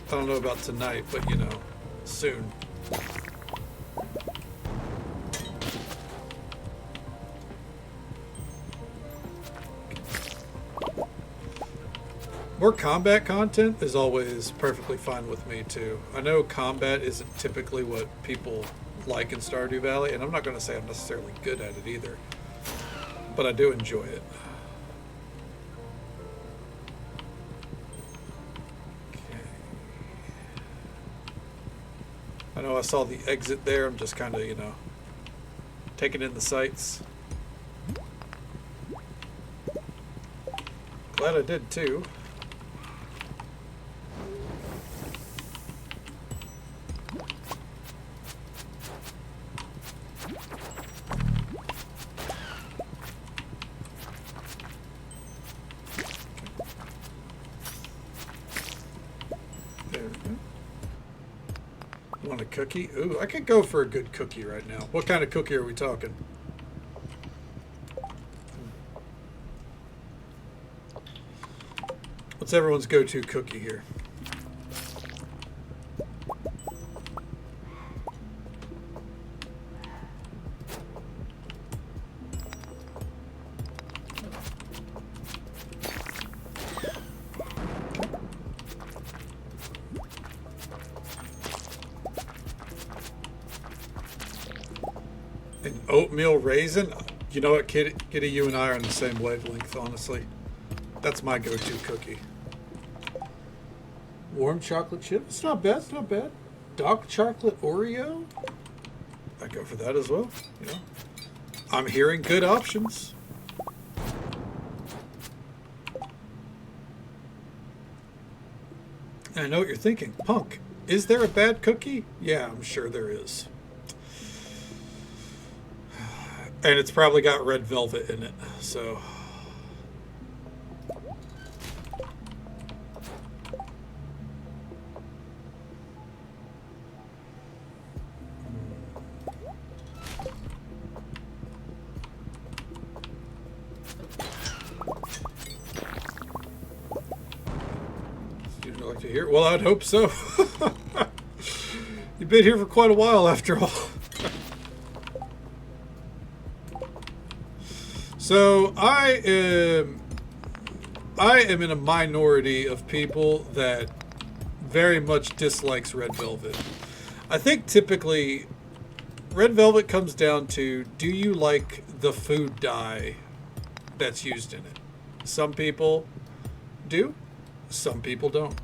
Speaker 1: I don't know about tonight, but you know, soon. More combat content is always perfectly fine with me too. I know combat isn't typically what people like in Stardew Valley, and I'm not going to say I'm necessarily good at it either, but I do enjoy it. Okay. I know I saw the exit there. I'm just kind of, you know, taking in the sights. Glad I did too. good cookie? Ooh, I could go for a good cookie right now. What kind of cookie are we talking? What's everyone's go-to cookie here? An oatmeal raisin? You know what, Kitty, you and I are on the same wavelength, honestly. That's my go-to cookie. Warm chocolate chip? It's not bad, it's not bad. Dark chocolate Oreo? I go for that as well, you know. I'm hearing good options. And I know what you're thinking. Punk, is there a bad cookie? Yeah, I'm sure there is. And it's probably got red velvet in it, so... You'd like to hear? Well, I'd hope so. You've been here for quite a while, after all. So I am in a minority of people that very much dislikes red velvet. I think typically red velvet comes down to, do you like the food dye that's used in it? Some people do, some people don't.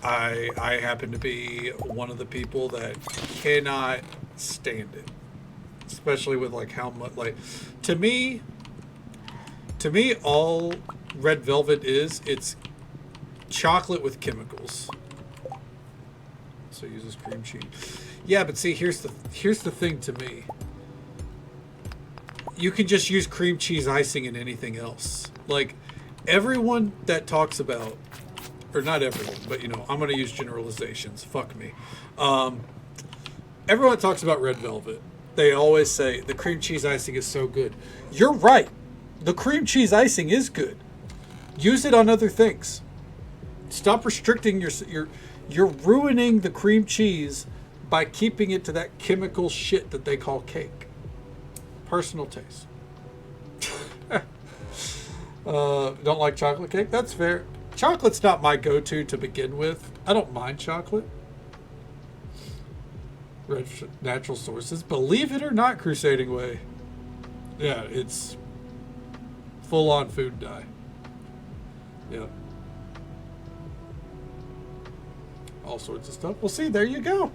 Speaker 1: I happen to be one of the people that cannot stand it, especially with like how much, like, to me all red velvet is, it's chocolate with chemicals. So it uses cream cheese. Yeah, but see, here's the thing to me. You can just use cream cheese icing in anything else. Like, everyone that talks about, or not everyone, but you know, I'm going to use generalizations. Fuck me. Everyone talks about red velvet. They always say the cream cheese icing is so good. You're right. The cream cheese icing is good. Use it on other things. Stop restricting you're ruining the cream cheese by keeping it to that chemical shit that they call cake. Personal taste. Don't like chocolate cake? That's fair. Chocolate's not my go-to to begin with. I don't mind chocolate. Red natural sources. Believe it or not, Crusading Way. Yeah, it's full-on food dye. Yep. All sorts of stuff. Well, see, there you go.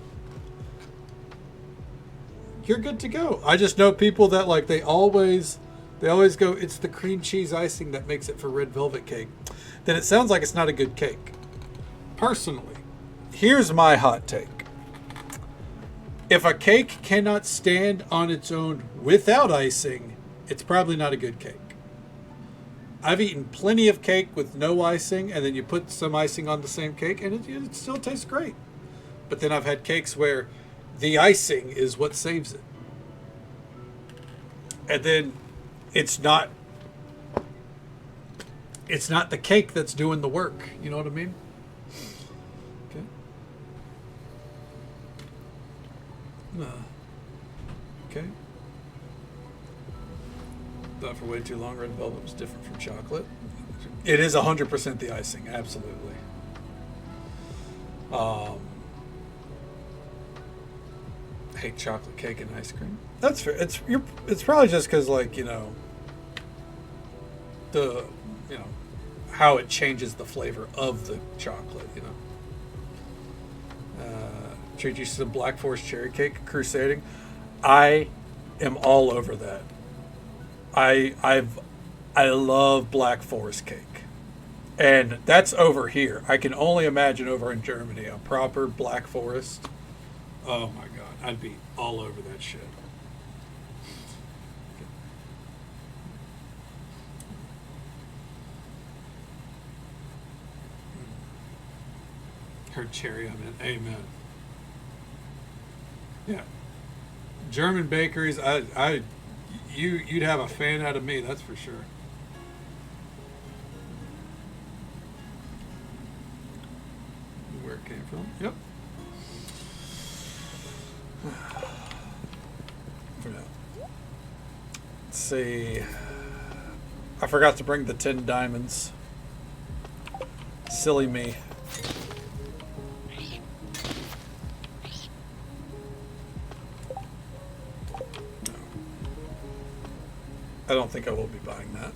Speaker 1: You're good to go. I just know people that, like, they always go, it's the cream cheese icing that makes it for red velvet cake. Then it sounds like it's not a good cake. Personally, here's my hot take. If a cake cannot stand on its own without icing, it's probably not a good cake. I've eaten plenty of cake with no icing, and then you put some icing on the same cake, and it still tastes great. But then I've had cakes where the icing is what saves it. And then it's not the cake that's doing the work. You know what I mean? Okay. Okay. Thought for way too long red velvet was different from chocolate. It is 100% the icing, absolutely. I hate chocolate cake and ice cream. That's fair. It's probably just because, like, you know, how it changes the flavor of the chocolate, you know. Treat you to some Black Forest cherry cake, Crusading. I am all over that. I love Black Forest cake, and that's over here. I can only imagine over in Germany a proper Black Forest. Oh my god, I'd be all over that shit. heard cherry. I mean, amen. Yeah. German bakeries. You'd have a fan out of me. That's for sure. Where it came from. Yep. Let's see. I forgot to bring the 10 diamonds. Silly me. I don't think I will be buying that.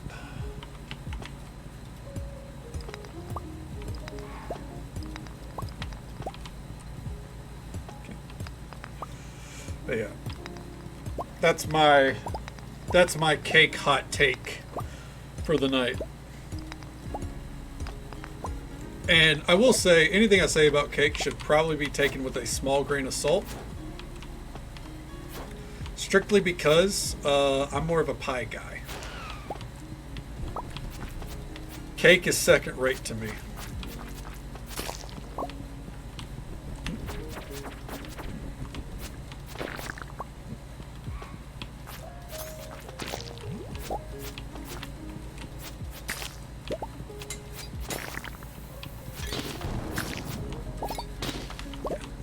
Speaker 1: Okay. But yeah, that's my cake hot take for the night. And I will say, anything I say about cake should probably be taken with a small grain of salt. Strictly because I'm more of a pie guy. Cake is second rate to me.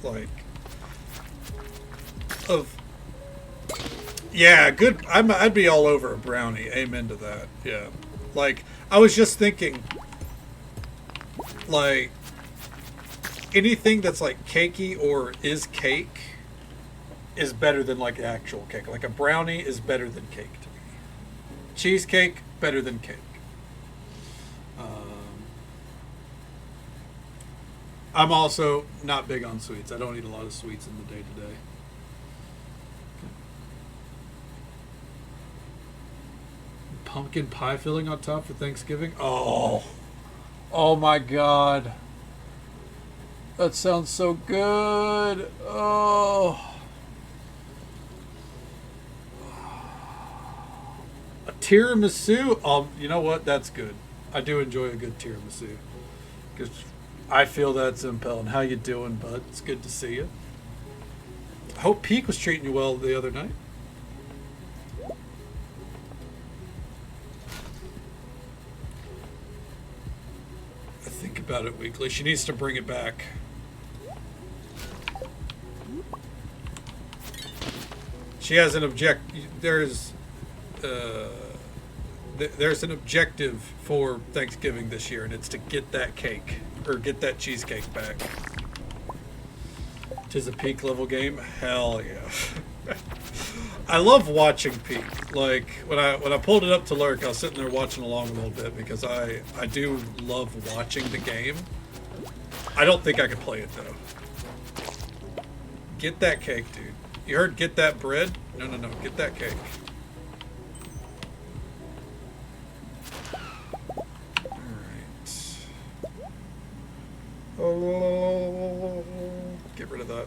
Speaker 1: Like, yeah, good. I'd be all over a brownie. Amen to that. Yeah. Like, I was just thinking, like, anything that's like cakey or is cake is better than like actual cake. Like a brownie is better than cake to me. Cheesecake, better than cake. I'm also not big on sweets. I don't eat a lot of sweets in the day to day. Pumpkin pie filling on top for Thanksgiving. Oh my God. That sounds so good. Oh. A tiramisu. You know what? That's good. I do enjoy a good tiramisu. Because I feel that's impelling. How you doing, bud? It's good to see you. I hope Peak was treating you well the other night. I think about it weekly. She needs to bring it back. She has an there's an objective for Thanksgiving this year, and it's to get that cake, or get that cheesecake back. 'Tis a Peak level game. Hell yeah. I love watching Peak. Like, when I pulled it up to lurk, I was sitting there watching along a little bit because I do love watching the game. I don't think I could play it though. Get that cake, dude. You heard get that bread? No, get that cake. Oh, get rid of that.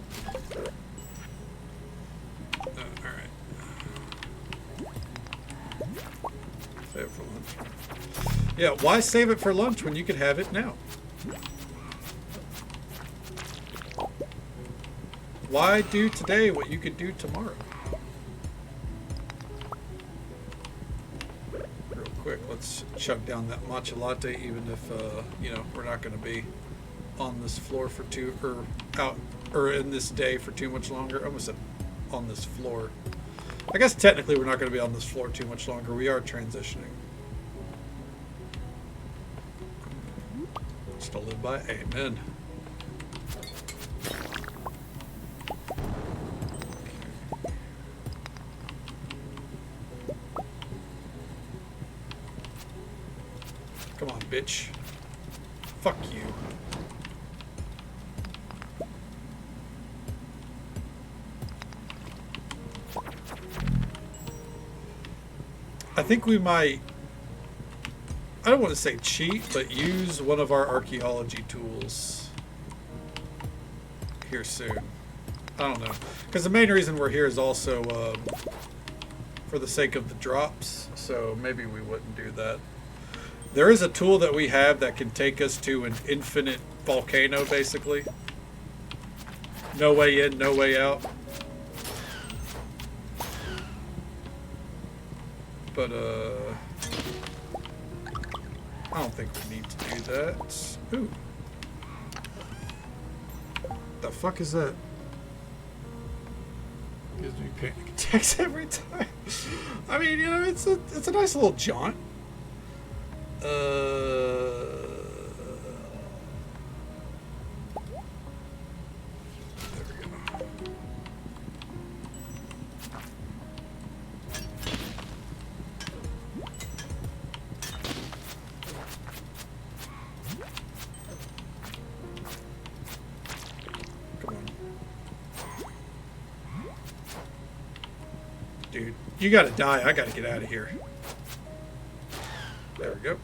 Speaker 1: Alright. Save it for lunch. Yeah, why save it for lunch when you could have it now? Why do today what you could do tomorrow? Real quick, let's chug down that matcha latte, even if, we're not going to be on this floor for in this day for too much longer. I almost said on this floor. I guess technically we're not going to be on this floor too much longer. We are transitioning. Still live by amen. Come on, bitch. Fuck you. I think we might, I don't want to say cheat, but use one of our archaeology tools here soon. I don't know. Because the main reason we're here is also for the sake of the drops, so maybe we wouldn't do that. There is a tool that we have that can take us to an infinite volcano, basically. No way in, no way out. But, I don't think we need to do that. Ooh. The fuck is that? Gives me panic attacks every time. I mean, you know, it's a nice little jaunt. Dude, you gotta die. I gotta get out of here. There we go.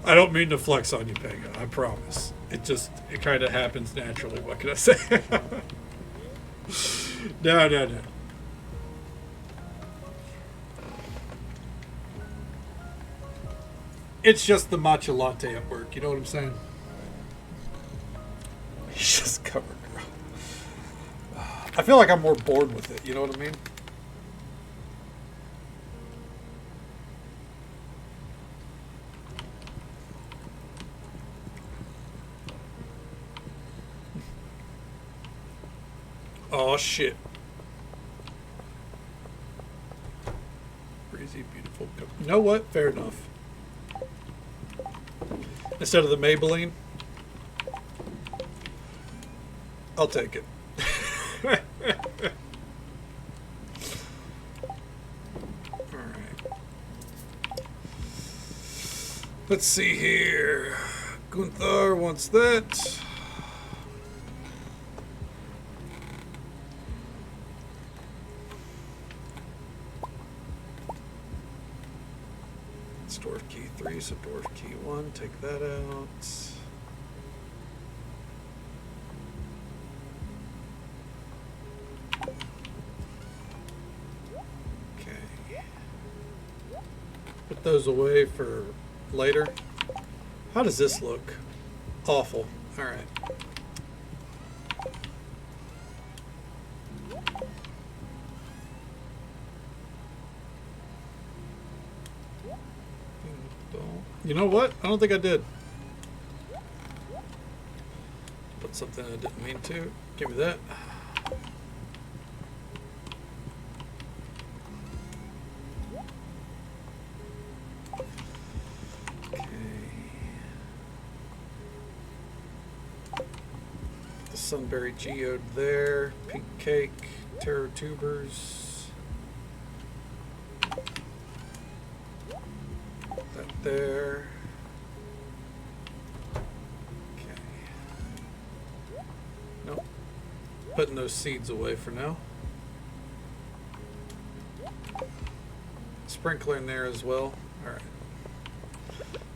Speaker 1: I don't mean to flex on you, Pega. I promise. It kind of happens naturally. What can I say? No. It's just the matcha latte at work. You know what I'm saying? He's just covered. I feel like I'm more bored with it. You know what I mean? Oh shit. Breezy, beautiful. You know what? Fair enough. Instead of the Maybelline, I'll take it. Alright. Let's see here. Gunther wants that. It's dwarf key 3, so dwarf key 1. Take that out. Put those away for later. How does this look? Awful. All right. You know what? I don't think I did. Put something I didn't mean to. Give me that. Sunberry geode there, pink cake, taro tubers, that there. Okay. Nope. Putting those seeds away for now. Sprinkler in there as well. All right.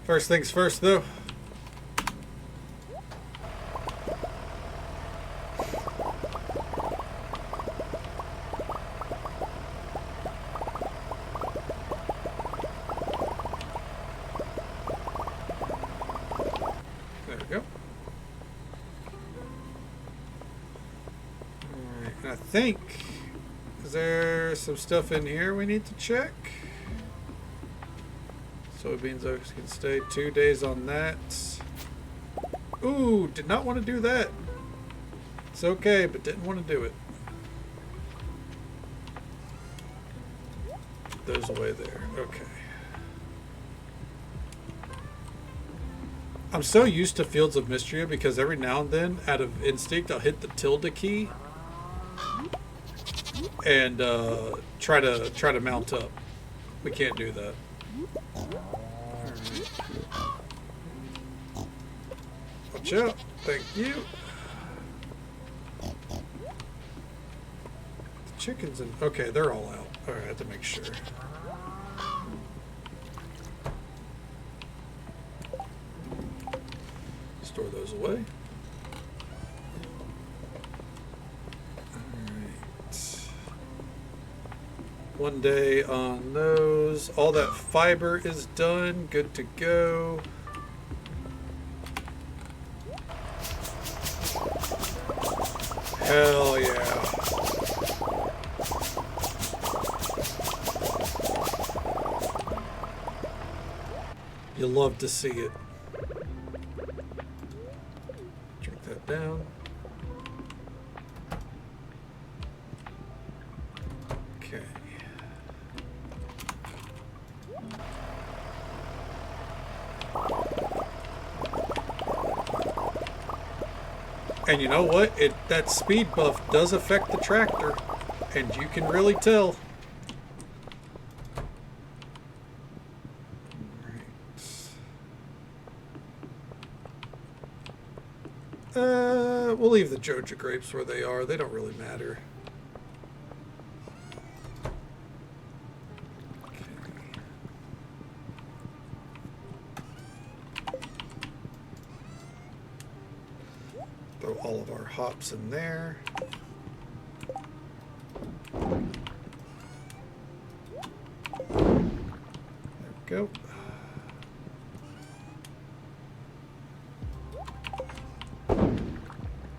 Speaker 1: First things first, though. I think, is there some stuff in here we need to check? Soybeans oaks can stay 2 days on that. Ooh, did not want to do that. It's okay, but didn't want to do it. Put those away there. Okay. I'm so used to Fields of Mystria because every now and then, out of instinct, I'll hit the tilde key and try to mount up. We can't do that. Right. Watch out. Thank you. The chickens and okay, they're all out. All right, I have to make sure. Store those away. Alright. 1 day on those. All that fiber is done. Good to go. Hell yeah. You love to see it. Drink that down. Okay. And you know what? That speed buff does affect the tractor, and you can really tell. We'll leave the Joja grapes where they are. They don't really matter. Throw all of our hops in there. There we go.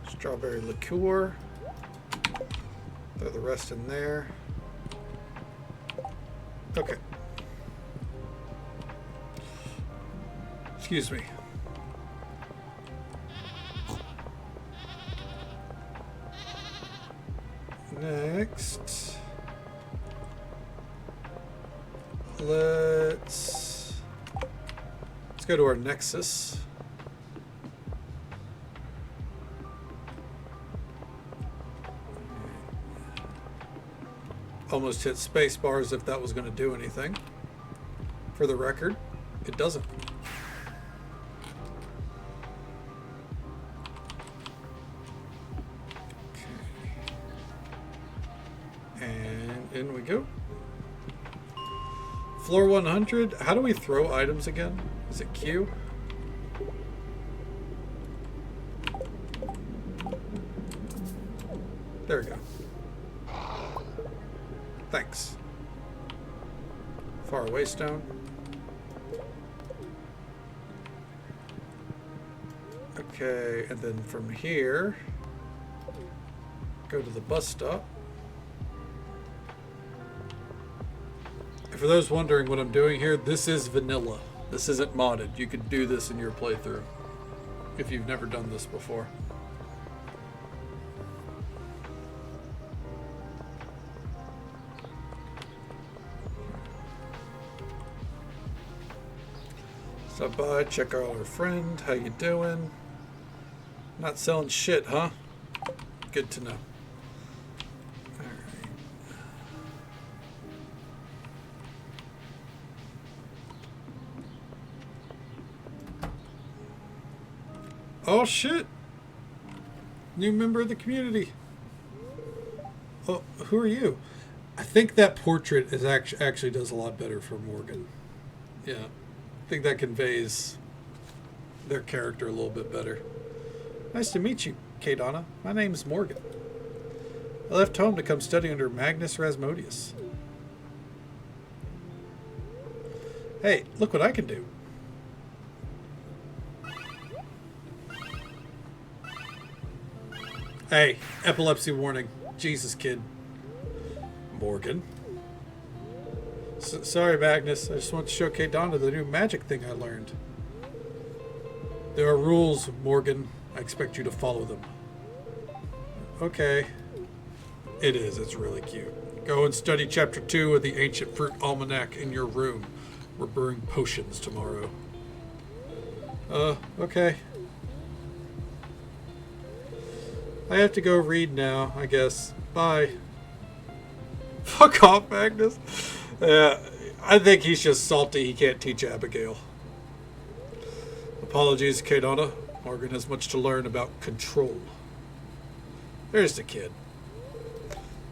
Speaker 1: Strawberry liqueur. Throw the rest in there. Okay. Excuse me. Next, let's go to our Nexus. Almost hit space bar as if that was going to do anything. For the record, it doesn't. And in we go. Floor 100. How do we throw items again? Is it Q? There we go. Thanks. Far away stone. Okay, and then from here, go to the bus stop. And for those wondering what I'm doing here, this is vanilla. This isn't modded. You could do this in your playthrough if you've never done this before. Stop by, check out our friend. How you doing? Not selling shit, huh? Good to know. Alright. Oh shit! New member of the community. Oh, who are you? I think that portrait is actually does a lot better for Morgan. Yeah. I think that conveys their character a little bit better. Nice to meet you, Kadana. My name's Morgan. I left home to come study under Magnus Rasmodius. Hey, look what I can do. Hey, epilepsy warning. Jesus, kid. Morgan. Sorry, Magnus. I just want to show Kadana the new magic thing I learned. There are rules, Morgan. I expect you to follow them. Okay. It is. It's really cute. Go and study Chapter 2 of the Ancient Fruit Almanac in your room. We're brewing potions tomorrow. Okay. I have to go read now, I guess. Bye. Fuck off, Magnus. Yeah, I think he's just salty he can't teach Abigail. Apologies, Kadana. Morgan has much to learn about control. There's the kid.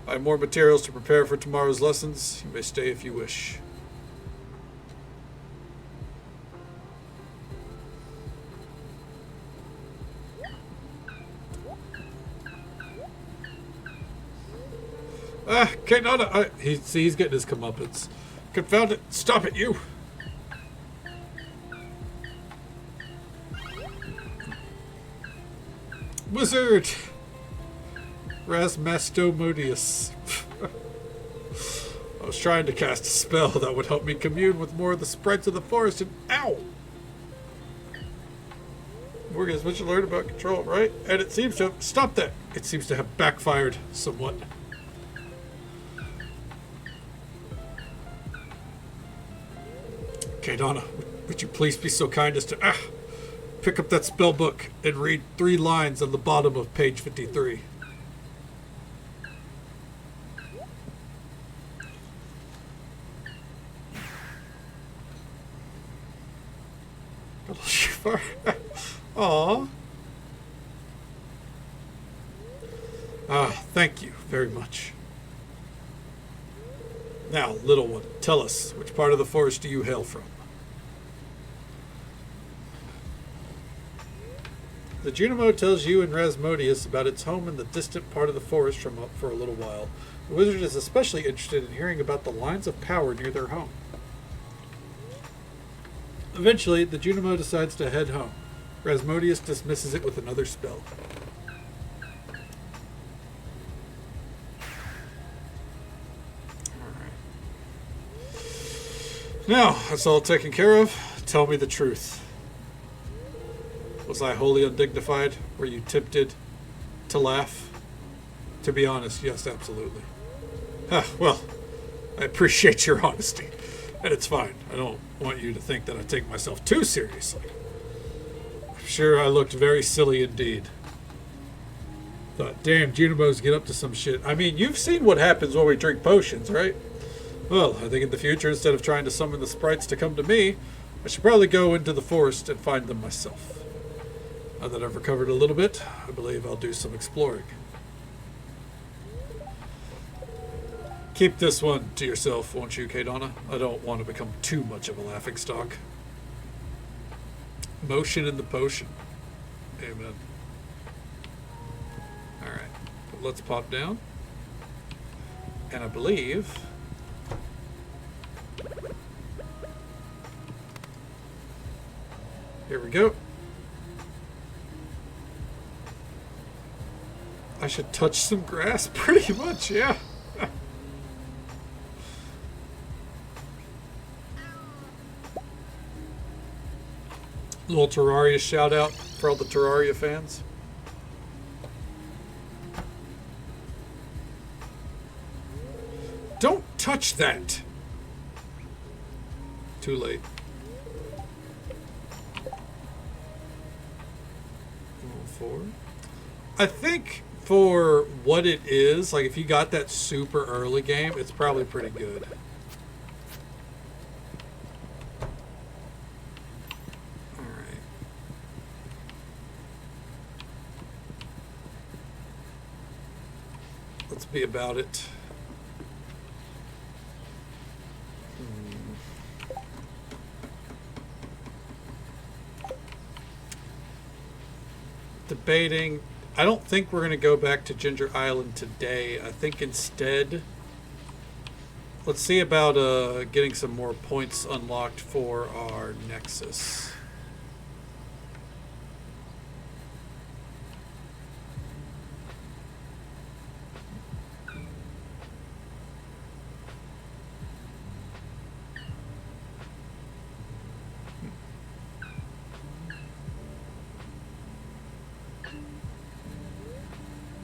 Speaker 1: I have more materials to prepare for tomorrow's lessons. You may stay if you wish. Kadana, he's getting his comeuppance. Confound it. Stop it, you. Wizard. Rasmastomodius. I was trying to cast a spell that would help me commune with more of the sprites of the forest and ow! Morgan, as much you learned about control, right? And it seems to have... Stop that! It seems to have backfired somewhat. Okay, Donna, would you please be so kind as to pick up that spell book and read 3 lines on the bottom of page 53. Aww. Thank you very much. Now, little one, tell us, which part of the forest do you hail from? The Junimo tells you and Rasmodius about its home in the distant part of the forest from up for a little while. The wizard is especially interested in hearing about the lines of power near their home. Eventually, the Junimo decides to head home. Rasmodius dismisses it with another spell. Now, that's all taken care of. Tell me the truth. Was I wholly undignified? Were you tempted to laugh? To be honest, yes, absolutely. Well, I appreciate your honesty. And it's fine. I don't want you to think that I take myself too seriously. I'm sure I looked very silly indeed. Thought, damn, Junimos get up to some shit. I mean, you've seen what happens when we drink potions, right? Well, I think in the future, instead of trying to summon the sprites to come to me, I should probably go into the forest and find them myself. Now that I've recovered a little bit, I believe I'll do some exploring. Keep this one to yourself, won't you, Kadana? I don't want to become too much of a laughingstock. Motion in the potion. Amen. Alright, let's pop down. And I believe... Here we go. I should touch some grass, pretty much, yeah. Little Terraria shout out for all the Terraria fans. Don't touch that. Too late. I think for what it is, like if you got that super early game, it's probably pretty good. Alright. Let's be about it. Debating. I don't think we're going to go back to Ginger Island today. I think instead, let's see about getting some more points unlocked for our Nexus.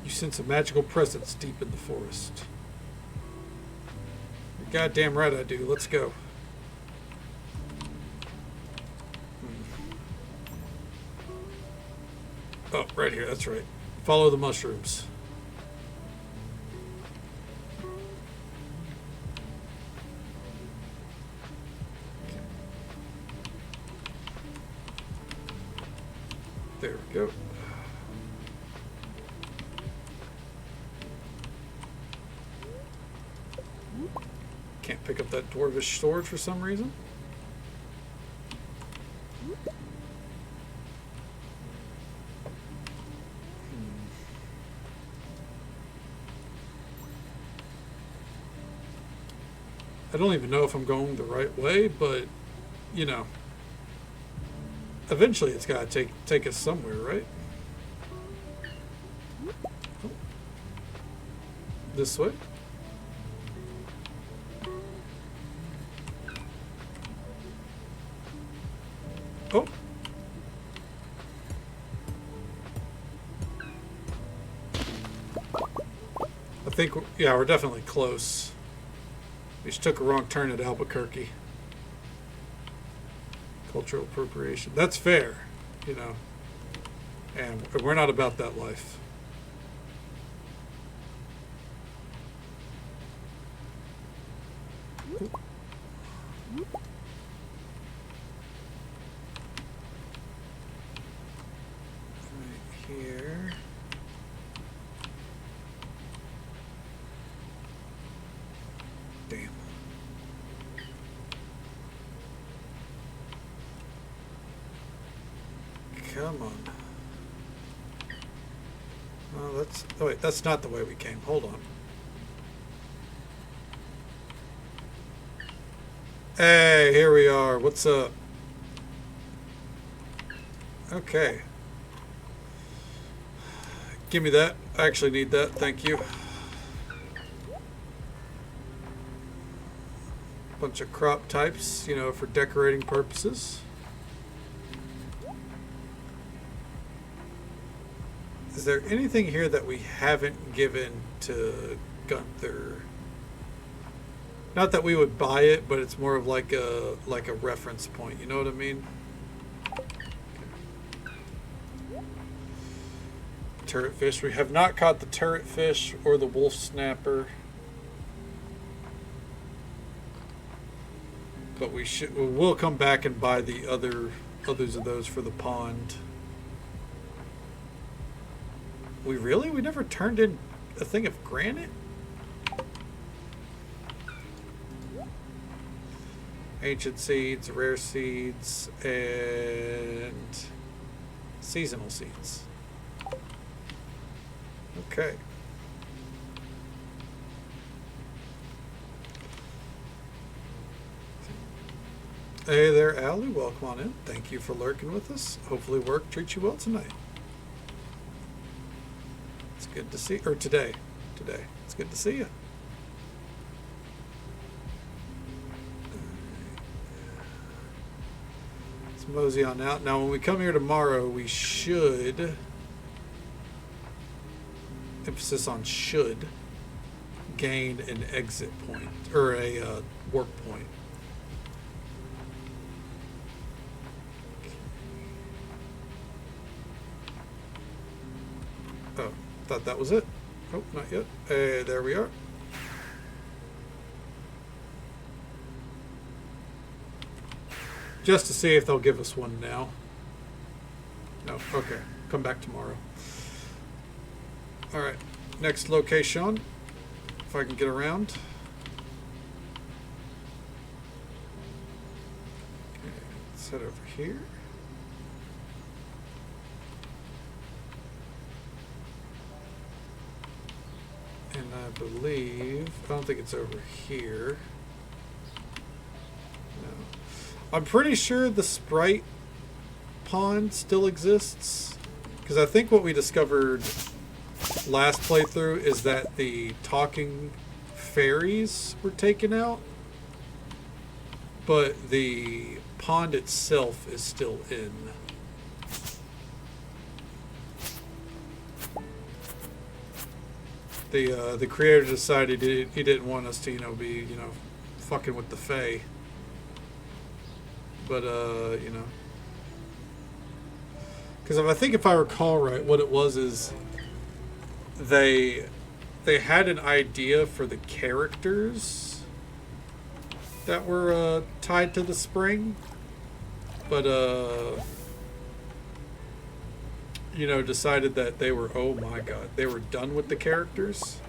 Speaker 1: Sense a magical presence deep in the forest. You're goddamn right I do. Let's go. Oh, right here. That's right. Follow the mushrooms. There we go. Can't pick up that dwarvish sword for some reason. I don't even know if I'm going the right way, but, you know, eventually it's got to take us somewhere, right? Oh. This way? Oh. I think, yeah, we're definitely close. We just took a wrong turn at Albuquerque. Cultural appropriation. That's fair, you know. And we're not about that life. Right here. Damn. Come on. Oh, that's... Oh, wait, that's not the way we came. Hold on. Hey, here we are. What's up? Okay. Give me that. I actually need that. Thank you. Bunch of crop types, you know, for decorating purposes. Is there anything here that we haven't given to Gunther? Not that we would buy it, but it's more of like a reference point. You know what I mean? Turret fish. We have not caught the turret fish or the wolf snapper, but we should. We'll come back and buy the others of those for the pond. We never turned in a thing of granite. Ancient seeds, rare seeds, and seasonal seeds. Okay. Hey there, Allie. Welcome on in. Thank you for lurking with us. Hopefully work treats you well tonight. It's good to see... Or today. Today. It's good to see you. Let's mosey on out. Now, when we come here tomorrow, we should... Emphasis on should gain an exit point or a warp point. Oh, thought that was it. Oh, not yet. Hey, there we are. Just to see if they'll give us one now. No, okay. Come back tomorrow. All right, next location, if I can get around. Okay, let's head over here. And I believe, I don't think it's over here. No. I'm pretty sure the Sprite pond still exists, because I think what we discovered last playthrough is that the talking fairies were taken out, but the pond itself is still in. The creator decided he didn't want us to, be, fucking with the fae. But, because I think if I recall right, what it was is they had an idea for the characters that were tied to the spring, but decided that they were, oh my god, they were done with the characters.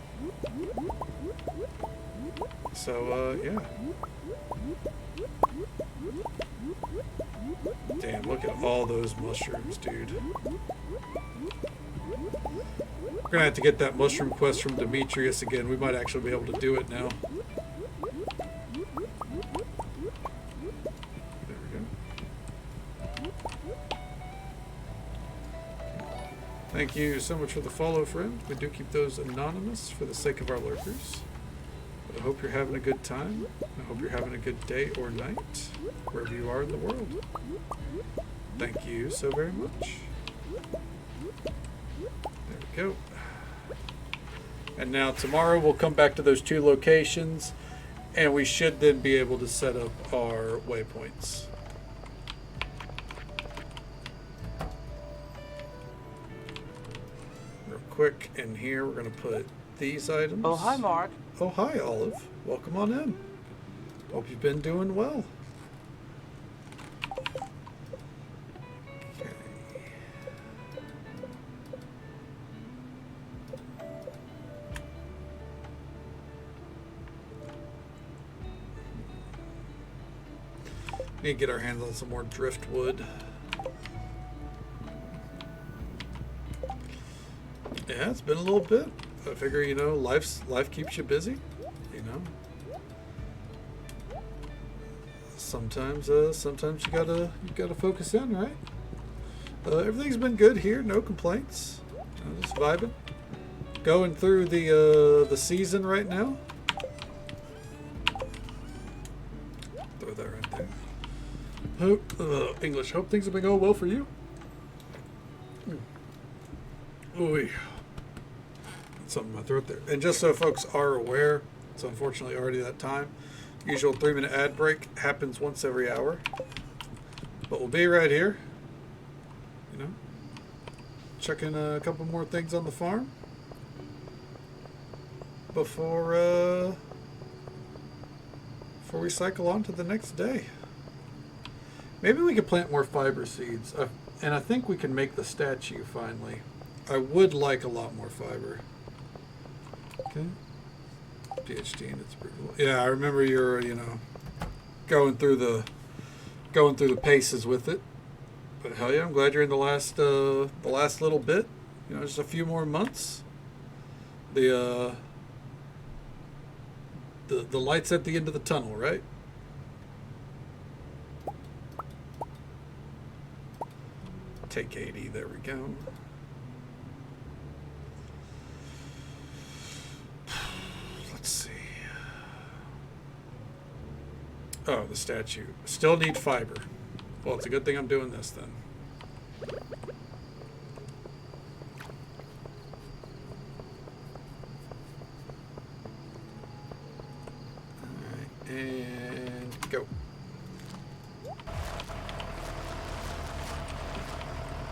Speaker 1: So yeah. Damn, look at all those mushrooms, dude. We're gonna have to get that mushroom quest from Demetrius again. We might actually be able to do it now. There we go. Thank you so much for the follow, friend. We do keep those anonymous for the sake of our lurkers. But I hope you're having a good time. I hope you're having a good day or night, wherever you are in the world. Thank you so very much. There we go. And now tomorrow we'll come back to those 2 locations, and we should then be able to set up our waypoints. Real quick, in here we're going to put these items.
Speaker 3: Oh, hi, Mark.
Speaker 1: Oh, hi, Olive. Welcome on in. Hope you've been doing well. Okay. Need to get our hands on some more driftwood. Yeah, it's been a little bit. I figure, you know, life keeps you busy, you know. Sometimes you gotta focus in, right? Everything's been good here, no complaints. Just vibing, going through the season right now. Throw that right there. Hope English. Hope things have been going well for you. Ooh. Something in my throat there. And just so folks are aware, it's unfortunately already that time. Usual 3-minute ad break happens once every hour. But we'll be right here. You know, checking a couple more things on the farm before we cycle on to the next day. Maybe we could plant more fiber seeds. And I think we can make the statue finally. I would like a lot more fiber. Okay. PhD and its approval. Yeah, I remember you're, you know, going through the paces with it. But hell yeah, I'm glad you're in the last little bit. You know, just a few more months. The light's at the end of the tunnel, right? Take 80. There we go. Let's see. Oh, the statue. Still need fiber. Well, it's a good thing I'm doing this then. Alright, and go.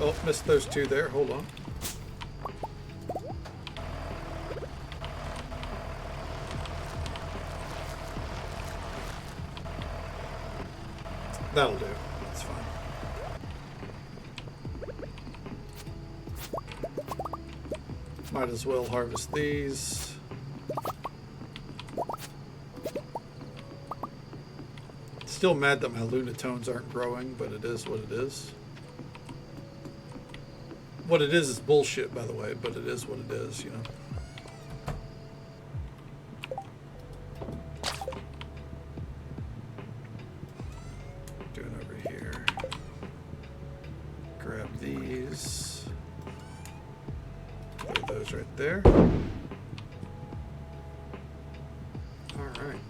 Speaker 1: Oh, missed those 2 there. Hold on. That'll do. That's fine. Might as well harvest these. Still mad that my lunatones aren't growing, but it is what it is. What it is bullshit, by the way, but it is what it is, you know. Doing over here. Grab these. Throw those right there. Alright.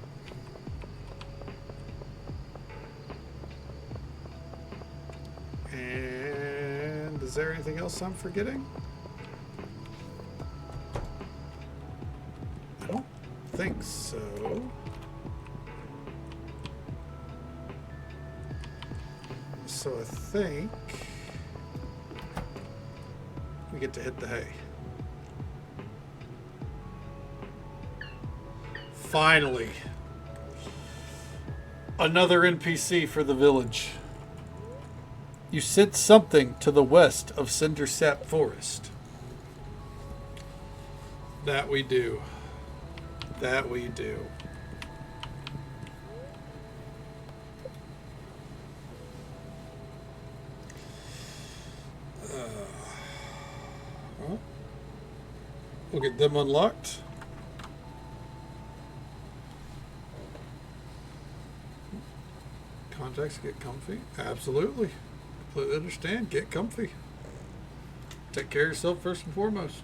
Speaker 1: And is there anything else I'm forgetting? I don't think so. So I think we get to hit the hay. Finally. Another NPC for the village. You sent something to the west of Cindersap Forest. That we do. That we do. Well, we'll get them unlocked. Contacts get comfy. Absolutely. Completely understand. Get comfy. Take care of yourself first and foremost.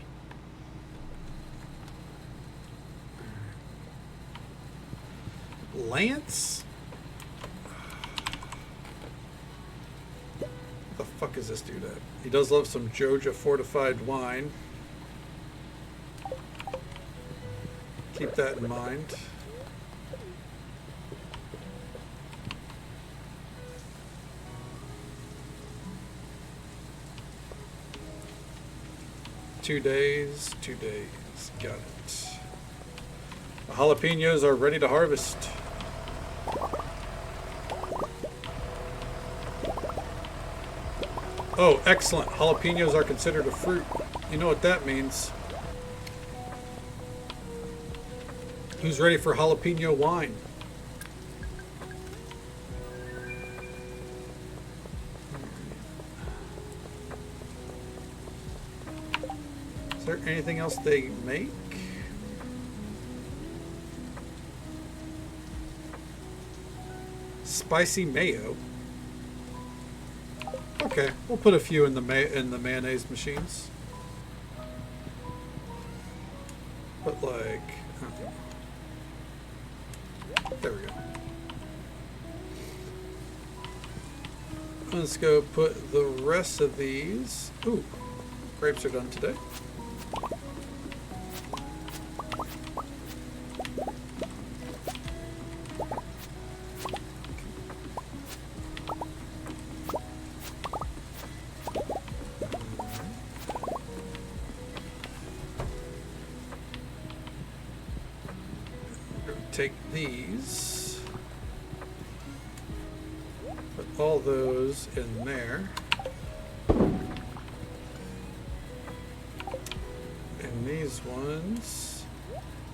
Speaker 1: Lance? What the fuck is this dude at? He does love some Joja fortified wine. Keep that in mind. Two days. Got it. The jalapenos are ready to harvest. Oh, excellent. Jalapenos are considered a fruit. You know what that means. Who's ready for jalapeno wine? Is there anything else they make? Spicy mayo. Okay, we'll put a few in the mayonnaise machines. But like, there we go. Let's go put the rest of these. Ooh, grapes are done today. Take these, put all those in there, and these ones,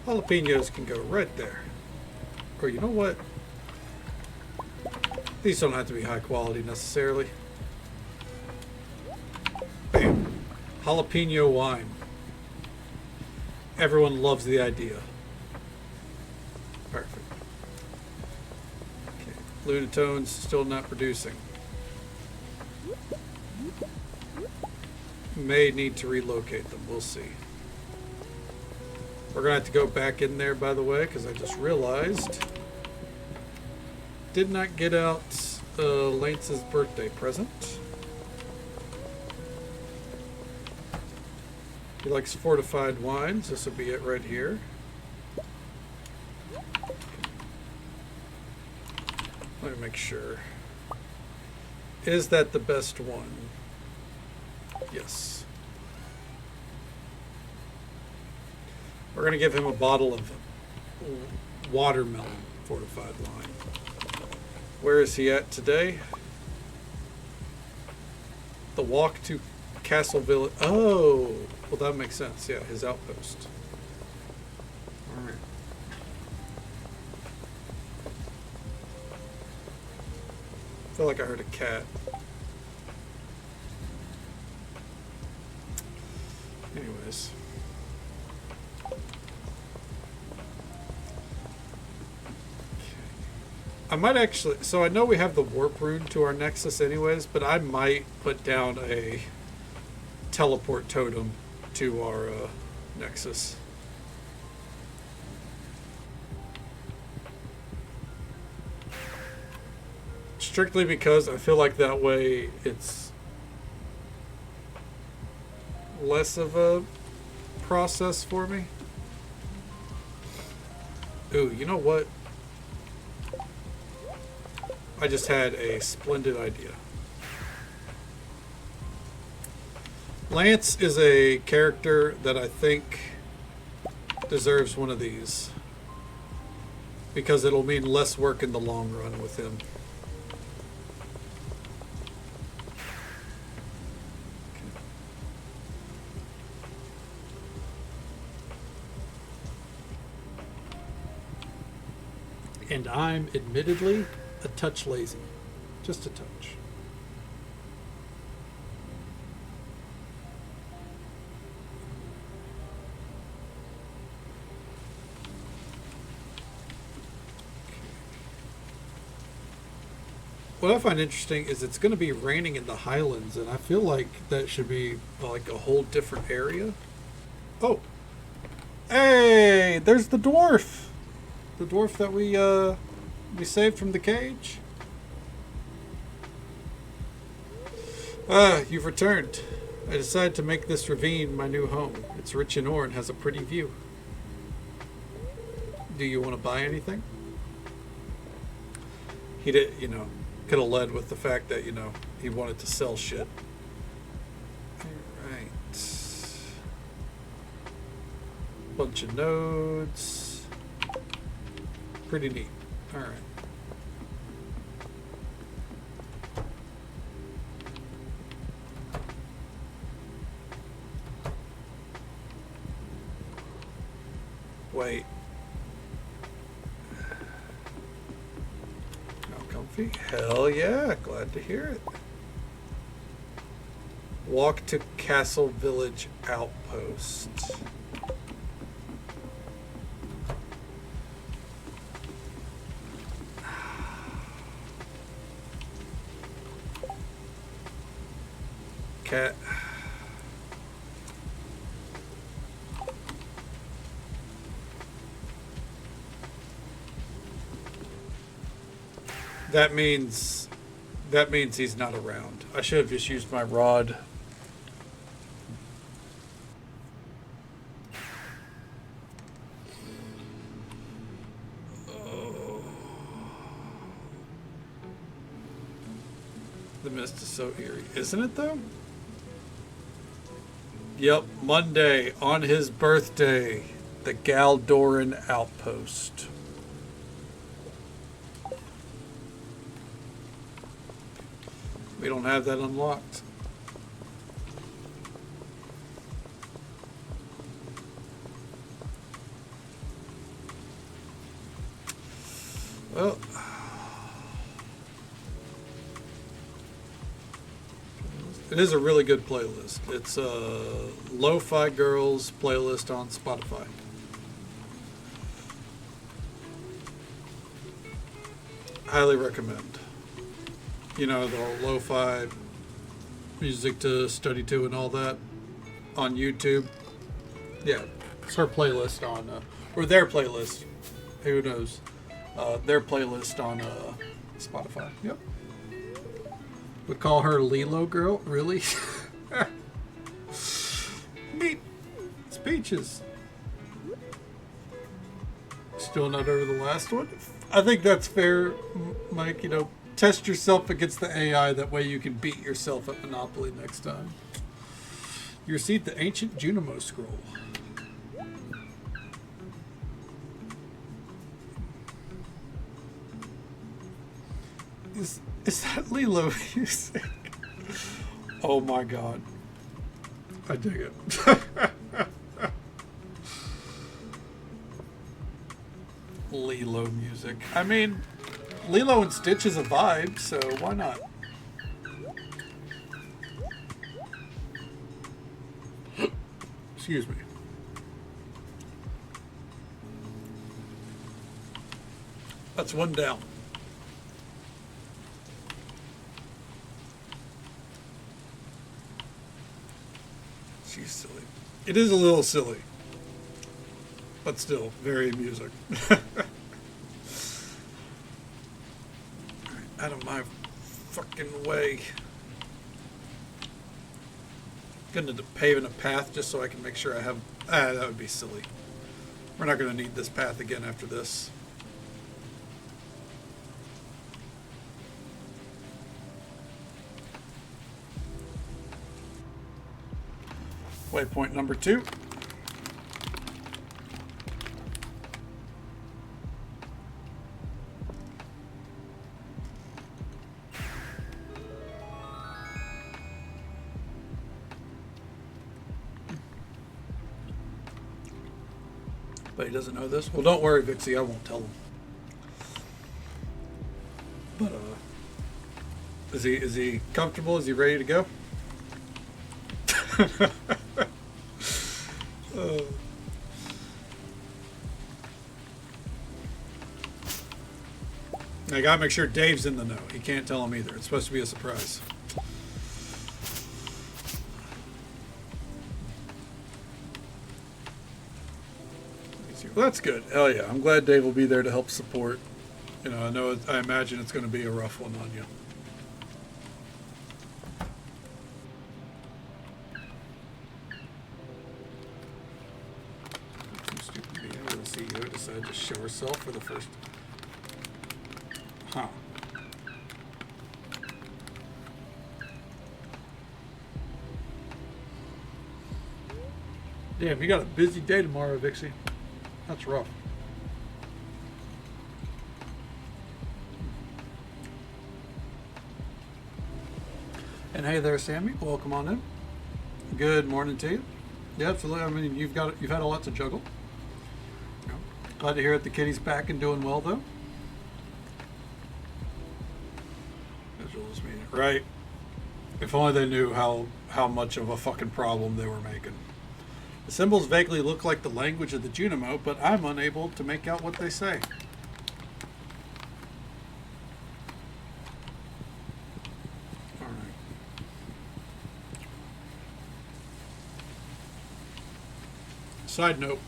Speaker 1: jalapenos can go right there. Or you know what? These don't have to be high quality necessarily. Bam. Jalapeno wine. Everyone loves the idea. Perfect. Okay. Lunatones still not producing. May need to relocate them. We'll see. We're going to have to go back in there, by the way, because I just realized. Did not get out Lance's birthday present. He likes fortified wines. This will be it right here. Let me make sure. Is that the best one? Yes. We're going to give him a bottle of watermelon fortified wine. Where is he at today? The walk to Castle Village. Oh, well, that makes sense. Yeah, his outpost. All right. I feel like I heard a cat. Anyways. I might actually, so I know we have the warp rune to our nexus anyways, but I might put down a teleport totem to our nexus. Strictly because I feel like that way it's less of a process for me. Ooh, you know what? I just had a splendid idea. Lance is a character that I think deserves one of these because it'll mean less work in the long run with him. And I'm admittedly a touch lazy. Just a touch. what I find interesting is it's going to be raining in the Highlands, and I feel like that should be like a whole different area. Oh, hey, there's the dwarf. The dwarf that we saved from the cage. Ah, you've returned. I decided to make this ravine my new home. It's rich in ore and has a pretty view. Do you want to buy anything? He did, could have led with the fact that, he wanted to sell shit. Alright. Bunch of nodes. Pretty neat. Alright. Wait. How comfy? Hell yeah, glad to hear it. Walk to Castle Village Outpost. Cat. That means he's not around. I should have just used my rod. Oh. The mist is so eerie, isn't it though? Yep, Monday on his birthday, the Galdoran Outpost. We don't have that unlocked. Well, it is a really good playlist. It's a Lo-Fi Girls playlist on Spotify. Highly recommend. The lo-fi music to study to and all that on YouTube. Yeah, it's her playlist on, or their playlist. Who knows? Their playlist on Spotify. Yep. Would call her Lilo Girl? Really? Neat. It's Peaches. Still not over the last one? I think that's fair, Mike. Test yourself against the AI. That way you can beat yourself at Monopoly next time. You received the ancient Junimo scroll. Is that Lilo music? Oh my god. I dig it. Lilo music. I mean, Lilo and Stitch is a vibe, so why not? Excuse me. That's one down. She's silly. It is a little silly, but still very amusing. Out of my fucking way. Gonna end up paving a path just so I can make sure I have. That would be silly. We're not gonna need this path again after this. Waypoint number 2. But he doesn't know this? Well, don't worry, Vixie, I won't tell him. But, is he comfortable? Is he ready to go? I gotta make sure Dave's in the know. He can't tell him either. It's supposed to be a surprise. Well, that's good. Hell yeah. I'm glad Dave will be there to help support. You know, I imagine it's going to be a rough one on you. Some stupid meeting where the CEO decided to show herself for the first. Huh. Damn, you got a busy day tomorrow, Vixie. That's rough. And hey there, Sammy. Welcome on in. Good morning to you. Yeah, absolutely. I mean, you've had a lot to juggle. Yeah. Glad to hear that the kitty's back and doing well, though. Visuals mean it, right? If only they knew how much of a fucking problem they were making. The symbols vaguely look like the language of the Junimo, but I'm unable to make out what they say. Alright. Side note.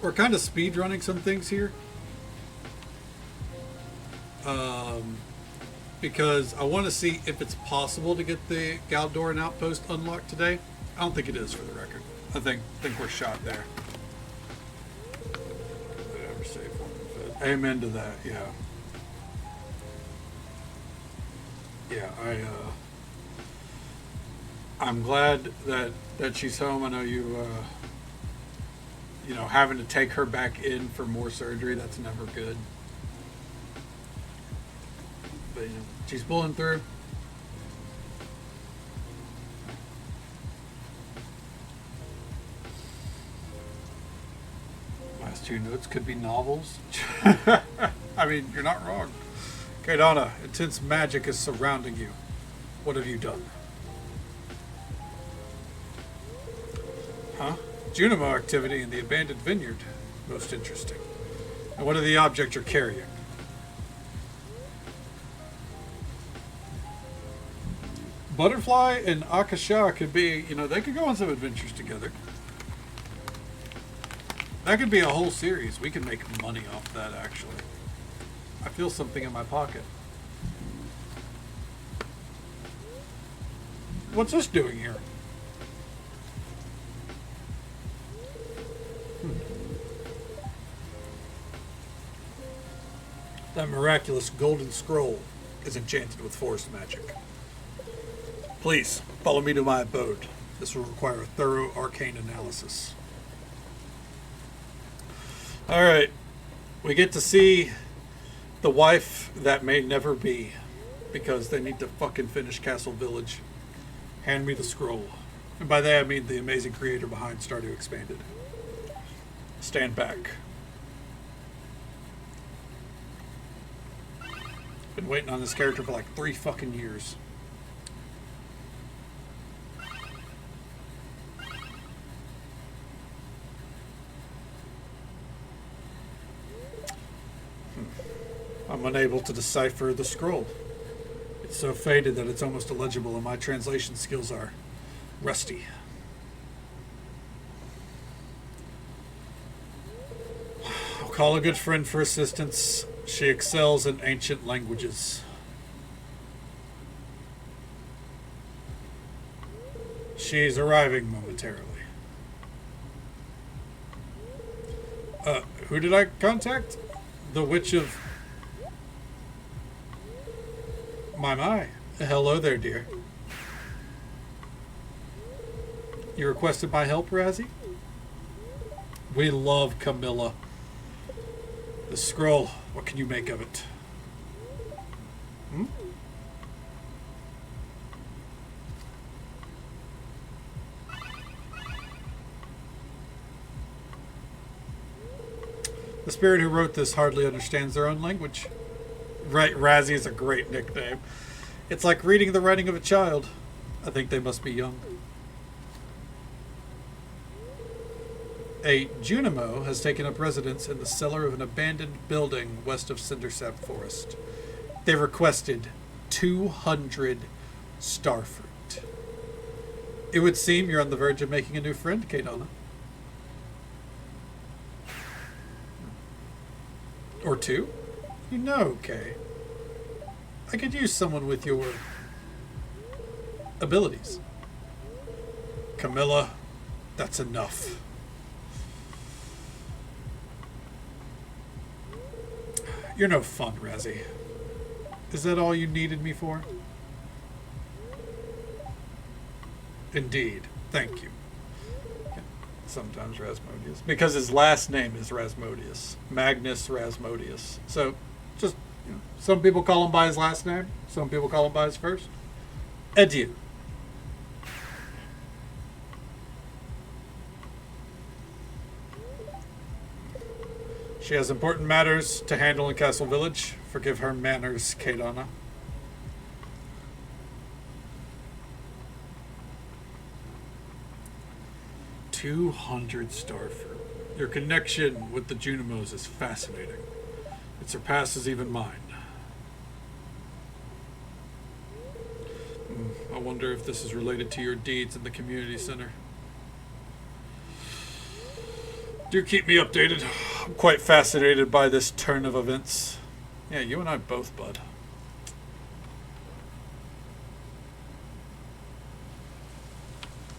Speaker 1: We're kind of speedrunning some things here. Because I want to see if it's possible to get the Galdoran outpost unlocked today. I don't think it is, for the record. I think we're shot there. Whatever, safe one. Amen to that. Yeah. Yeah. I'm glad that she's home. I know you know, having to take her back in for more surgery. That's never good. But, you know, she's pulling through. Last two notes could be novels. I mean, you're not wrong. Okay, Donna, intense magic is surrounding you. What have you done? Huh? Junimo activity in the abandoned vineyard. Most interesting. And what are the objects you're carrying? Butterfly and Akasha could be, you know, they could go on some adventures together. That could be a whole series. We could make money off that, actually. I feel something in my pocket. What's this doing here? That miraculous golden scroll is enchanted with forest magic. Please, follow me to my abode. This will require a thorough arcane analysis. Alright. We get to see the wife that may never be. Because they need to fucking finish Castle Village. Hand me the scroll. And by that I mean the amazing creator behind Stardew Expanded. Stand back. Been waiting on this character for like 3 fucking years. I'm unable to decipher the scroll. It's so faded that it's almost illegible, and my translation skills are rusty. I'll call a good friend for assistance. She excels in ancient languages. She's arriving momentarily. Who did I contact? The Witch of... My. Hello there, dear. You requested my help, Razzie? We love Camilla. The scroll, what can you make of it? Hmm? The spirit who wrote this hardly understands their own language. Right, Razzie is a great nickname. It's like reading the writing of a child. I think they must be young. A Junimo has taken up residence in the cellar of an abandoned building west of Cindersap Forest. They requested 200 starfruit. It would seem you're on the verge of making a new friend, Kadana. Or two? You know, Kay. I could use someone with your abilities. Camilla, that's enough. You're no fun, Razzie. Is that all you needed me for? Indeed. Thank you. Sometimes Rasmodius. Because his last name is Rasmodius. Magnus Rasmodius. So, just, you know, some people call him by his last name. Some people call him by his first. Adieu. She has important matters to handle in Castle Village. Forgive her manners, Kadana. $200 starfruit. Your connection with the Junimos is fascinating. It surpasses even mine. I wonder if this is related to your deeds in the community center. Do keep me updated. I'm quite fascinated by this turn of events. Yeah, you and I both, bud.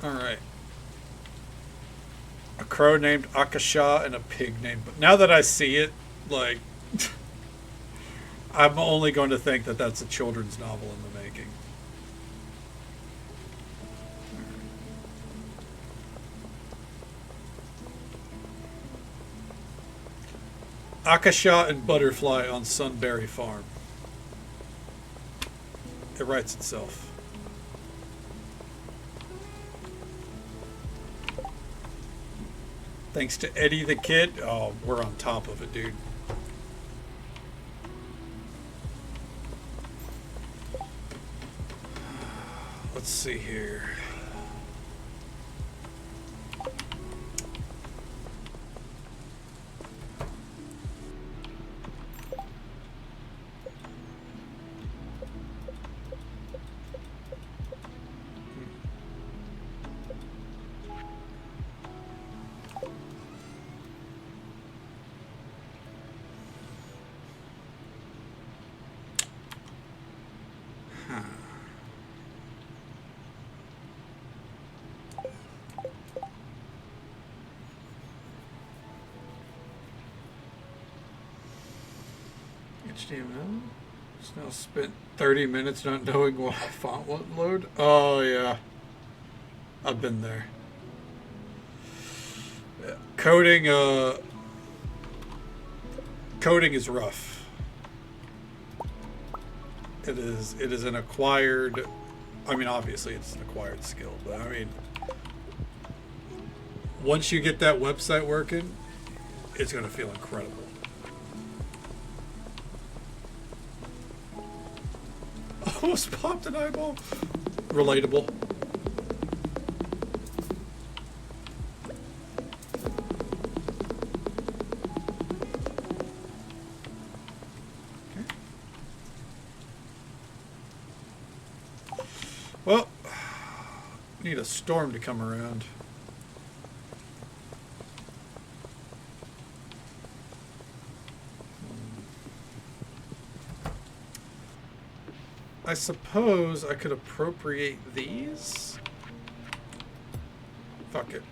Speaker 1: Alright. A crow named Akasha and a pig named... Now that I see it, like... I'm only going to think that that's a children's novel in the making. Akasha and Butterfly on Sunberry Farm. It writes itself. Thanks to Eddie the Kid. Oh, we're on top of it, dude. Let's see here. HTML. Just now spent 30 minutes not knowing why font won't load. Oh yeah, I've been there. Yeah. Coding is rough. It is an acquired. I mean, obviously it's an acquired skill, but I mean, once you get that website working, it's gonna feel incredible. Almost popped an eyeball. Relatable. Okay. Well, need a storm to come around. I suppose I could appropriate these. Fuck it.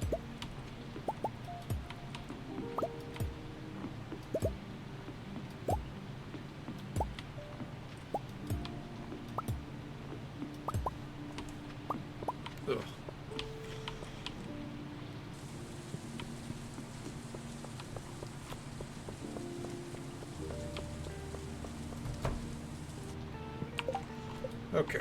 Speaker 1: Ugh. Okay,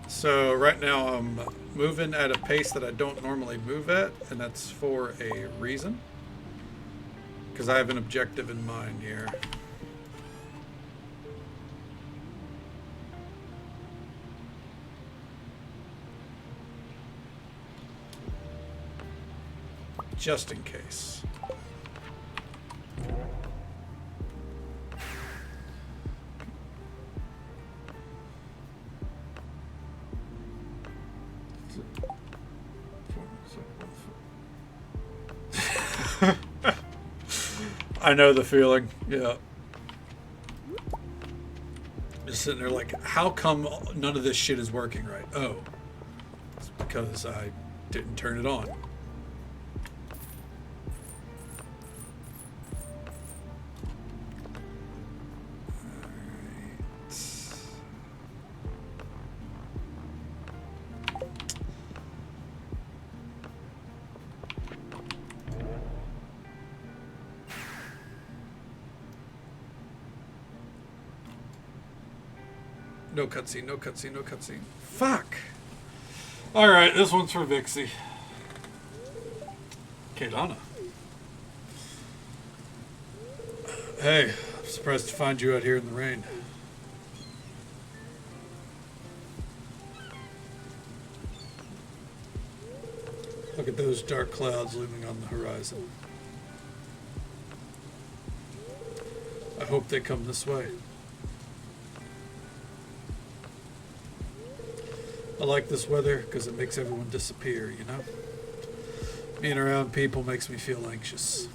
Speaker 1: so right now I'm moving at a pace that I don't normally move at, and that's for a reason, because I have an objective in mind here. just in case. I know the feeling. Yeah. Just sitting there like, how come none of this shit is working right? Oh, it's because I didn't turn it on. No cutscene, no cutscene, no cutscene. Fuck! Alright, this one's for Vixie. Kaylana. Hey, I'm surprised to find you out here in the rain. Look at those dark clouds looming on the horizon. I hope they come this way. I like this weather because it makes everyone disappear, you know? Being around people makes me feel anxious.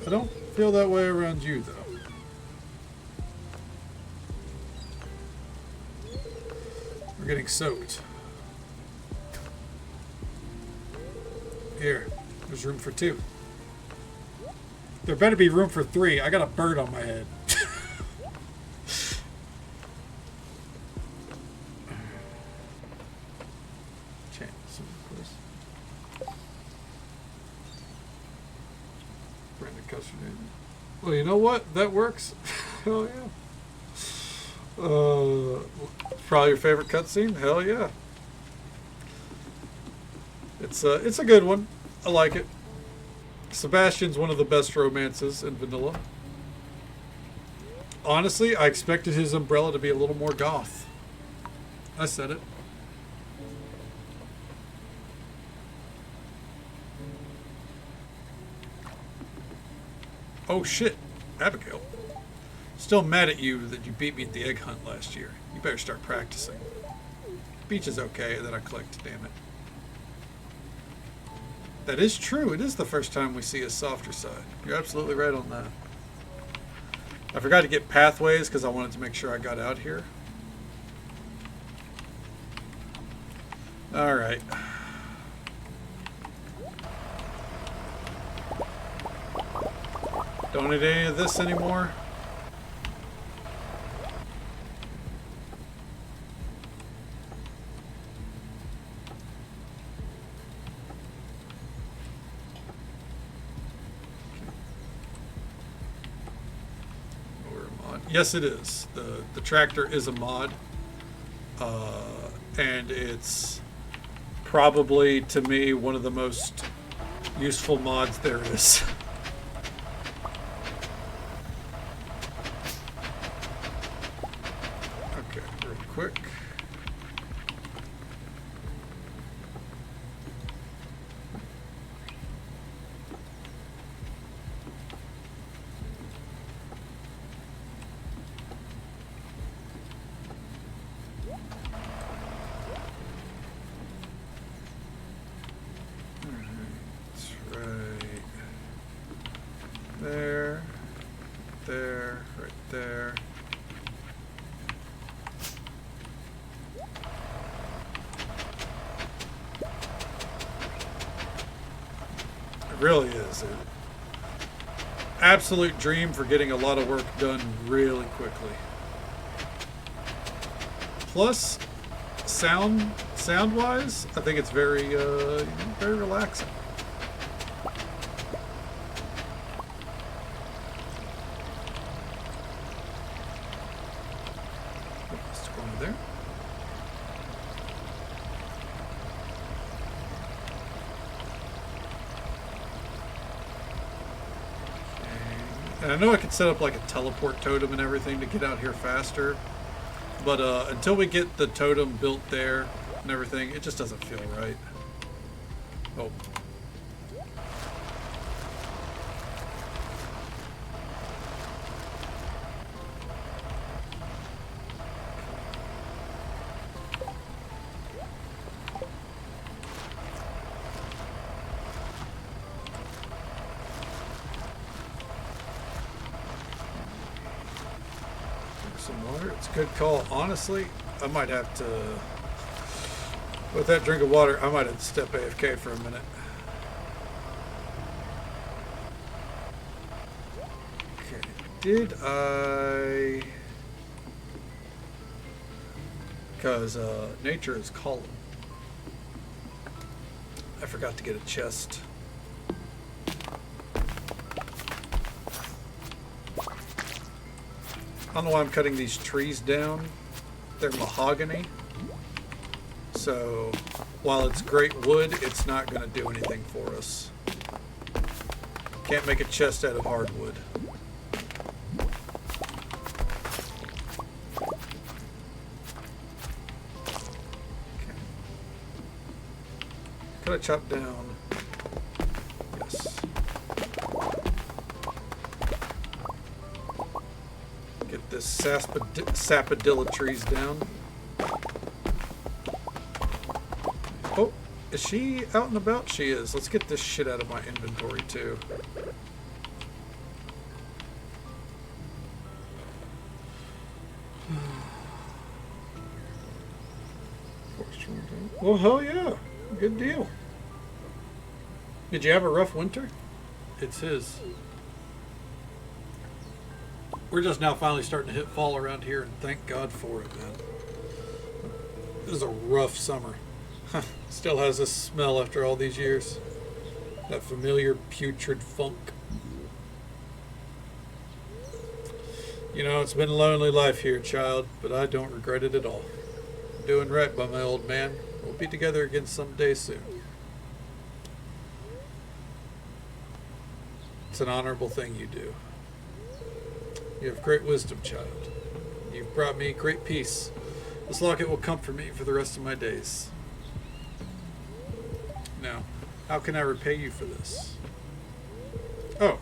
Speaker 1: I don't feel that way around you, though. We're getting soaked. Here, there's room for 2. There better be room for 3. I got a bird on my head. Well, you know what? That works. Hell yeah. Probably your favorite cutscene? Hell yeah. It's a good one. I like it. Sebastian's one of the best romances in vanilla. Honestly, I expected his umbrella to be a little more goth. I said it. Oh shit, Abigail. Still mad at you that you beat me at the egg hunt last year. You better start practicing. Beach is okay, that I clicked, damn it. That is true, it is the first time we see a softer side. You're absolutely right on that. I forgot to get pathways because I wanted to make sure I got out here. Alright. Don't need any of this anymore. Yes, it is. The tractor is a mod, and it's probably, to me, one of the most useful mods there is. Okay, real quick. Really is an absolute dream for getting a lot of work done really quickly. Plus, sound-wise, I think it's very relaxing. Let's go over there. And I know I could set up like a teleport totem and everything to get out here faster, but until we get the totem built there and everything, it just doesn't feel right. Oh. Some water. It's a good call. Honestly, I might have to, with that drink of water, I might have to step AFK for a minute. Okay. Did I? Because nature is calling. I forgot to get a chest. I don't know why I'm cutting these trees down. They're mahogany. So while it's great wood, it's not going to do anything for us. Can't make a chest out of hardwood. Okay. Could I chop down? Yes. Get this sapodilla trees down. Oh, is she out and about? She is. Let's get this shit out of my inventory too. Well, hell yeah. Good deal. Did you have a rough winter? It's his. We're just now finally starting to hit fall around here, and thank God for it, man. This is a rough summer. Still has this smell after all these years. That familiar putrid funk. You know, it's been a lonely life here, child, but I don't regret it at all. Doing right by my old man. We'll be together again someday soon. It's an honorable thing you do. You have great wisdom, child. You've brought me great peace. This locket will comfort me for the rest of my days. Now, how can I repay you for this? Oh,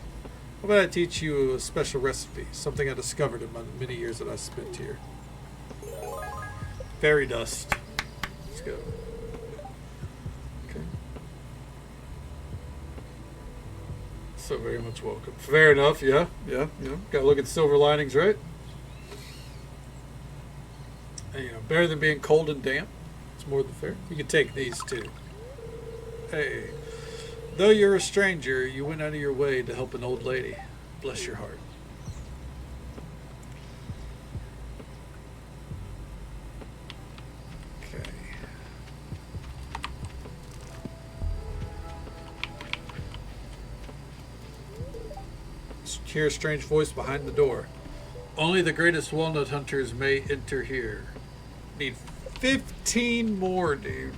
Speaker 1: how about I teach you a special recipe, something I discovered in my many years that I spent here. Fairy dust. Let's go. Okay. So very much welcome. Fair enough, yeah. Gotta look at silver linings, right? And, you know, better than being cold and damp. It's more than fair. You can take these too. Hey, though you're a stranger, you went out of your way to help an old lady. Bless your heart. Okay. Hear a strange voice behind the door. Only the greatest walnut hunters may enter here. Need 15 more, dude.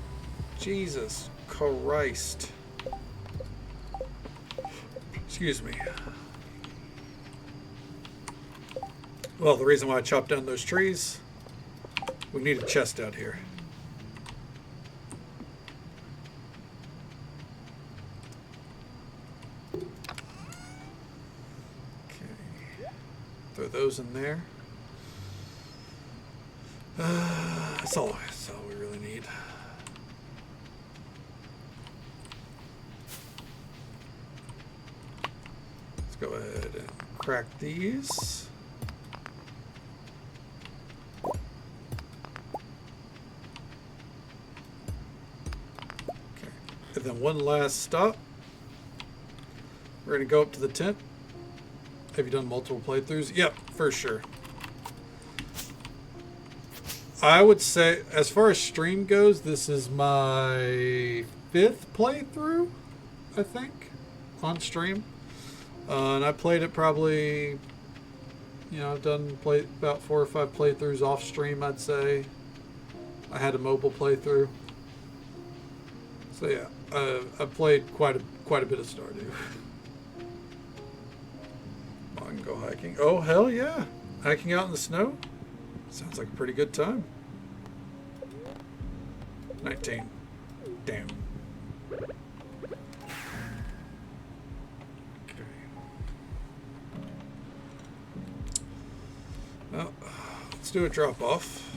Speaker 1: Jesus Christ. Excuse me. Well, the reason why I chopped down those trees, we need a chest out here. Okay. Throw those in there. That's all we really need. Let's go ahead and crack these. Okay. And then one last stop. We're going to go up to the tent. Have you done multiple playthroughs? Yep, for sure. I would say, as far as stream goes, this is my 5th playthrough, I think, on stream. And I played it probably, you know, I've done about 4 or 5 playthroughs off stream, I'd say. I had a mobile playthrough. So yeah, I've played quite a bit of Stardew. I can go hiking. Oh, hell yeah. Hiking out in the snow? Sounds like a pretty good time. 19. Damn. Let's do a drop-off.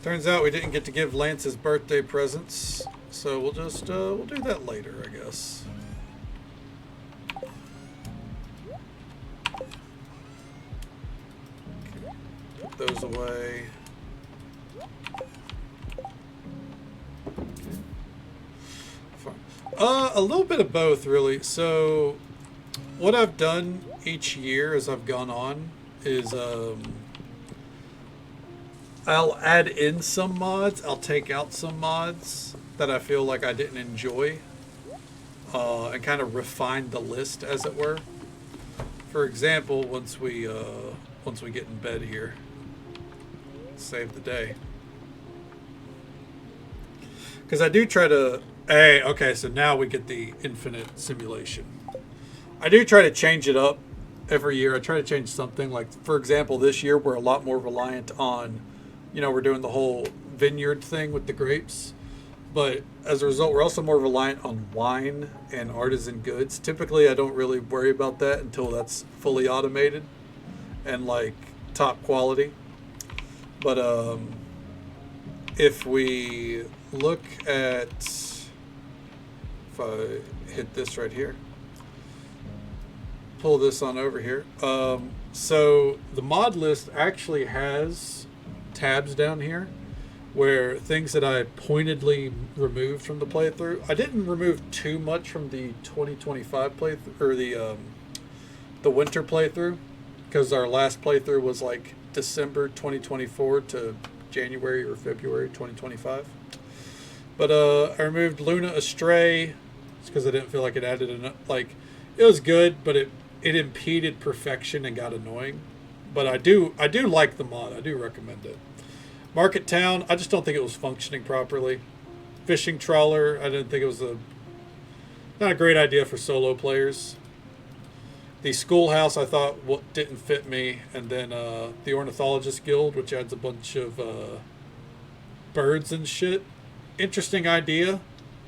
Speaker 1: Turns out we didn't get to give Lance his birthday presents, so we'll just we'll do that later, I guess. Okay. Put those away. Okay. Fine. A little bit of both, really. So, what I've done each year as I've gone on is I'll add in some mods, I'll take out some mods that I feel like I didn't enjoy, and kind of refine the list, as it were. For example, once we get in bed here, save the day, because I do try to. Hey, okay, so now we get the infinite simulation. I do try to change it up every year. I try to change something. Like, for example, this year we're a lot more reliant on, you know, we're doing the whole vineyard thing with the grapes. But as a result, we're also more reliant on wine and artisan goods. Typically, I don't really worry about that until that's fully automated and, like, top quality. But if we look at, if I hit this right here, pull this on over here. So the mod list actually has tabs down here where things that I pointedly removed from the playthrough. I didn't remove too much from the 2025 playthrough, or the winter playthrough, because our last playthrough was like December 2024 to January or February 2025. But I removed Luna Astray because I didn't feel like it added enough. Like, it was good, but it impeded perfection and got annoying. But I do like the mod. I do recommend it. Market Town, I just don't think it was functioning properly. Fishing Trawler, I didn't think it was not a great idea for solo players. The Schoolhouse, I thought didn't fit me. And then the Ornithologist Guild, which adds a bunch of birds and shit. Interesting idea,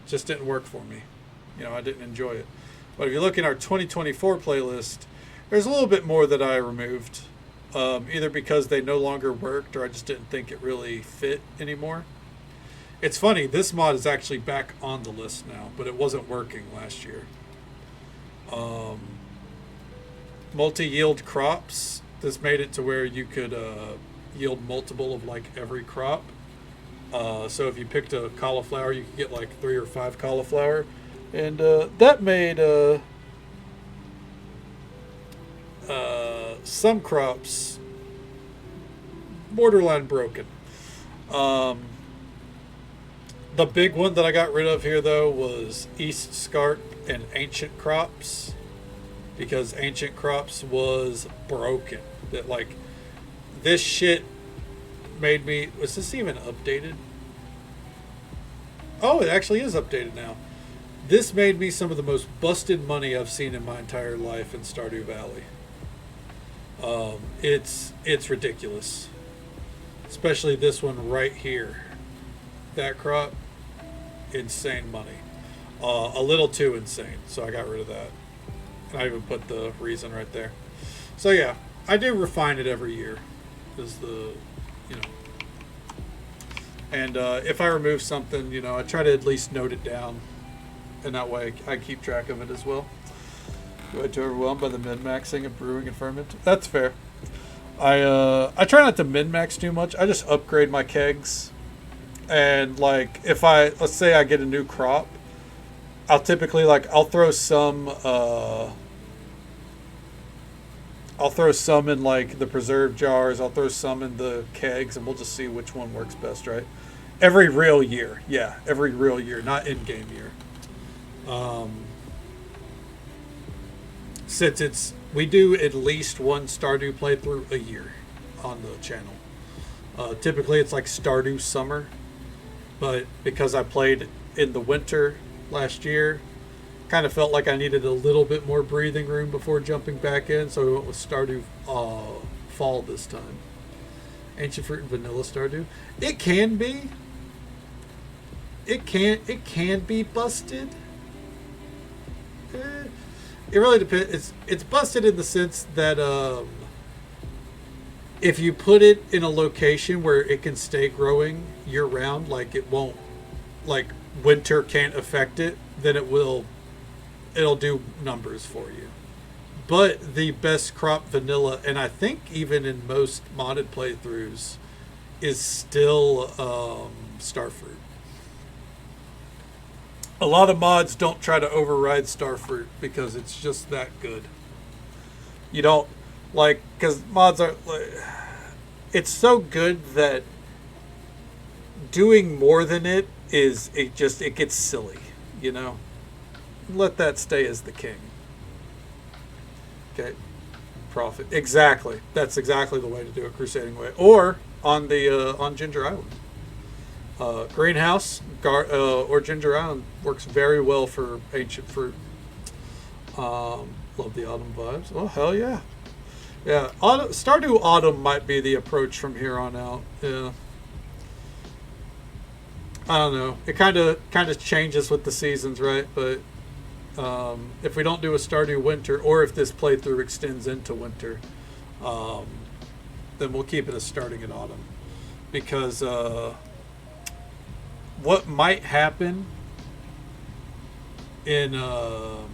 Speaker 1: just didn't work for me. You know, I didn't enjoy it. But if you look in our 2024 playlist, there's a little bit more that I removed. Either because they no longer worked or I just didn't think it really fit anymore. It's funny, this mod is actually back on the list now, but it wasn't working last year. Multi-yield crops. This made it to where you could yield multiple of like every crop. So if you picked a cauliflower, you could get like 3 or 5 cauliflower. And that made some crops borderline broken. The big one that I got rid of here, though, was East Scarp and Ancient Crops, because Ancient Crops was broken. That, like, this shit made me... Was this even updated? Oh, it actually is updated now. This made me some of the most busted money I've seen in my entire life in Stardew Valley. It's ridiculous. Especially this one right here. That crop, insane money. A little too insane, so I got rid of that. And I even put the reason right there. So yeah, I do refine it every year. Is the, you know. And if I remove something, you know, I try to at least note it down. And that way I keep track of it as well. Go too overwhelmed by the min-maxing of brewing and ferment. That's fair. I try not to min-max too much. I just upgrade my kegs. And like, if let's say I get a new crop, I'll typically I'll throw some in like the preserve jars. I'll throw some in the kegs, and we'll just see which one works best, right? Every real year. Yeah, every real year, not in-game year. Since we do at least one Stardew playthrough a year on the channel. Typically it's like Stardew Summer, but because I played in the winter last year, kind of felt like I needed a little bit more breathing room before jumping back in, so we went with Stardew Fall this time. Ancient Fruit and Vanilla Stardew. It can be. It can be busted. It really depends. It's busted in the sense that if you put it in a location where it can stay growing year round, like it won't, like winter can't affect it, then it'll do numbers for you. But the best crop vanilla, and I think even in most modded playthroughs, is still starfruit. A lot of mods don't try to override starfruit because it's just that good. You don't like, because mods are like, it's so good that doing more than it is, it gets silly, you know. Let that stay as the king. Okay, profit, exactly. That's exactly the way to do it, crusading way, or on the on Ginger Island. Greenhouse or Ginger Island works very well for ancient fruit. Love the autumn vibes. Oh hell yeah, yeah. Stardew Autumn might be the approach from here on out. Yeah. I don't know. It kind of changes with the seasons, right? But if we don't do a Stardew Winter, or if this playthrough extends into winter, then we'll keep it as starting in autumn, because what might happen in a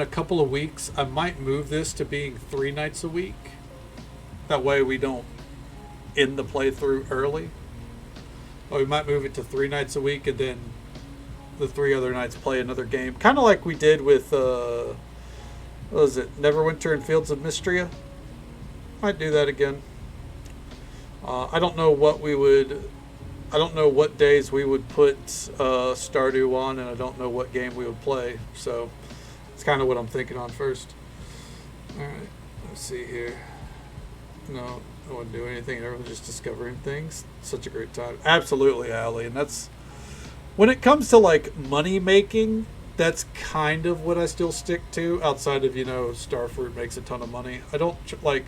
Speaker 1: couple of weeks, I might move this to being 3 nights a week. That way we don't end the playthrough early. Or we might move it to 3 nights a week, and then the 3 other nights play another game, kind of like we did with what was it, Neverwinter and Fields of Mystria. Might do that again. I don't know what days we would put Stardew on, and I don't know what game we would play. So it's kind of what I'm thinking on first. All right, let's see here. No, I wouldn't do anything. Everyone's just discovering things. Such a great time. Absolutely, Allie. And that's, when it comes to like money making, that's kind of what I still stick to. Outside of, Starfruit makes a ton of money. I don't like.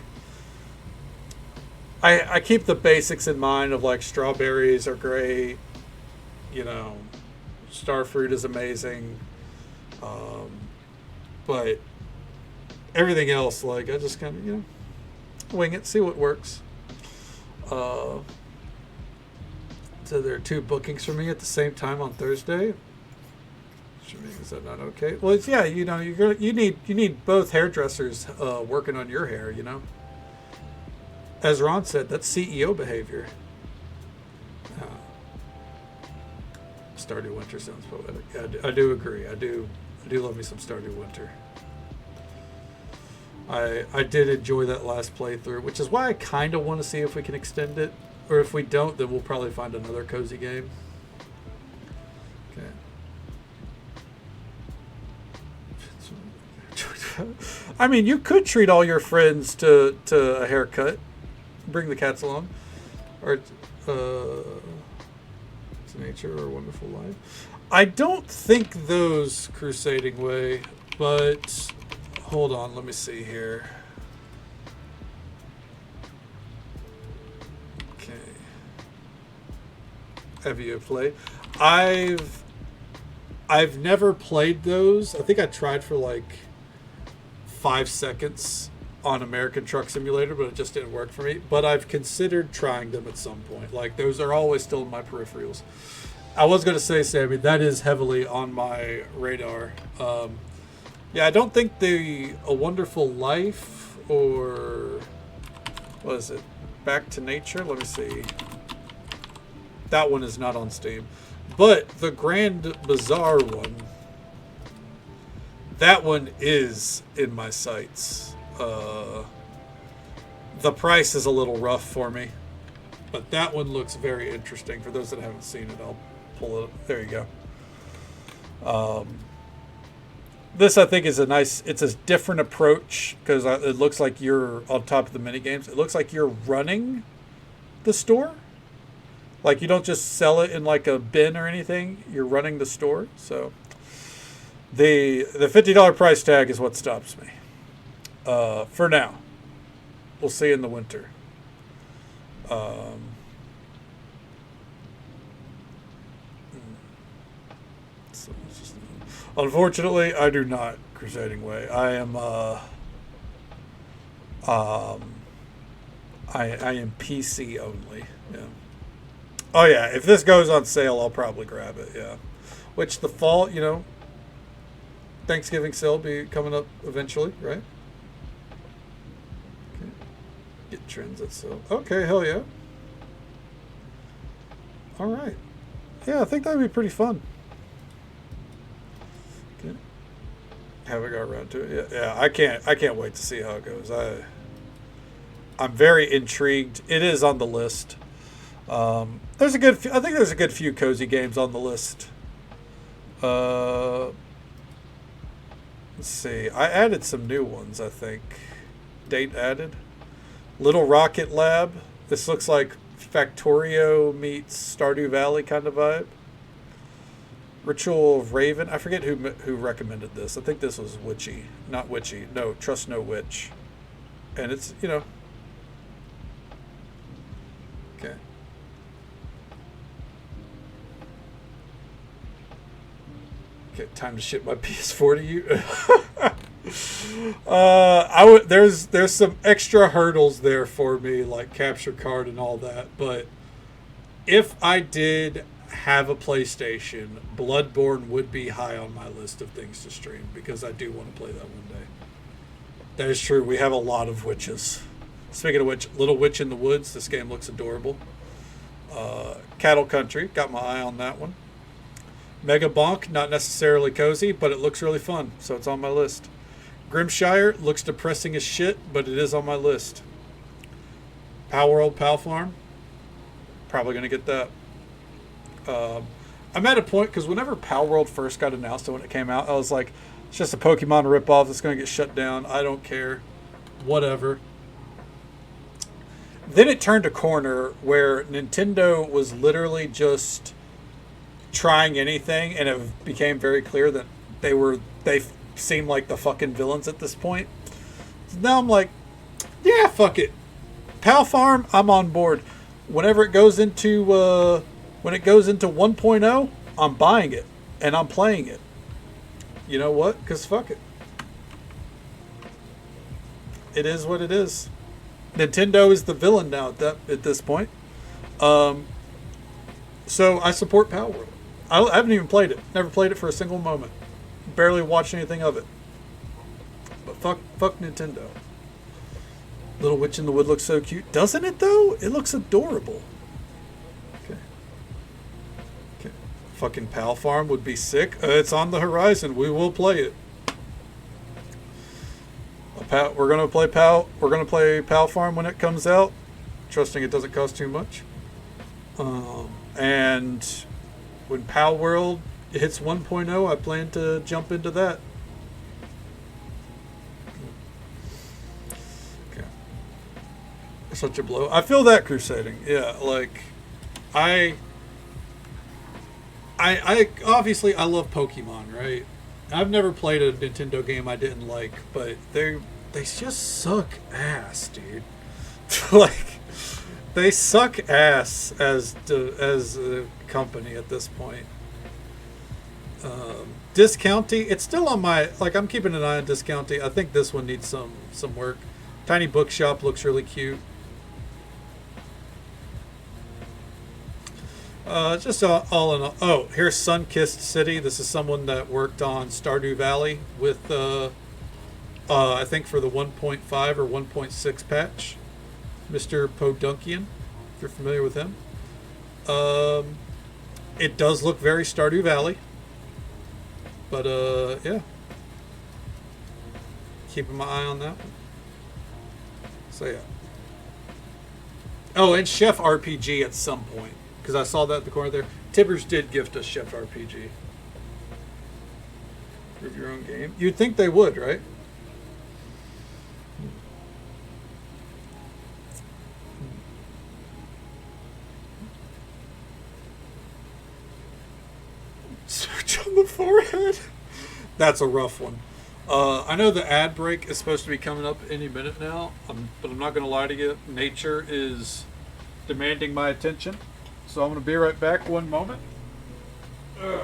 Speaker 1: I keep the basics in mind of like strawberries are great. Starfruit is amazing. But everything else, like, I just kind of, wing it, see what works. So there are 2 bookings for me at the same time on Thursday. Is that not okay? Well, it's, yeah, you need both hairdressers working on your hair. As Ron said, that's CEO behavior. Stardew Winter sounds poetic. I do agree. I do love me some Stardew Winter. I did enjoy that last playthrough, which is why I kind of want to see if we can extend it. Or if we don't, then we'll probably find another cozy game. Okay. I mean, you could treat all your friends to a haircut. Bring the cats along. Or to nature or wonderful life. I don't think those crusading way, but hold on, let me see here. Okay. Have you played? I've never played those. I think I tried for like 5 seconds on American Truck Simulator, but it just didn't work for me. But I've considered trying them at some point. Like, those are always still in my peripherals. I was going to say, Sammy, that is heavily on my radar. Yeah, I don't think A Wonderful Life, or what is it? Back to Nature? Let me see. That one is not on Steam. But the Grand Bazaar one, that one is in my sights. The price is a little rough for me, but that one looks very interesting. For those that haven't seen it, I'll pull it up. There you go. This, I think, is it's a different approach, because it looks like you're on top of the mini games. It looks like you're running the store. Like, you don't just sell it in like a bin or anything. You're running the store. So the $50 price tag is what stops me. For now. We'll see in the winter. Unfortunately, I do not Crusading Way. I am I am PC only. Yeah. Oh yeah, if this goes on sale, I'll probably grab it. Yeah. Which the fall, Thanksgiving sale will be coming up eventually, right? Okay. Get trends at sale. Okay, hell yeah. All right. Yeah, I think that'd be pretty fun. Okay. Haven't got around to it yet. Yeah, I can't wait to see how it goes. I'm very intrigued. It is on the list. I think there's a good few cozy games on the list. Let's see. I added some new ones, I think. Date added. Little Rocket Lab. This looks like Factorio meets Stardew Valley kind of vibe. Ritual of Raven. I forget who recommended this. I think this was Witchy. Not Witchy. No, Trust No Witch. And it's, Okay. Okay, time to ship my PS4 to you. There's some extra hurdles there for me, like capture card and all that. But if I did have a PlayStation, Bloodborne would be high on my list of things to stream because I do want to play that one day. That is true. We have a lot of witches. Speaking of which, Little Witch in the Woods. This game looks adorable. Cattle Country. Got my eye on that one. Mega Bonk. Not necessarily cozy, but it looks really fun, so it's on my list. Grimshire. Looks depressing as shit, but it is on my list. Pal World, Pal Farm. Probably going to get that. I'm at a point, because whenever Pal World first got announced and when it came out, I was like, it's just a Pokemon ripoff that's going to get shut down. I don't care. Whatever. Then it turned a corner where Nintendo was literally just trying anything, and it became very clear that they seemed like the fucking villains at this point. So now I'm like, yeah, fuck it. Pal Farm, I'm on board. Whenever it goes into 1.0, I'm buying it and I'm playing it. You know what? Because fuck it. It is what it is. Nintendo is the villain now at this point. So I support Pal World. I haven't even played it. Never played it for a single moment. Barely watched anything of it. But fuck Nintendo. Little Witch in the Wood looks so cute. Doesn't it, though? It looks adorable. Okay. Fucking Pal Farm would be sick. It's on the horizon. We will play it. We're gonna play Pal Farm when it comes out, trusting it doesn't cost too much. And when Pal World hits 1.0, I plan to jump into that. Okay. Such a blow. I feel that crusading. Yeah, like I obviously I love Pokemon, right? I've never played a Nintendo game I didn't like, but they just suck ass, dude. Like, they suck ass as a company at this point. Discounty, it's still on my, like, I'm keeping an eye on Discounty. I think this one needs some work. Tiny Bookshop looks really cute. Just all in all. Oh, here's Sun-Kissed City. This is someone that worked on Stardew Valley with, I think for the 1.5 or 1.6 patch. Mr. Podunkian, if you're familiar with him. It does look very Stardew Valley. But, yeah. Keeping my eye on that one. So, yeah. Oh, and Chef RPG at some point. Because I saw that at the corner there. Tibbers did gift us Chef RPG. Prove your own game. You'd think they would, right? Search on the forehead. That's a rough one. I know the ad break is supposed to be coming up any minute now, but I'm not going to lie to you. Nature is demanding my attention. So I'm going to be right back. One moment. Ugh.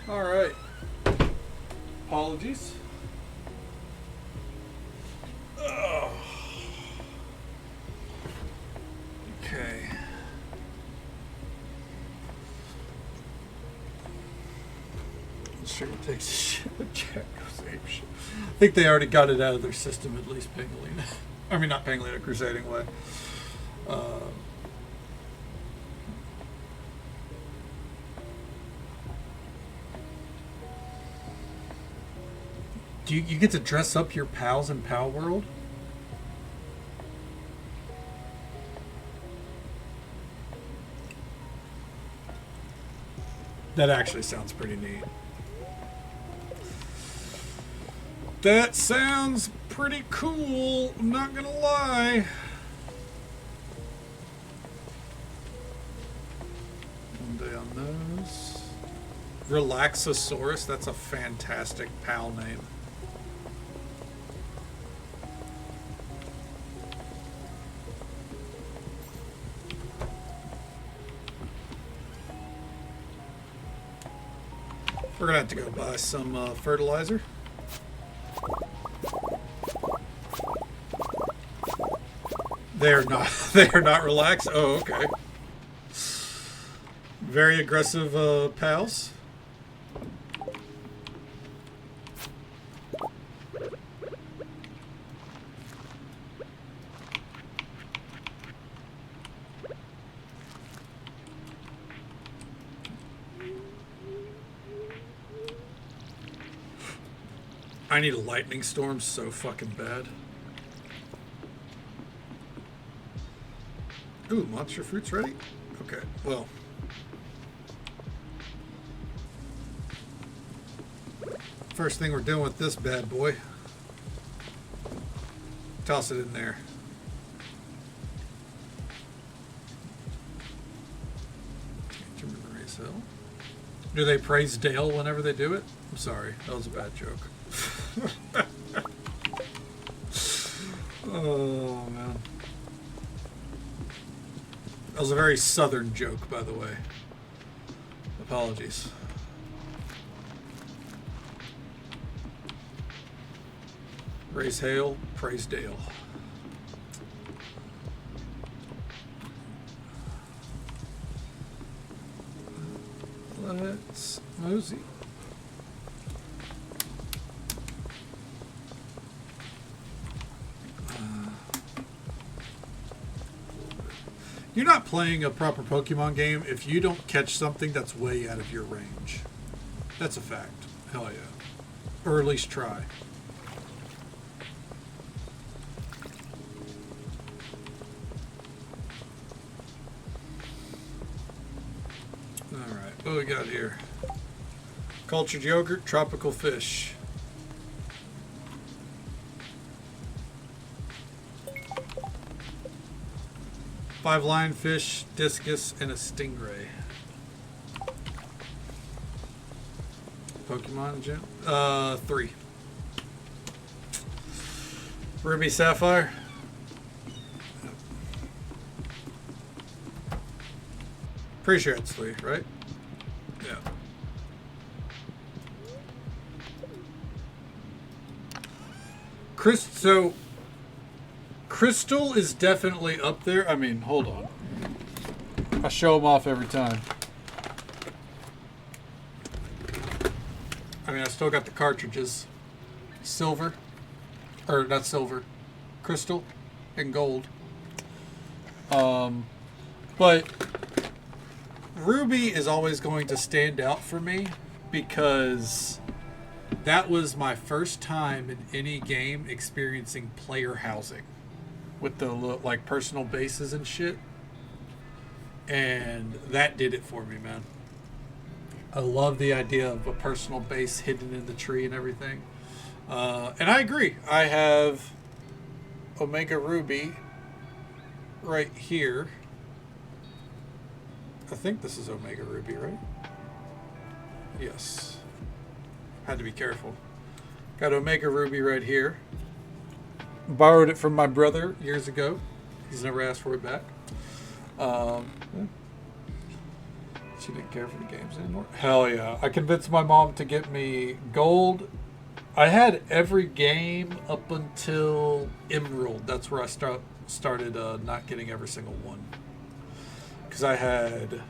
Speaker 1: All right. Apologies. Oh. Okay. Let's see what takes shit. Check. Same shit. I think they already got it out of their system, at least Pangolina. I mean, not Pangolina, Crusading Way. Do you get to dress up your pals in Pal World? That actually sounds pretty neat. That sounds pretty cool, I'm not gonna lie. One day on those. Relaxosaurus, that's a fantastic pal name. We're gonna have to go buy some fertilizer. They're not relaxed. Oh, okay. Very aggressive pals. I need a lightning storm so fucking bad. Ooh, monster fruit's ready? Okay, well. First thing we're doing with this bad boy. Toss it in there. Do they praise Dale whenever they do it? I'm sorry, that was a bad joke. Oh, man. That was a very southern joke, by the way. Apologies. Raise hail, praise Dale. Let's mosey. You're not playing a proper Pokemon game if you don't catch something that's way out of your range. That's a fact. Hell yeah. Or at least try. Alright, what do we got here? Cultured yogurt, tropical fish. Five lionfish, discus, and a stingray. Pokemon gym? 3. Ruby Sapphire. Pretty sure it's 3, right? Yeah. So Crystal is definitely up there. I mean, hold on. I show them off every time. I mean, I still got the cartridges. Silver. Or not silver. Crystal. And gold. But Ruby is always going to stand out for me because that was my first time in any game experiencing player housing with the like personal bases and shit, and that did it for me, man. I love the idea of a personal base hidden in the tree and everything, and I agree. I have Omega Ruby right here. I think this is Omega Ruby, right? Yes. Had to be careful. Got Omega Ruby right here. Borrowed it from my brother years ago. He's never asked for it back. So you didn't care for the games anymore? Hell yeah. I convinced my mom to get me gold. I had every game up until Emerald. That's where I started not getting every single one. Because I had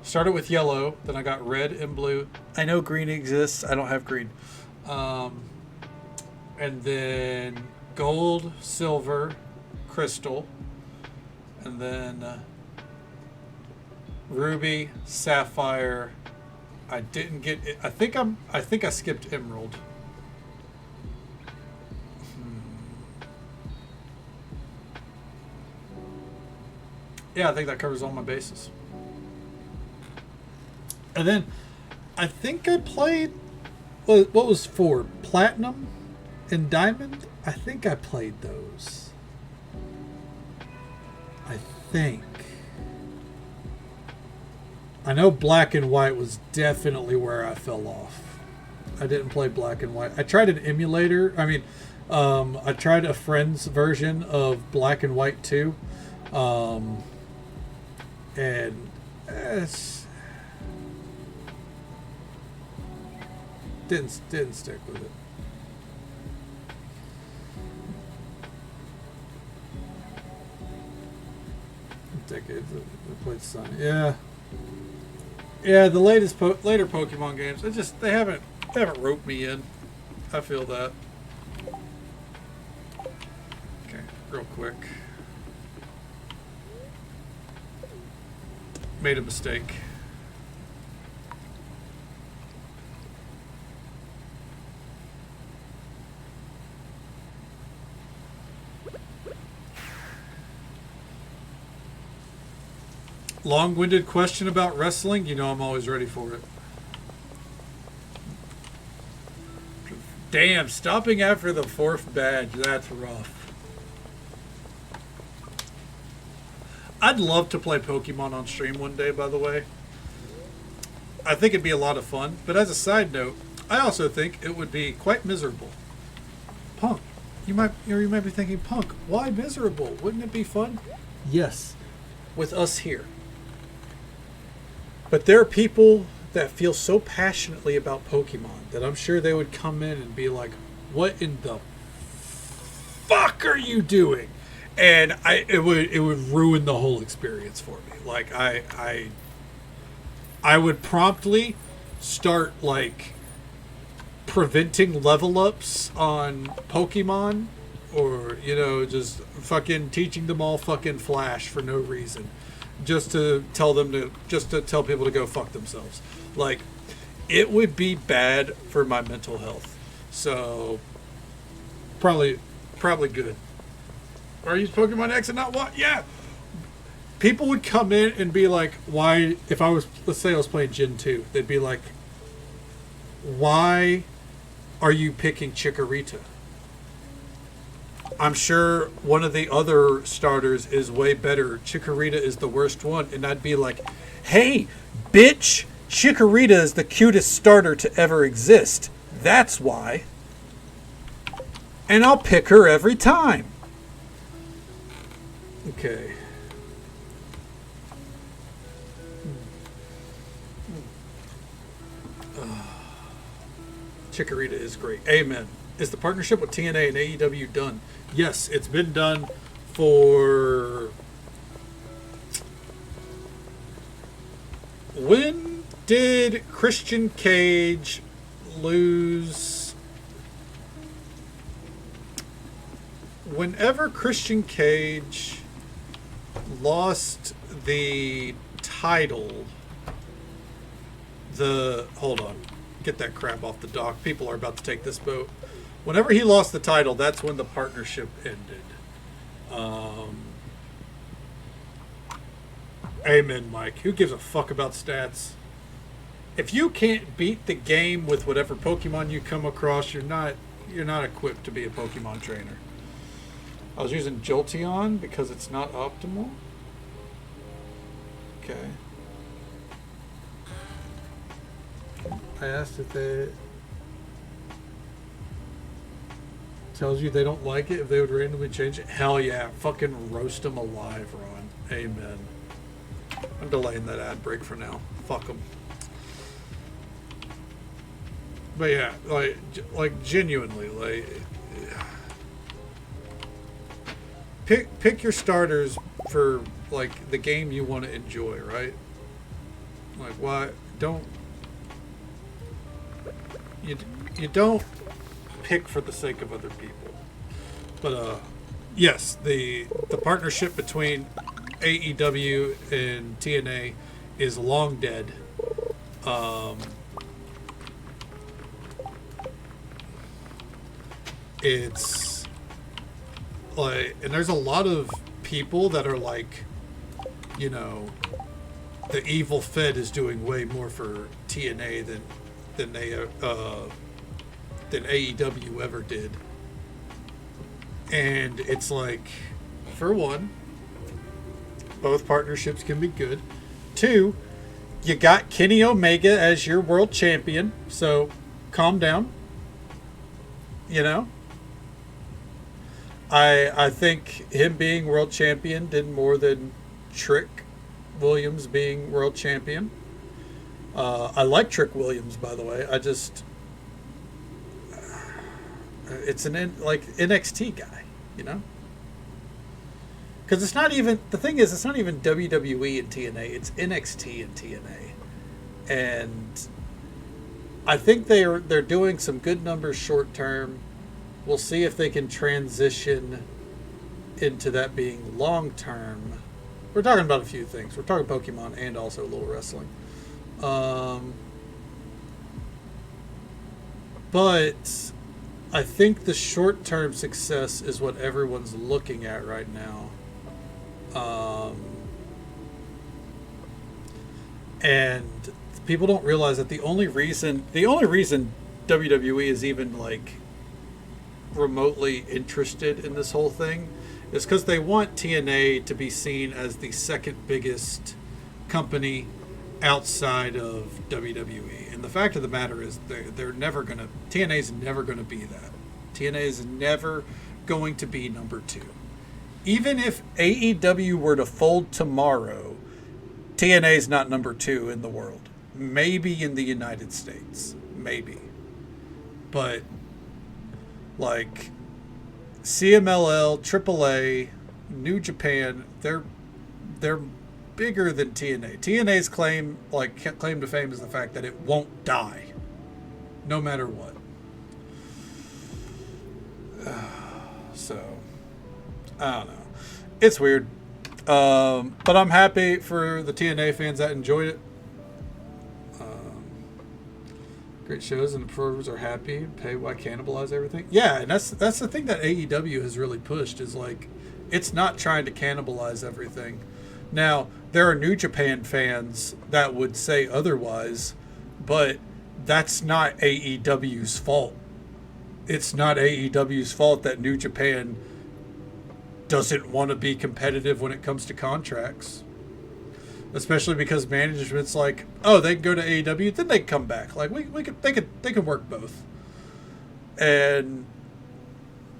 Speaker 1: started with yellow, then I got red and blue. I know green exists. I don't have green. And then gold, silver, crystal, and then ruby, sapphire. I didn't get it. I think I skipped emerald. Yeah, I think that covers all my bases. And then I think I played what was 4? Platinum and diamond? I think I played those. I think. I know black and white was definitely where I fell off. I didn't play black and white. I tried an emulator. I tried a friend's version of black and white too. And it's didn't stick with it. Decades we played Sun. Yeah, the later Pokemon games, they haven't roped me in. I feel that. Okay, real quick. Made a mistake. Long-winded question about wrestling? You know I'm always ready for it. Damn, stopping after the 4th badge, that's rough. I'd love to play Pokemon on stream one day, by the way. I think it'd be a lot of fun. But as a side note, I also think it would be quite miserable. Punk, you might be thinking, Punk, why miserable? Wouldn't it be fun? Yes, with us here. But there are people that feel so passionately about Pokemon that I'm sure they would come in and be like, what in the fuck are you doing? And it would ruin the whole experience for me. Like I would promptly start like preventing level ups on Pokemon, or just fucking teaching them all fucking Flash for no reason, just to tell people to go fuck themselves. Like, it would be bad for my mental health. So probably good. Or use Pokemon X and not Y? Yeah. People would come in and be like, why, let's say I was playing Gen 2, they'd be like, why are you picking Chikorita? I'm sure one of the other starters is way better. Chikorita is the worst one. And I'd be like, hey, bitch, Chikorita is the cutest starter to ever exist. That's why. And I'll pick her every time. Okay. Chikorita is great. Amen. Is the partnership with TNA and AEW done? Yes, it's been done for... When did Christian Cage lose... Whenever Christian Cage lost the title, hold on, get that crap off the dock. People are about to take this boat. Whenever he lost the title, that's when the partnership ended. Amen, Mike. Who gives a fuck about stats? If you can't beat the game with whatever Pokemon you come across, you're not equipped to be a Pokemon trainer. I was using Jolteon because it's not optimal. Okay. I asked if they... Tells you they don't like it if they would randomly change it. Hell yeah. Fucking roast them alive, Ron. Amen. I'm delaying that ad break for now. Fuck them. But yeah, like genuinely, like pick your starters for like the game you want to enjoy, right? Like why don't you don't pick for the sake of other people. But yes, the partnership between AEW and TNA is long dead. It's like, and there's a lot of people that are like, you know, the evil Fed is doing way more for TNA than AEW ever did. And it's like, for one, both partnerships can be good. Two, you got Kenny Omega as your world champion, so calm down. You know? I think him being world champion did more than Trick Williams being world champion. I like Trick Williams, by the way. I just... it's an NXT guy, you know? Because it's not even... The thing is, it's not even WWE and TNA. It's NXT and TNA. And I think they're doing some good numbers short term. We'll see if they can transition into that being long term. We're talking about a few things. We're talking Pokemon and also Little Wrestling. But I think the short term success is what everyone's looking at right now. And people don't realize that the only reason WWE is even like remotely interested in this whole thing is because they want TNA to be seen as the second biggest company outside of WWE. And the fact of the matter is they're never gonna, TNA's never gonna be that. TNA is never going to be number two. Even if AEW were to fold tomorrow, TNA's not number two in the world. Maybe in the United States. Maybe. But like CMLL, AAA, New Japan, they're bigger than TNA. TNA's claim to fame is the fact that it won't die, no matter what. So, I don't know. It's weird, but I'm happy for the TNA fans that enjoyed it. Great shows, and the pros are happy. Pay why cannibalize everything? Yeah, and that's the thing that AEW has really pushed is like, it's not trying to cannibalize everything. Now there are New Japan fans that would say otherwise, but that's not AEW's fault. It's not AEW's fault that New Japan doesn't want to be competitive when it comes to contracts. Especially because management's like, oh, they can go to AEW, then they can come back. Like they can work both. And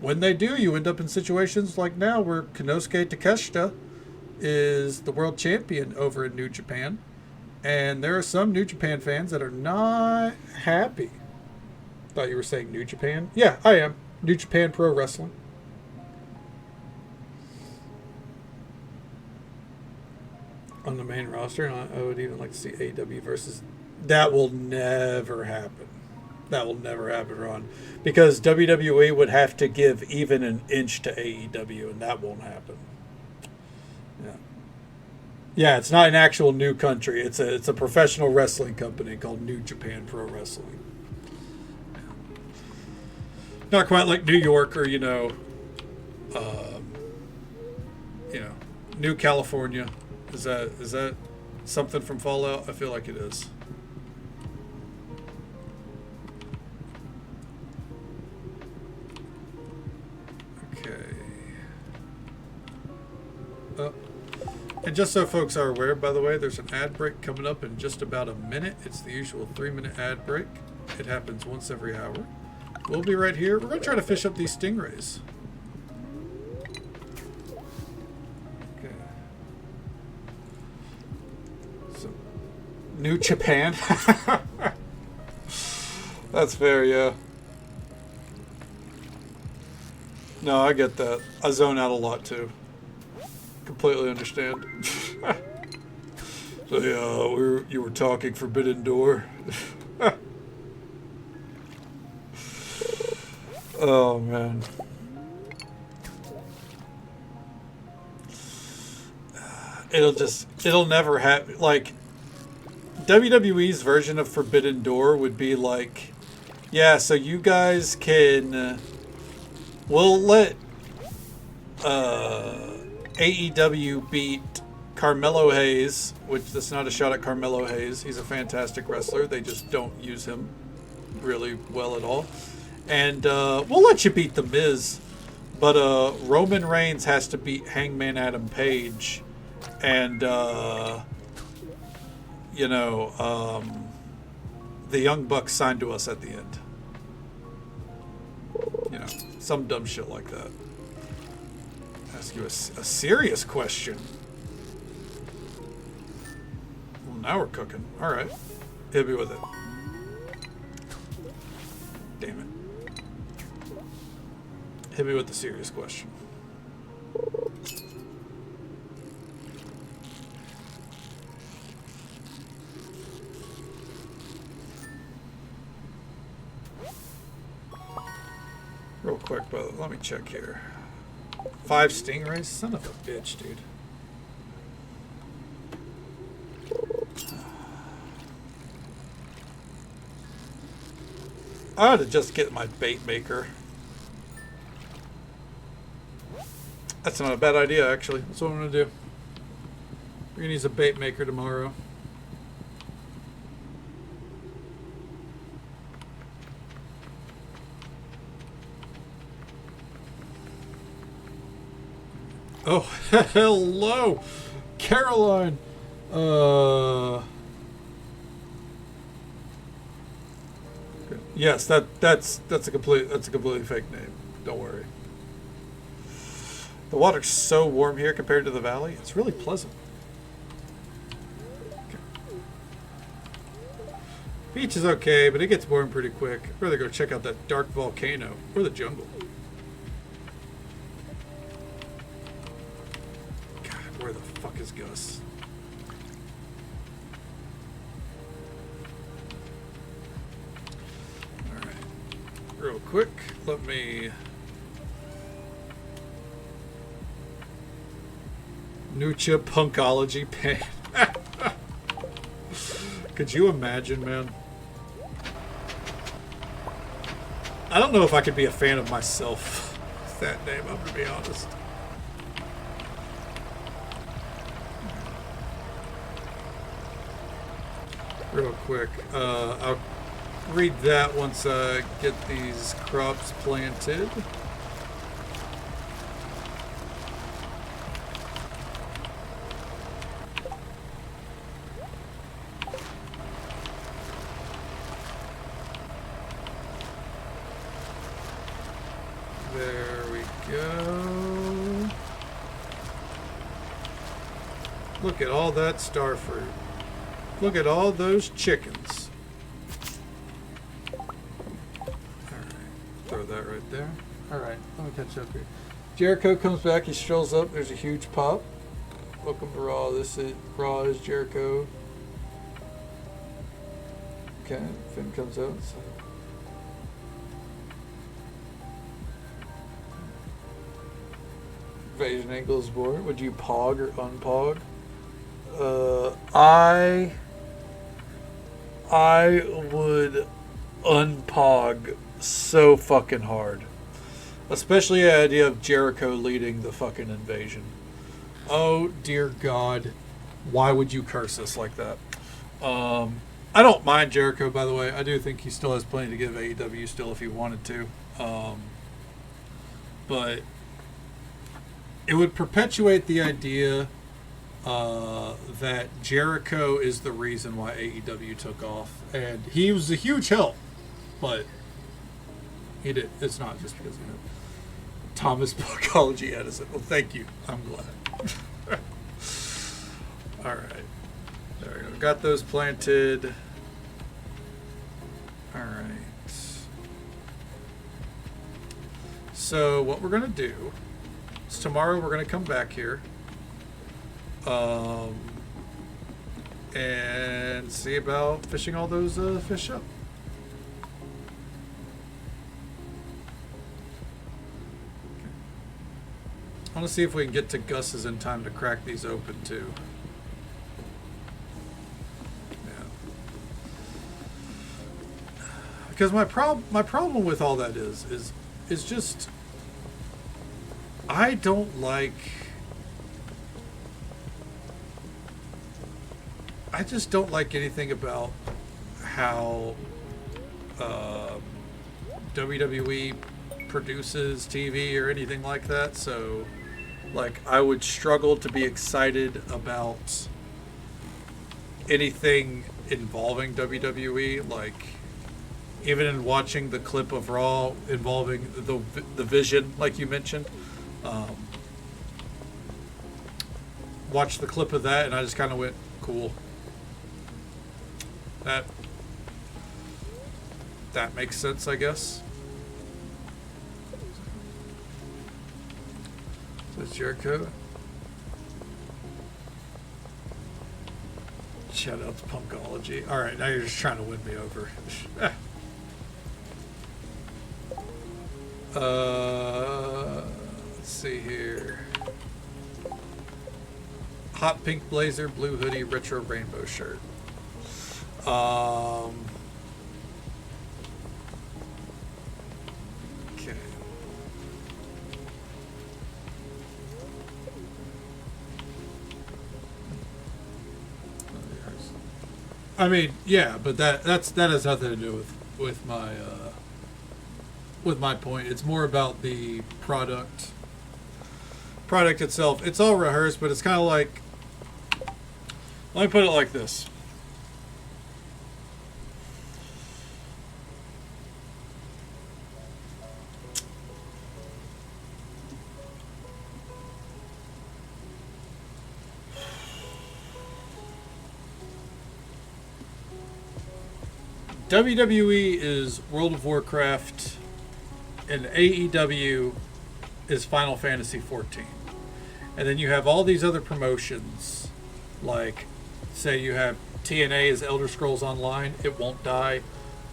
Speaker 1: when they do, you end up in situations like now where Konosuke Takeshita is the world champion over in New Japan. And there are some New Japan fans that are not happy. Thought you were saying New Japan? Yeah, I am. New Japan Pro Wrestling. On the main roster, and I would even like to see AEW versus... That will never happen. That will never happen, Ron. Because WWE would have to give even an inch to AEW, and that won't happen. Yeah. Yeah, it's not an actual new country. It's a professional wrestling company called New Japan Pro Wrestling. Not quite like New York or, New California. Is that something from Fallout? I feel like it is. Okay. Oh. And just so folks are aware, by the way, there's an ad break coming up in just about a minute. It's the usual 3-minute ad break. It happens once every hour. We'll be right here. We're going to try to fish up these stingrays. New Japan. That's fair, yeah. No, I get that. I zone out a lot too. Completely understand. So yeah, you were talking Forbidden Door. Oh man. It'll never happen. Like, WWE's version of Forbidden Door would be like, yeah, so you guys can, we'll let AEW beat Carmelo Hayes, which that's not a shot at Carmelo Hayes. He's a fantastic wrestler. They just don't use him really well at all. And we'll let you beat The Miz, but Roman Reigns has to beat Hangman Adam Page. And, the Young Bucks signed to us at the end. You know, some dumb shit like that. Ask you a serious question. Well, now we're cooking. All right. Hit me with it. Damn it. Hit me with the serious question. Real quick, brother. Let me check here. 5 stingrays? Son of a bitch, dude. I ought to just get my bait maker. That's not a bad idea, actually. That's what I'm going to do. We're going to use a bait maker tomorrow. Oh, hello, Caroline. Yes, that's a completely fake name. Don't worry. The water's so warm here compared to the valley. It's really pleasant. Okay. Beach is okay, but it gets warm pretty quick. I'd rather go check out that dark volcano or the jungle. Where the fuck is Gus? Alright. Real quick, let me... Nucha Punkology Pain. Could you imagine, man? I don't know if I could be a fan of myself with that name, I'm gonna be honest. Real quick, I'll read that once I get these crops planted. There we go. Look at all that star fruit. Look at all those chickens. Alright, throw that right there. Alright, let me catch up here. Jericho comes back, he strolls up, there's a huge pop. Welcome to Raw. Raw is Jericho. Okay, Finn comes out. So. Invasion Angle is born. Would you pog or unpog? I would unpog so fucking hard. Especially the idea of Jericho leading the fucking invasion. Oh dear God. Why would you curse us like that? I don't mind Jericho, by the way. I do think he still has plenty to give AEW still if he wanted to. But it would perpetuate the idea that Jericho is the reason why AEW took off, and he was a huge help, but he did. It's not just because of him. Thomas Psychology Edison. Well, thank you. I'm glad. All right. There we go. got those planted. All right. So what we're gonna do is tomorrow we're gonna come back here, and see about fishing all those fish up. I want to see if we can get to Gus's in time to crack these open too. Yeah. Because my problem with all that is just I don't like. I just don't like anything about how WWE produces TV or anything like that. So, like, I would struggle to be excited about anything involving WWE. Like, even in watching the clip of Raw involving the Vision, like you mentioned, watched the clip of that and I just kind of went, cool. That makes sense, I guess. So it's Jericho. Shout out to Punkology. All right, now you're just trying to win me over. Let's see here. Hot pink blazer, blue hoodie, retro rainbow shirt. Okay. I mean, yeah, but that has nothing to do with my point. It's more about the product itself. It's all rehearsed, but it's kind of like, let me put it like this. WWE is World of Warcraft, and AEW is Final Fantasy 14. And then you have all these other promotions, like, say you have TNA is Elder Scrolls Online, it won't die.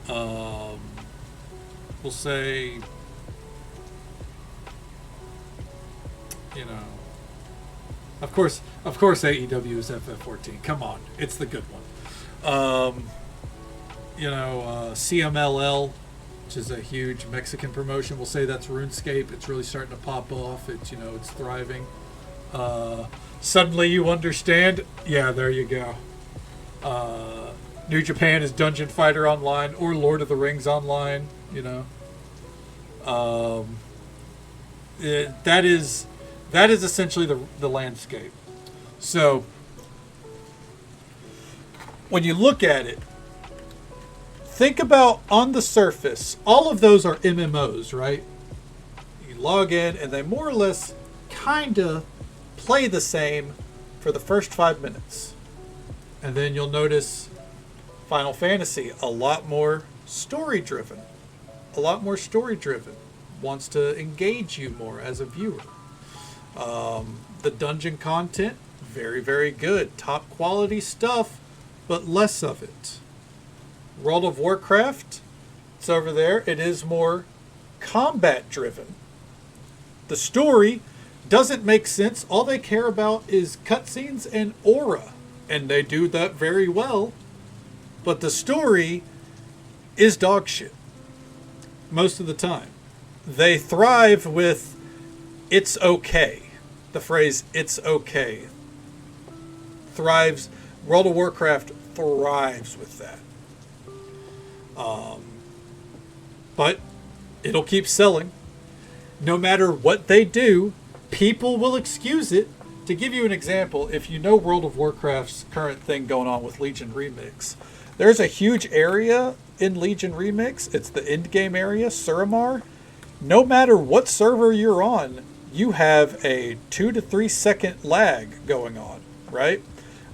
Speaker 1: We'll say, you know, of course AEW is FF14. Come on, it's the good one. You know, CMLL, which is a huge Mexican promotion. We'll say that's RuneScape. It's really starting to pop off. It's, you know, it's thriving. Suddenly you understand. Yeah, there you go. New Japan is Dungeon Fighter Online or Lord of the Rings Online. You know, that is essentially the landscape. So when you look at it, think about, on the surface, all of those are MMOs, right? You log in and they more or less kind of play the same for the first 5 minutes. And then you'll notice Final Fantasy, a lot more story driven. Wants to engage you more as a viewer. The dungeon content, very, very good. Top quality stuff, but less of it. World of Warcraft, it's over there. It is more combat driven. The story doesn't make sense. All they care about is cutscenes and aura, and they do that very well. But the story is dog shit most of the time. They thrive with "it's okay." The phrase "it's okay" thrives. World of Warcraft thrives with that. But it'll keep selling. No matter what they do, people will excuse it. To give you an example, if you know World of Warcraft's current thing going on with Legion Remix, there's a huge area in Legion Remix. It's the end game area, Suramar. No matter what server you're on, you have a 2 to 3 second lag going on, right?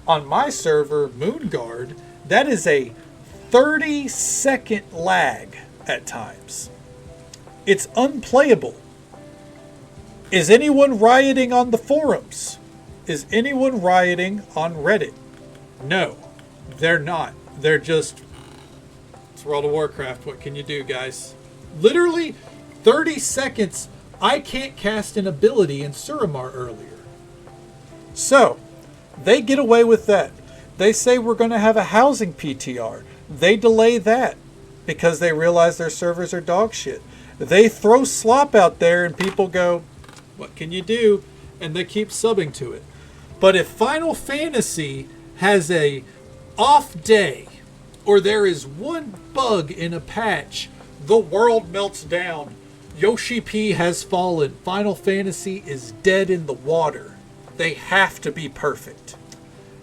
Speaker 1: On my server, Moonguard, that is a 30-second lag at times. It's unplayable. Is anyone rioting on the forums? Is anyone rioting on Reddit? No, they're not. They're just... It's World of Warcraft. What can you do, guys? Literally 30 seconds. I can't cast an ability in Suramar earlier. So, they get away with that. They say we're going to have a housing PTR. They delay that because they realize their servers are dog shit. They throw slop out there and people go, what can you do? And they keep subbing to it. But if Final Fantasy has a off day or there is one bug in a patch, the world melts down. Yoshi P has fallen. Final Fantasy is dead in the water. They have to be perfect.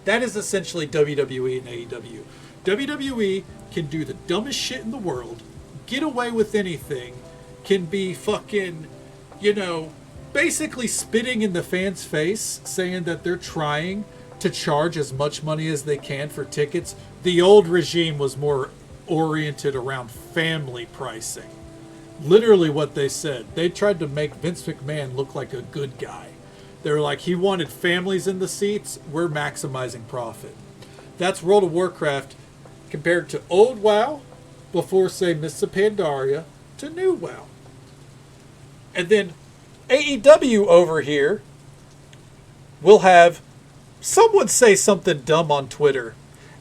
Speaker 1: That is essentially WWE and AEW. WWE can do the dumbest shit in the world, get away with anything, can be fucking, basically spitting in the fans' face, saying that they're trying to charge as much money as they can for tickets. The old regime was more oriented around family pricing. Literally what they said. They tried to make Vince McMahon look like a good guy. They were like, he wanted families in the seats. We're maximizing profit. That's World of Warcraft compared to old WoW before, say, Mists of Pandaria to new WoW. And then AEW over here will have someone say something dumb on Twitter,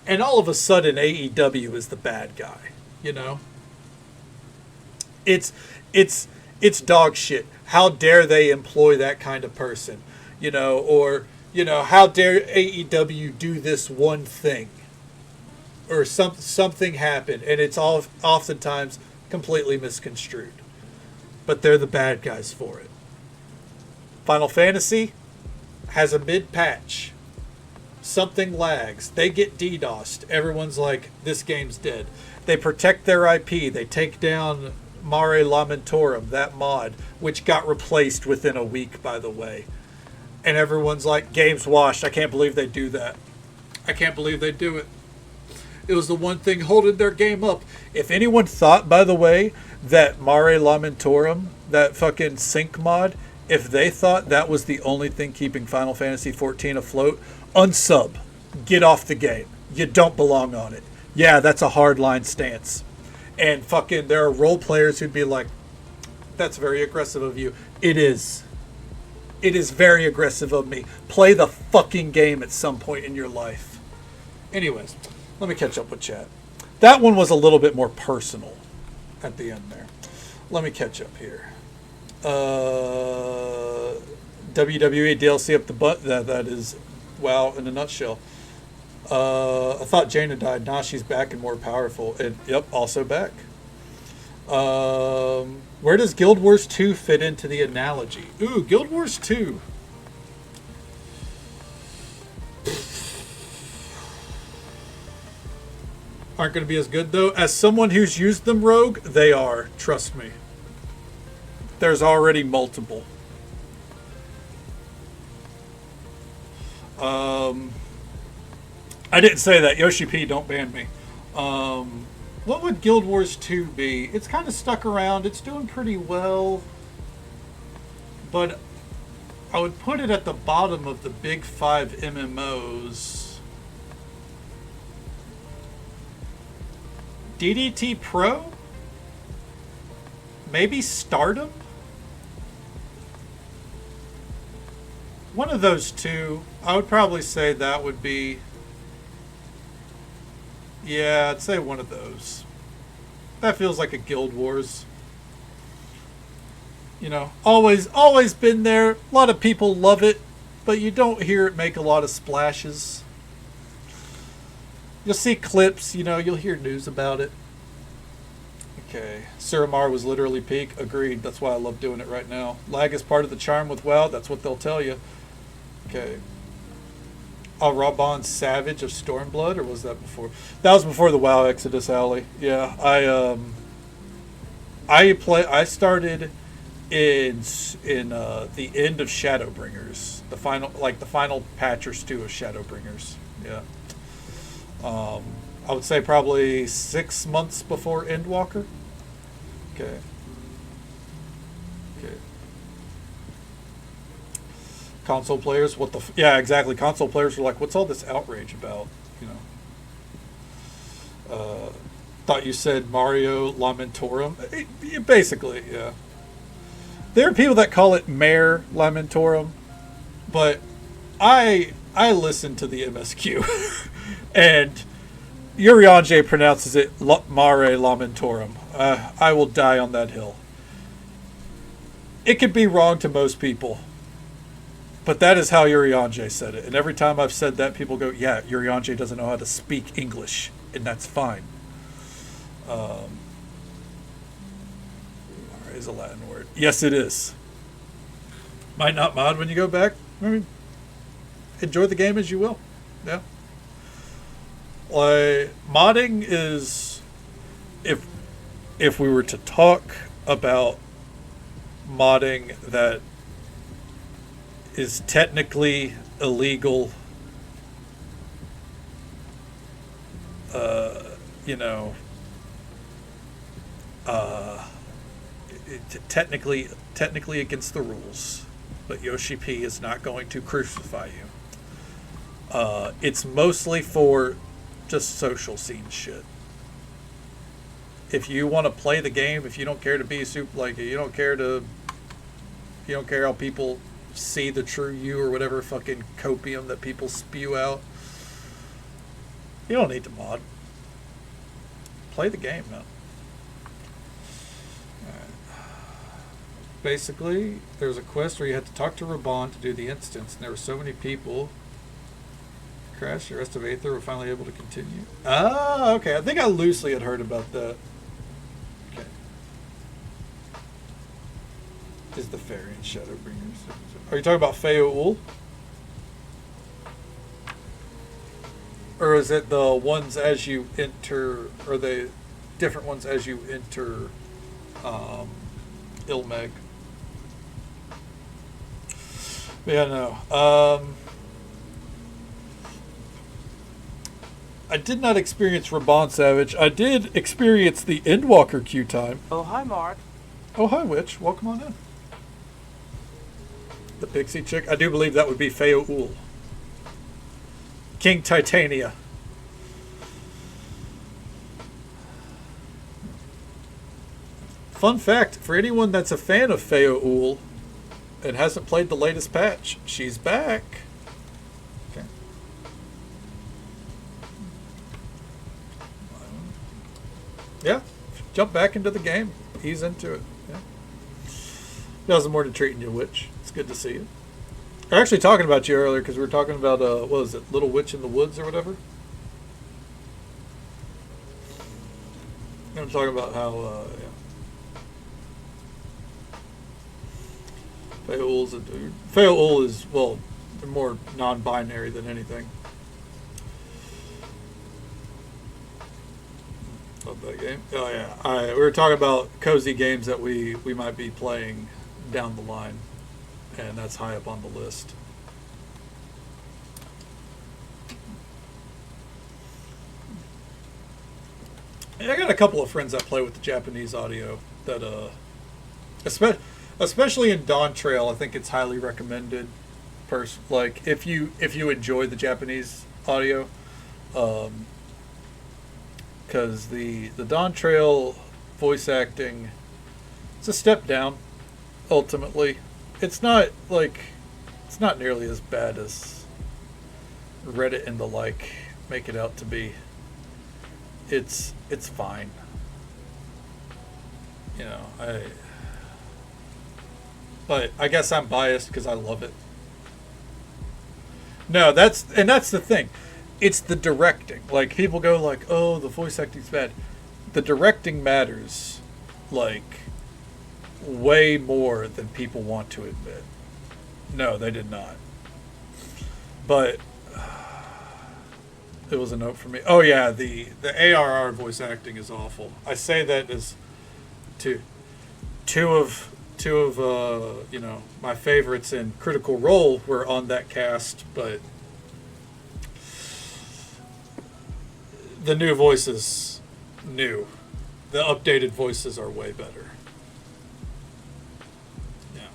Speaker 1: and all of a sudden AEW is the bad guy. It's dog shit. How dare they employ that kind of person? Or how dare AEW do this one thing? Or something happened, and it's all oftentimes completely misconstrued. But they're the bad guys for it. Final Fantasy has a mid-patch. Something lags. They get DDoSed. Everyone's like, this game's dead. They protect their IP. They take down Mare Lamentorum, that mod, which got replaced within a week, by the way. And everyone's like, game's washed. I can't believe they do that. I can't believe they do it. It was the one thing holding their game up. If anyone thought, by the way, that Mare Lamentorum, that fucking sync mod, if they thought that was the only thing keeping Final Fantasy XIV afloat, unsub. Get off the game. You don't belong on it. Yeah, that's a hardline stance. And fucking there are role players who'd be like, that's very aggressive of you. It is. It is very aggressive of me. Play the fucking game at some point in your life. Anyways, let me catch up with chat. That one was a little bit more personal at the end there. Let me catch up here. WWE DLC up the butt. That is WoW in a nutshell. I thought Jaina died. Nah, she's back and more powerful. And yep, also back. Where does Guild Wars 2 fit into the analogy? Ooh, Guild Wars 2. Aren't going to be as good, though. As someone who's used them, Rogue, they are. Trust me. There's already multiple. I didn't say that. Yoshi P, don't ban me. What would Guild Wars 2 be? It's kind of stuck around. It's doing pretty well. But I would put it at the bottom of the big 5 MMOs. DDT Pro? Maybe Stardom? One of those two. I would probably say that would be... Yeah, I'd say one of those. That feels like a Guild Wars. Always been there. A lot of people love it, but you don't hear it make a lot of splashes. You'll see clips, you'll hear news about it. Okay. Suramar was literally peak. Agreed. That's why I love doing it right now. Lag is part of the charm with WoW. That's what they'll tell you. Okay. Raban Savage of Stormblood, or was that before? That was before the WoW Exodus Alley. Yeah, I started in the end of Shadowbringers, the final patch or 2 of Shadowbringers. Yeah. I would say probably 6 months before Endwalker. Okay. Okay. Console players, what the? Yeah, exactly. Console players were like, "What's all this outrage about?" You know. Thought you said Mario Lamentorum. Basically, yeah. There are people that call it Mare Lamentorum, but I listen to the MSQ, and Urianger pronounces it Mare Lamentorum. I will die on that hill. It could be wrong to most people, but that is how Urianger said it. And every time I've said that, people go, "Yeah, Urianger doesn't know how to speak English, and that's fine." Is a Latin word. Yes, it is. Might not mod when you go back. I mean, enjoy the game as you will. Yeah. Like, modding is, if we were to talk about modding that is technically illegal, you know, technically against the rules, but Yoshi P is not going to crucify you. It's mostly for just social scene shit. If you want to play the game, if you don't care to be you don't care how people see the true you or whatever fucking copium that people spew out, you don't need to mod. Play the game, man. Basically, there was a quest where you had to talk to Raban to do the instance, and there were so many people. Crash, the rest of Aether were finally able to continue. Ah, okay. I think I loosely had heard about that. Okay. Is the Fairy and Shadowbringers. Are you talking about Feoul? Or is it the ones as you enter, or the different ones as you enter Ilmeg? Yeah, no. I did not experience Raban Savage. I did experience the Endwalker queue time.
Speaker 3: Oh, hi, Mark.
Speaker 1: Oh, hi, Witch. Welcome on in. The pixie chick. I do believe that would be Feoul. King Titania. Fun fact, for anyone that's a fan of Feoul and hasn't played the latest patch, she's back. Okay. Yeah, jump back into the game. Ease into it. Yeah. Nothing more to treating you, Witch. It's good to see you. We were actually talking about you earlier because we were talking about, what was it, Little Witch in the Woods or whatever? I'm talking about how, yeah. Feoul's a dude. Feoul is, well, more non-binary than anything. Love that game. Oh, yeah. We were talking about cozy games that we might be playing down the line, and that's high up on the list. And I got a couple of friends that play with the Japanese audio that, especially in Dawn Trail, I think it's highly recommended. Like if you enjoy the Japanese audio, because the Dawn Trail voice acting, it's a step down. Ultimately, it's not nearly as bad as Reddit and the like make it out to be. It's fine. You know, but I guess I'm biased because I love it. No, that's the thing. It's the directing. Like, people go like, "Oh, the voice acting's bad." The directing matters, like, way more than people want to admit. No, they did not. But it was a note for me. Oh yeah, the ARR voice acting is awful. I say that as two of you know, my favorites in Critical Role were on that cast, but The new voices, new. The updated voices are way better. Yeah.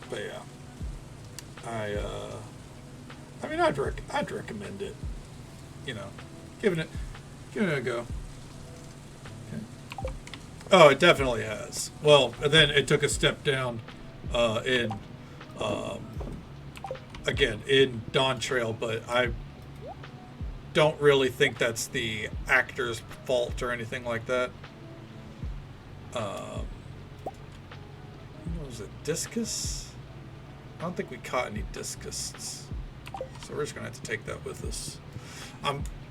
Speaker 1: But yeah, I mean, I'd recommend it. You know, giving it a go. Okay. Oh, it definitely has. Well, and then it took a step down in again in Dawn Trail, but I don't really think that's the actor's fault or anything like that. What was it? Discus? I don't think we caught any discus. So we're just going to have to take that with us.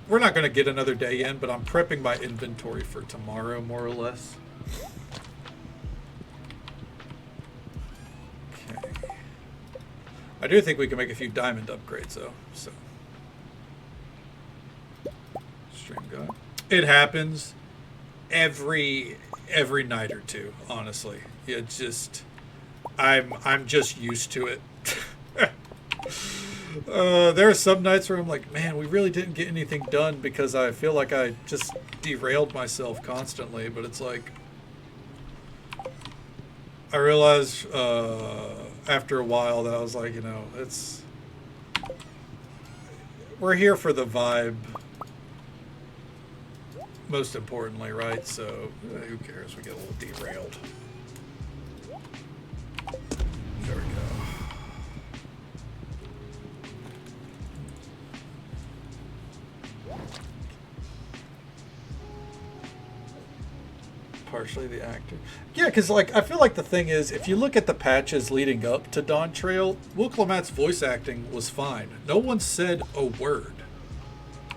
Speaker 1: We're not going to get another day in, but I'm prepping my inventory for tomorrow, more or less. Okay. I do think we can make a few diamond upgrades, though. So. Stream guide. It happens every night or two, honestly. It just... I'm just used to it. There are some nights where I'm like, man, we really didn't get anything done because I feel like I just derailed myself constantly. But it's like, I realized after a while that I was like, you know, we're here for the vibe, most importantly, right? So who cares? We get a little derailed. There we go. Partially the actor. Yeah, because like I feel like the thing is, if you look at the patches leading up to Dawn Trail, Will Clement's voice acting was fine. No one said a word.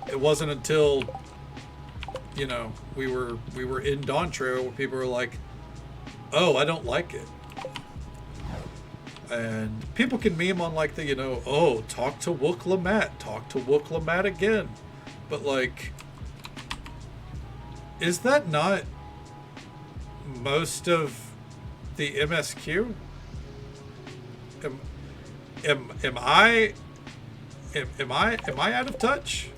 Speaker 1: It wasn't until, you know, we were in Dawn Trail where people were like, "Oh, I don't like it." And people can meme on like the, you know, oh, talk to Will Clement, talk to Will Clement again. But like, is that not most of the MSQ? Am I out of touch?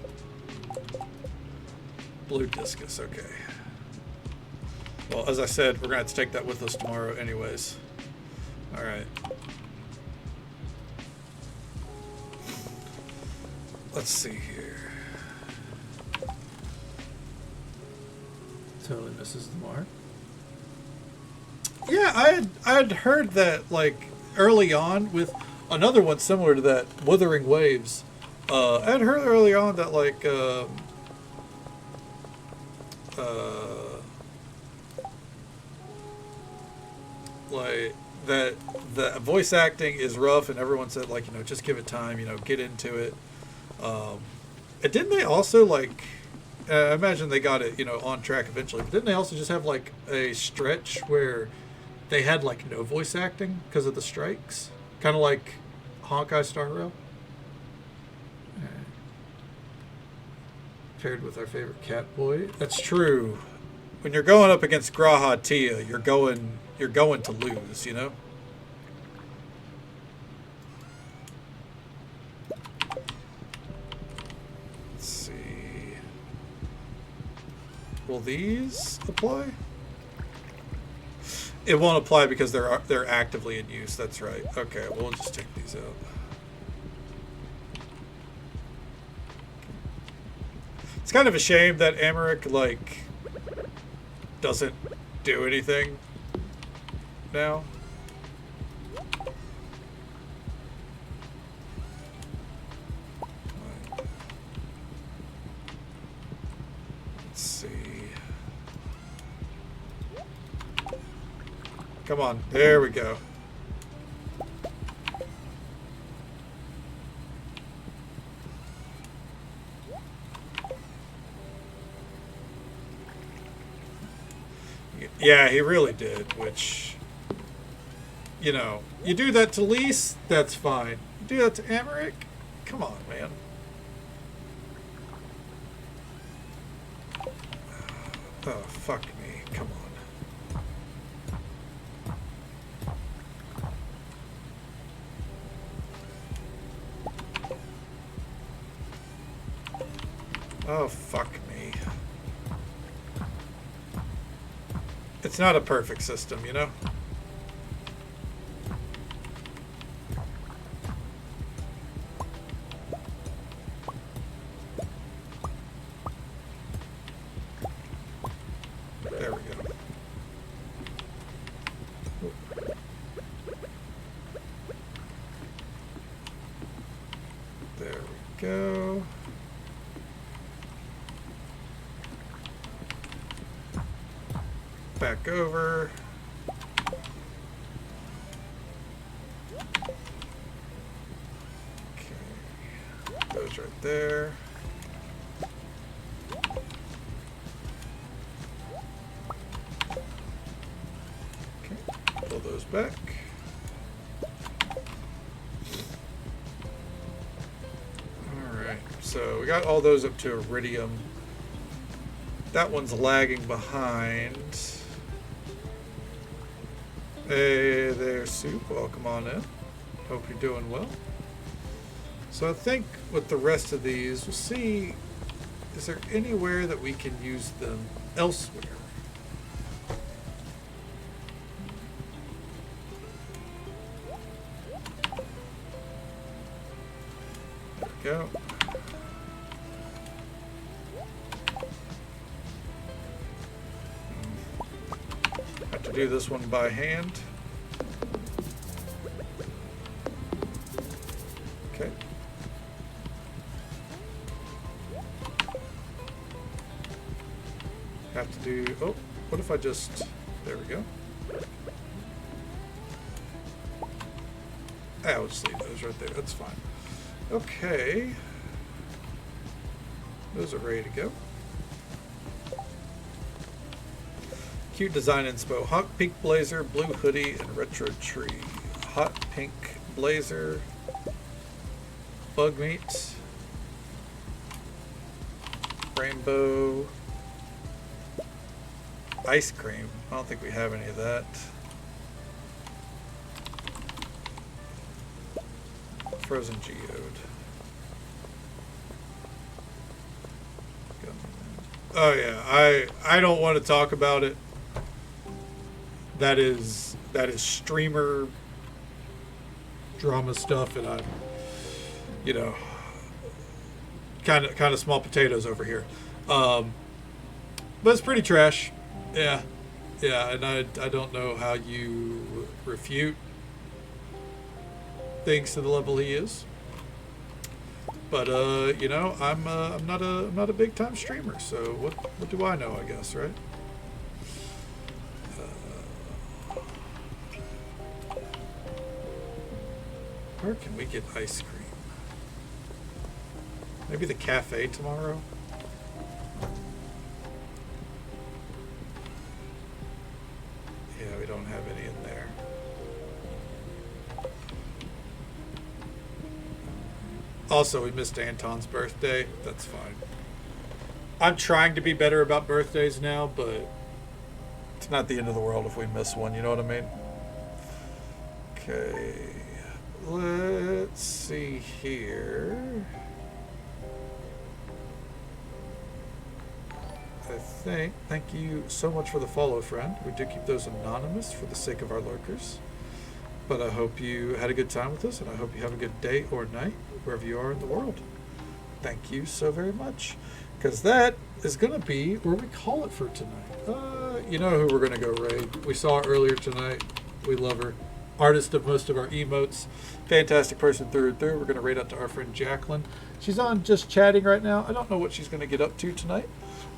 Speaker 1: Blue discus, okay. Well, as I said, we're gonna have to take that with us tomorrow anyways. Alright. Let's see here. Totally misses the mark. Yeah, I had heard that like early on with another one similar to that, Wuthering Waves. I had heard early on that like that the voice acting is rough, and everyone said like, you know, just give it time, you know, get into it. And didn't they also like? I imagine they got it, you know, on track eventually. But didn't they also just have like a stretch where they had like no voice acting because of the strikes, kind of like Honkai Star Rail? Paired with our favorite cat boy. That's true. When you're going up against Graha Tia, you're going to lose, you know? Let's see. Will these apply? It won't apply because they're actively in use. That's right. Okay, we'll just take these out. It's kind of a shame that Americ like doesn't do anything now. Let's see. Come on, there we go. Yeah, he really did, which, you know, you do that to Lise, that's fine. You do that to Americ? Come on, man. Oh, fuck me. Come on. Oh, fuck me. It's not a perfect system, you know? There we go. There we go. Back over. Okay. Those right there. Okay. Pull those back. Alright. So we got all those up to iridium. That one's lagging behind. Hey there, Soup. Welcome on in. Hope you're doing well. So I think with the rest of these, we'll see, is there anywhere that we can use them elsewhere? There we go. Do this one by hand. Okay. Have to do, oh, what if I just, there we go. I'll just leave those right there, that's fine. Okay. Those are ready to go. Cute design inspo. Hot pink blazer, blue hoodie, and retro tree. Hot pink blazer. Bug meat. Rainbow. Ice cream. I don't think we have any of that. Frozen geode. Oh yeah, I don't want to talk about it. That is streamer drama stuff, and I'm, you know, kind of small potatoes over here. But it's pretty trash. Yeah, and I don't know how you refute things to the level he is. But you know, I'm not a big time streamer, so what do I know? I guess, right? Where can we get ice cream? Maybe the cafe tomorrow? Yeah, we don't have any in there. Also, we missed Anton's birthday. That's fine. I'm trying to be better about birthdays now, but it's not the end of the world if we miss one, you know what I mean? Okay. Let's see here. Thank you so much for the follow, friend. We do keep those anonymous for the sake of our lurkers. But I hope you had a good time with us, and I hope you have a good day or night, wherever you are in the world. Thank you so very much. Because that is going to be where we call it for tonight. You know who we're going to go raid. We saw her earlier tonight. We love her. Artist of most of our emotes. Fantastic person through and through. We're going to raid out to our friend Jacqueline. She's on just chatting right now. I don't know what she's going to get up to tonight.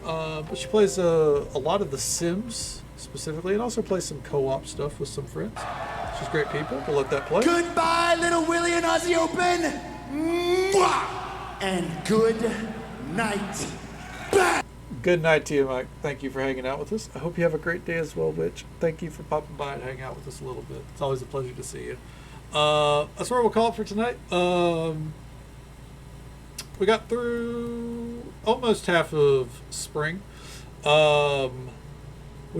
Speaker 1: But she plays a lot of The Sims specifically, and also plays some co-op stuff with some friends. She's great people. We'll let that play.
Speaker 3: Goodbye, little Willie and Ozzy Open. Mwah! And good night. Bye.
Speaker 1: Good night to you, Mike. Thank you for hanging out with us. I hope you have a great day as well, Witch. Thank you for popping by and hanging out with us a little bit. It's always a pleasure to see you. That's where we'll call it for tonight. We got through almost half of spring. We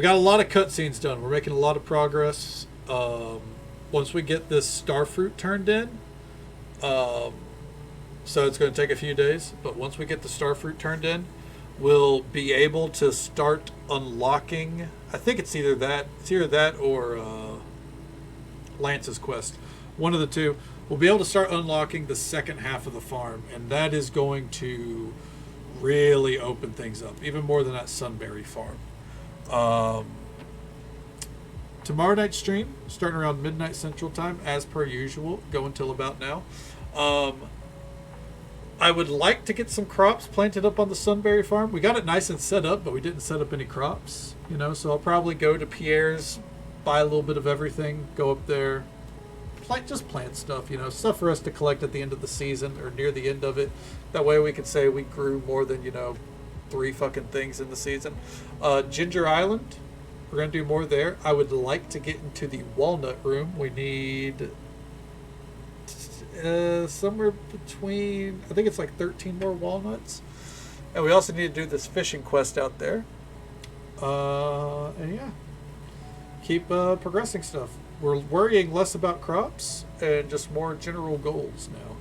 Speaker 1: got a lot of cutscenes done. We're making a lot of progress. Once we get this starfruit turned in, So it's going to take a few days, but once we get the starfruit turned in, we'll be able to start unlocking. I think it's either that or Lance's quest. One of the two. We'll be able to start unlocking the second half of the farm, and that is going to really open things up, even more than that Sunberry farm. Tomorrow night stream, starting around midnight Central Time, as per usual, go until about now. I would like to get some crops planted up on the Sunberry farm. We got it nice and set up, but we didn't set up any crops, so I'll probably go to Pierre's, buy a little bit of everything, go up there, just plant stuff, stuff for us to collect at the end of the season or near the end of it. That way we could say we grew more than, 3 fucking things in the season. Ginger Island, we're going to do more there. I would like to get into the walnut room. We need somewhere between, I think it's like 13 more walnuts. And we also need to do this fishing quest out there. And yeah, keep progressing stuff. We're worrying less about crops and just more general goals now.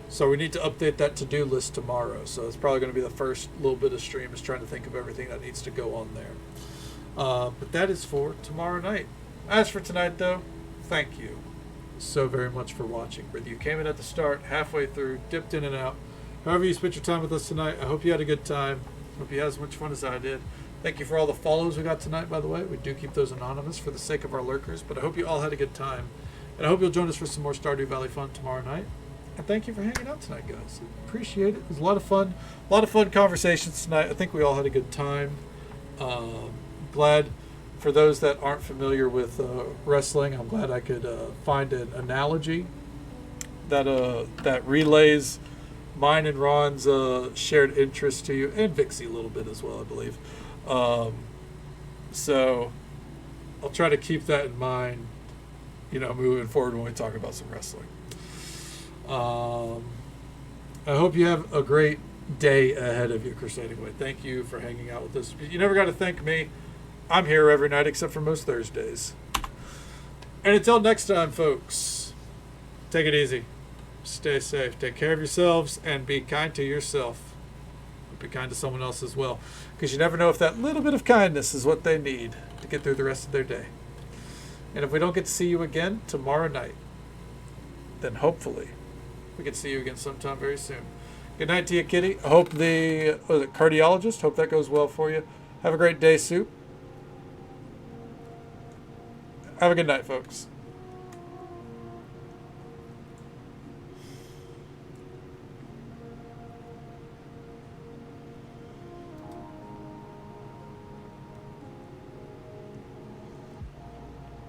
Speaker 1: So we need to update that to-do list tomorrow. So it's probably going to be the first little bit of stream is trying to think of everything that needs to go on there. But that is for tomorrow night. As for tonight, though, thank you so very much for watching. Whether you came in at the start, halfway through, dipped in and out, however you spent your time with us tonight, I hope you had a good time. Hope you had as much fun as I did. Thank you for all the follows we got tonight, by the way. We do keep those anonymous for the sake of our lurkers, but I hope you all had a good time. And I hope you'll join us for some more Stardew Valley fun tomorrow night. And thank you for hanging out tonight, guys. Appreciate it. It was a lot of fun. A lot of fun conversations tonight. I think we all had a good time. Glad for those that aren't familiar with wrestling, I'm glad I could find an analogy that relays mine and Ron's shared interest to you, and Vixie a little bit as well, I believe. So I'll try to keep that in mind, moving forward when we talk about some wrestling. I hope you have a great day ahead of you, Crusading Way. Thank you for hanging out with us. You never got to thank me. I'm here every night except for most Thursdays. And until next time, folks, take it easy. Stay safe. Take care of yourselves and be kind to yourself. Be kind to someone else as well. Because you never know if that little bit of kindness is what they need to get through the rest of their day. And if we don't get to see you again tomorrow night, then hopefully we can see you again sometime very soon. Good night to you, Kitty. I hope the cardiologist, hope that goes well for you. Have a great day, Soup. Have a good night, folks.